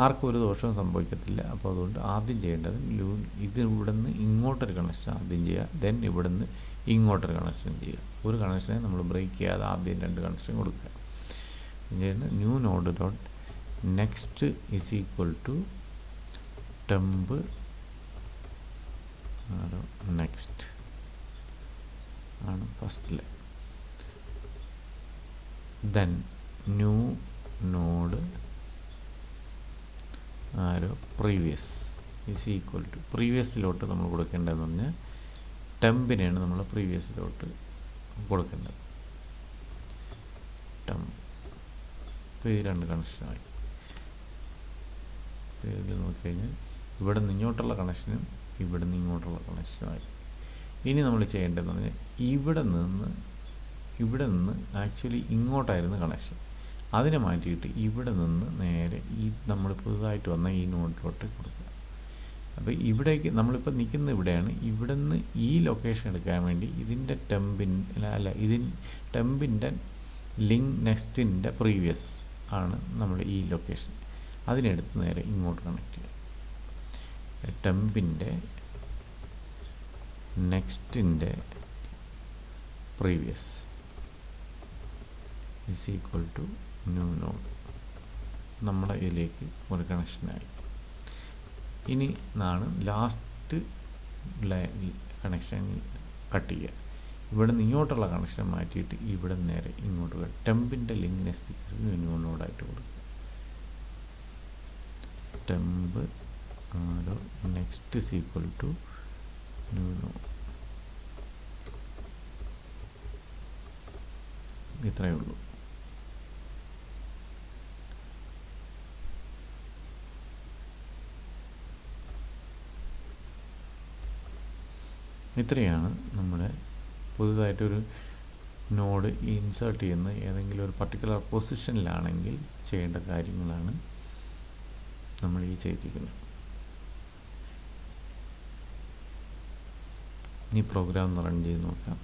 ആർക്കും ഒരു ദോഷവും സംഭവിക്കത്തില്ല. അപ്പോൾ അതുകൊണ്ട് ആദ്യം ചെയ്യേണ്ടത് ഇത് ഇവിടെ നിന്ന് ഇങ്ങോട്ടൊരു കണക്ഷൻ ആദ്യം ചെയ്യുക, ദെൻ ഇവിടെ നിന്ന് ഇങ്ങോട്ടൊരു കണക്ഷൻ ചെയ്യുക. ഒരു കണക്ഷനെ നമ്മൾ ബ്രേക്ക് ചെയ്യാതെ ആദ്യം 2 കണക്ഷൻ കൊടുക്കുക. New node dot next is equal to temp next ആണ് ഫസ്റ്റിൽ. Then new node previous is equal to പ്രീവിയസിലോട്ട് നമ്മൾ കൊടുക്കേണ്ടതെന്ന് പറഞ്ഞാൽ ടെമ്പിനെയാണ് നമ്മൾ പ്രീവിയസിലോട്ട് കൊടുക്കേണ്ടത്. ടെമ്പ്. ഇപ്പോൾ ഇത് 2 കണക്ഷനായി. ഇതിൽ നോക്കിക്കഴിഞ്ഞാൽ ഇവിടെ നിന്ന് ഇങ്ങോട്ടുള്ള കണക്ഷനും ഇവിടെ നിന്ന് ഇങ്ങോട്ടുള്ള കണക്ഷനുമായി. ഇനി നമ്മൾ ചെയ്യേണ്ടതെന്ന് പറഞ്ഞാൽ ഇവിടെ നിന്ന് ആക്ച്വലി ഇങ്ങോട്ടായിരുന്നു കണക്ഷൻ, അതിനെ മാറ്റിയിട്ട് ഇവിടെ നിന്ന് നേരെ ഈ നമ്മൾ പുതുതായിട്ട് വന്ന ഈ നോഡിലോട്ട് കൊടുക്കുക. അപ്പോൾ ഇവിടേക്ക് നമ്മളിപ്പോൾ നിൽക്കുന്ന ഇവിടെയാണ്. ഇവിടെ നിന്ന് ഈ ലൊക്കേഷൻ എടുക്കാൻ വേണ്ടി ഇതിൻ്റെ ടെമ്പിൻ്റെ ലിങ്ക് നെക്സ്റ്റിൻ്റെ പ്രീവിയസ് ആണ് നമ്മൾ ഈ ലൊക്കേഷൻ. അതിനെടുത്ത് നേരെ ഇങ്ങോട്ട് കണക്ട് ചെയ്യുക. ടെമ്പിൻ്റെ നെക്സ്റ്റിൻ്റെ previous is equal to new node. നമ്മുടെ ഇതിലേക്ക് ഒരു കണക്ഷനായി. ഇനി നാണ് ലാസ്റ്റ് കണക്ഷൻ കട്ട് ചെയ്യുക. ഇവിടെ നിന്ന് ഇങ്ങോട്ടുള്ള കണക്ഷൻ മാറ്റിയിട്ട് ഇവിടെ നേരെ ഇങ്ങോട്ട് വരും. ടെമ്പിൻ്റെ ലിങ്ക് നെക്സ്റ്റ് ന്യൂ നോഡായിട്ട് കൊടുക്കുക. Temp next is equal to new node. ഇത്രയേ ഉള്ളൂ. ഇത്രയാണ് നമ്മുടെ പുതുതായിട്ടൊരു നോഡ് ഇൻസേർട്ട് ചെയ്യുന്ന ഏതെങ്കിലും ഒരു പർട്ടിക്കുലർ പൊസിഷനിലാണെങ്കിൽ ചെയ്യേണ്ട കാര്യങ്ങളാണ് നമ്മൾ ഈ ചെയ്തിരിക്കുന്നത്. ഈ പ്രോഗ്രാം ഒന്ന് റൺ ചെയ്ത് നോക്കാം.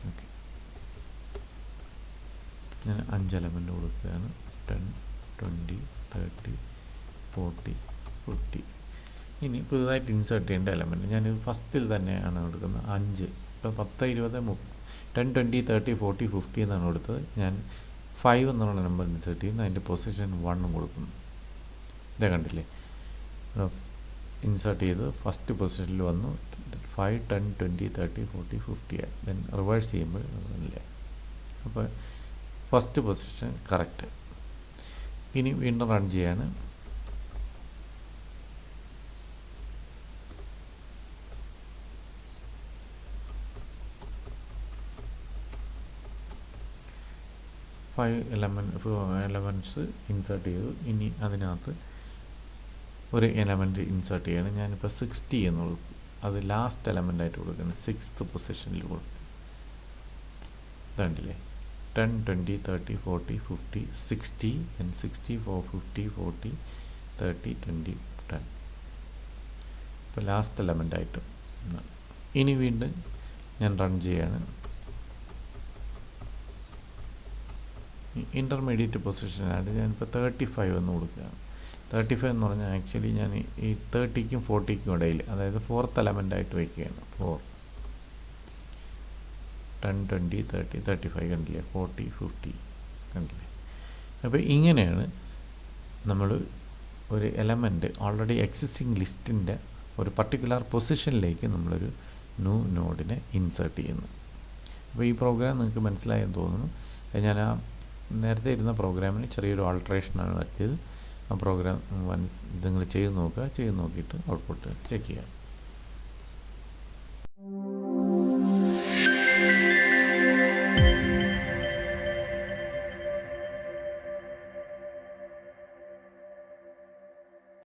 ഓക്കെ, ഞാൻ 5 എലമെൻ്റ് കൊടുക്കുകയാണ്. 10, 20, 30, 40, 50. ഇനി പുതുതായിട്ട് ഇൻസേർട്ട് ചെയ്യേണ്ട എലമെൻറ്റ് ഞാനിത് ഫസ്റ്റിൽ തന്നെയാണ് കൊടുക്കുന്നത്. 5. ഇപ്പോൾ 10, 20, 10, 20, 30, 40, 50 എന്നാണ് കൊടുത്തത്. ഞാൻ 5 എന്നുള്ള നമ്പർ ഇൻസേർട്ട് ചെയ്യുന്നു. അതിൻ്റെ പൊസിഷൻ 1 കൊടുക്കുന്നു. ഇതേ കണ്ടില്ലേ, ഇൻസേർട്ട് ചെയ്ത് ഫസ്റ്റ് പൊസിഷനിൽ വന്നു. 5, 10, 20, 30, 40, 50 ആയി. ദെൻ റിവേഴ്സ് ചെയ്യുമ്പോൾ അല്ലേ, അപ്പോൾ ഫസ്റ്റ് പൊസിഷൻ കറക്റ്റ്. ഇനി വീണ്ടും റൺ ചെയ്യാണ്. ഫൈവ് എലമെൻറ്റ്സ് ഇൻസേർട്ട് ചെയ്തു. ഇനി അതിനകത്ത് ഒരു എലമെൻറ്റ് ഇൻസേർട്ട് ചെയ്യണം. ഞാനിപ്പോൾ 60 എന്ന് കൊടുത്തു. അത് ലാസ്റ്റ് എലമെൻ്റായിട്ട് കൊടുക്കണം. 6th പൊസിഷനിൽ കൊടുക്കും. ഇതുണ്ടല്ലേ, 10, 20, 30, 40, 50, 60 and 60, 50, 40, 30, 20, 10. ഇപ്പോൾ ലാസ്റ്റ് എലമെൻ്റായിട്ട്. ഇനി വീണ്ടും ഞാൻ റൺ ചെയ്യാണ്. ഇൻ്റർമീഡിയറ്റ് പൊസിഷനായിട്ട് ഞാനിപ്പോൾ 35 എന്ന് കൊടുക്കുകയാണ്. 35 എന്ന് പറഞ്ഞാൽ ആക്ച്വലി ഞാൻ ഈ 30ക്കും 40ക്കും ഇടയിൽ, അതായത് 4th എലമെൻ്റായിട്ട് വയ്ക്കുകയാണ്. 4, 10, 20, 30, 35 കണ്ടില്ലേ, 40, 50 കണ്ടില്ലേ. അപ്പോൾ ഇങ്ങനെയാണ് നമ്മൾ ഒരു എലമെൻറ്റ് ഓൾറെഡി എക്സിസ്റ്റിംഗ് ലിസ്റ്റിൻ്റെ ഒരു പർട്ടിക്കുലർ പൊസിഷനിലേക്ക് നമ്മളൊരു ന്യൂ നോഡിനെ ഇൻസേർട്ട് ചെയ്യുന്നത്. അപ്പോൾ ഈ പ്രോഗ്രാം നിങ്ങൾക്ക് മനസ്സിലായെന്ന് തോന്നുന്നു. ഞാൻ ആ നേരത്തെ ഇരുന്ന പ്രോഗ്രാമിന് ചെറിയൊരു ആൾട്രേഷനാണ് വരുത്തിയത്. ആ പ്രോഗ്രാം നിങ്ങൾ ചെയ്ത് നോക്കുക. ചെയ്ത് നോക്കിയിട്ട് ഔട്ട്പുട്ട് ചെക്ക് ചെയ്യാം.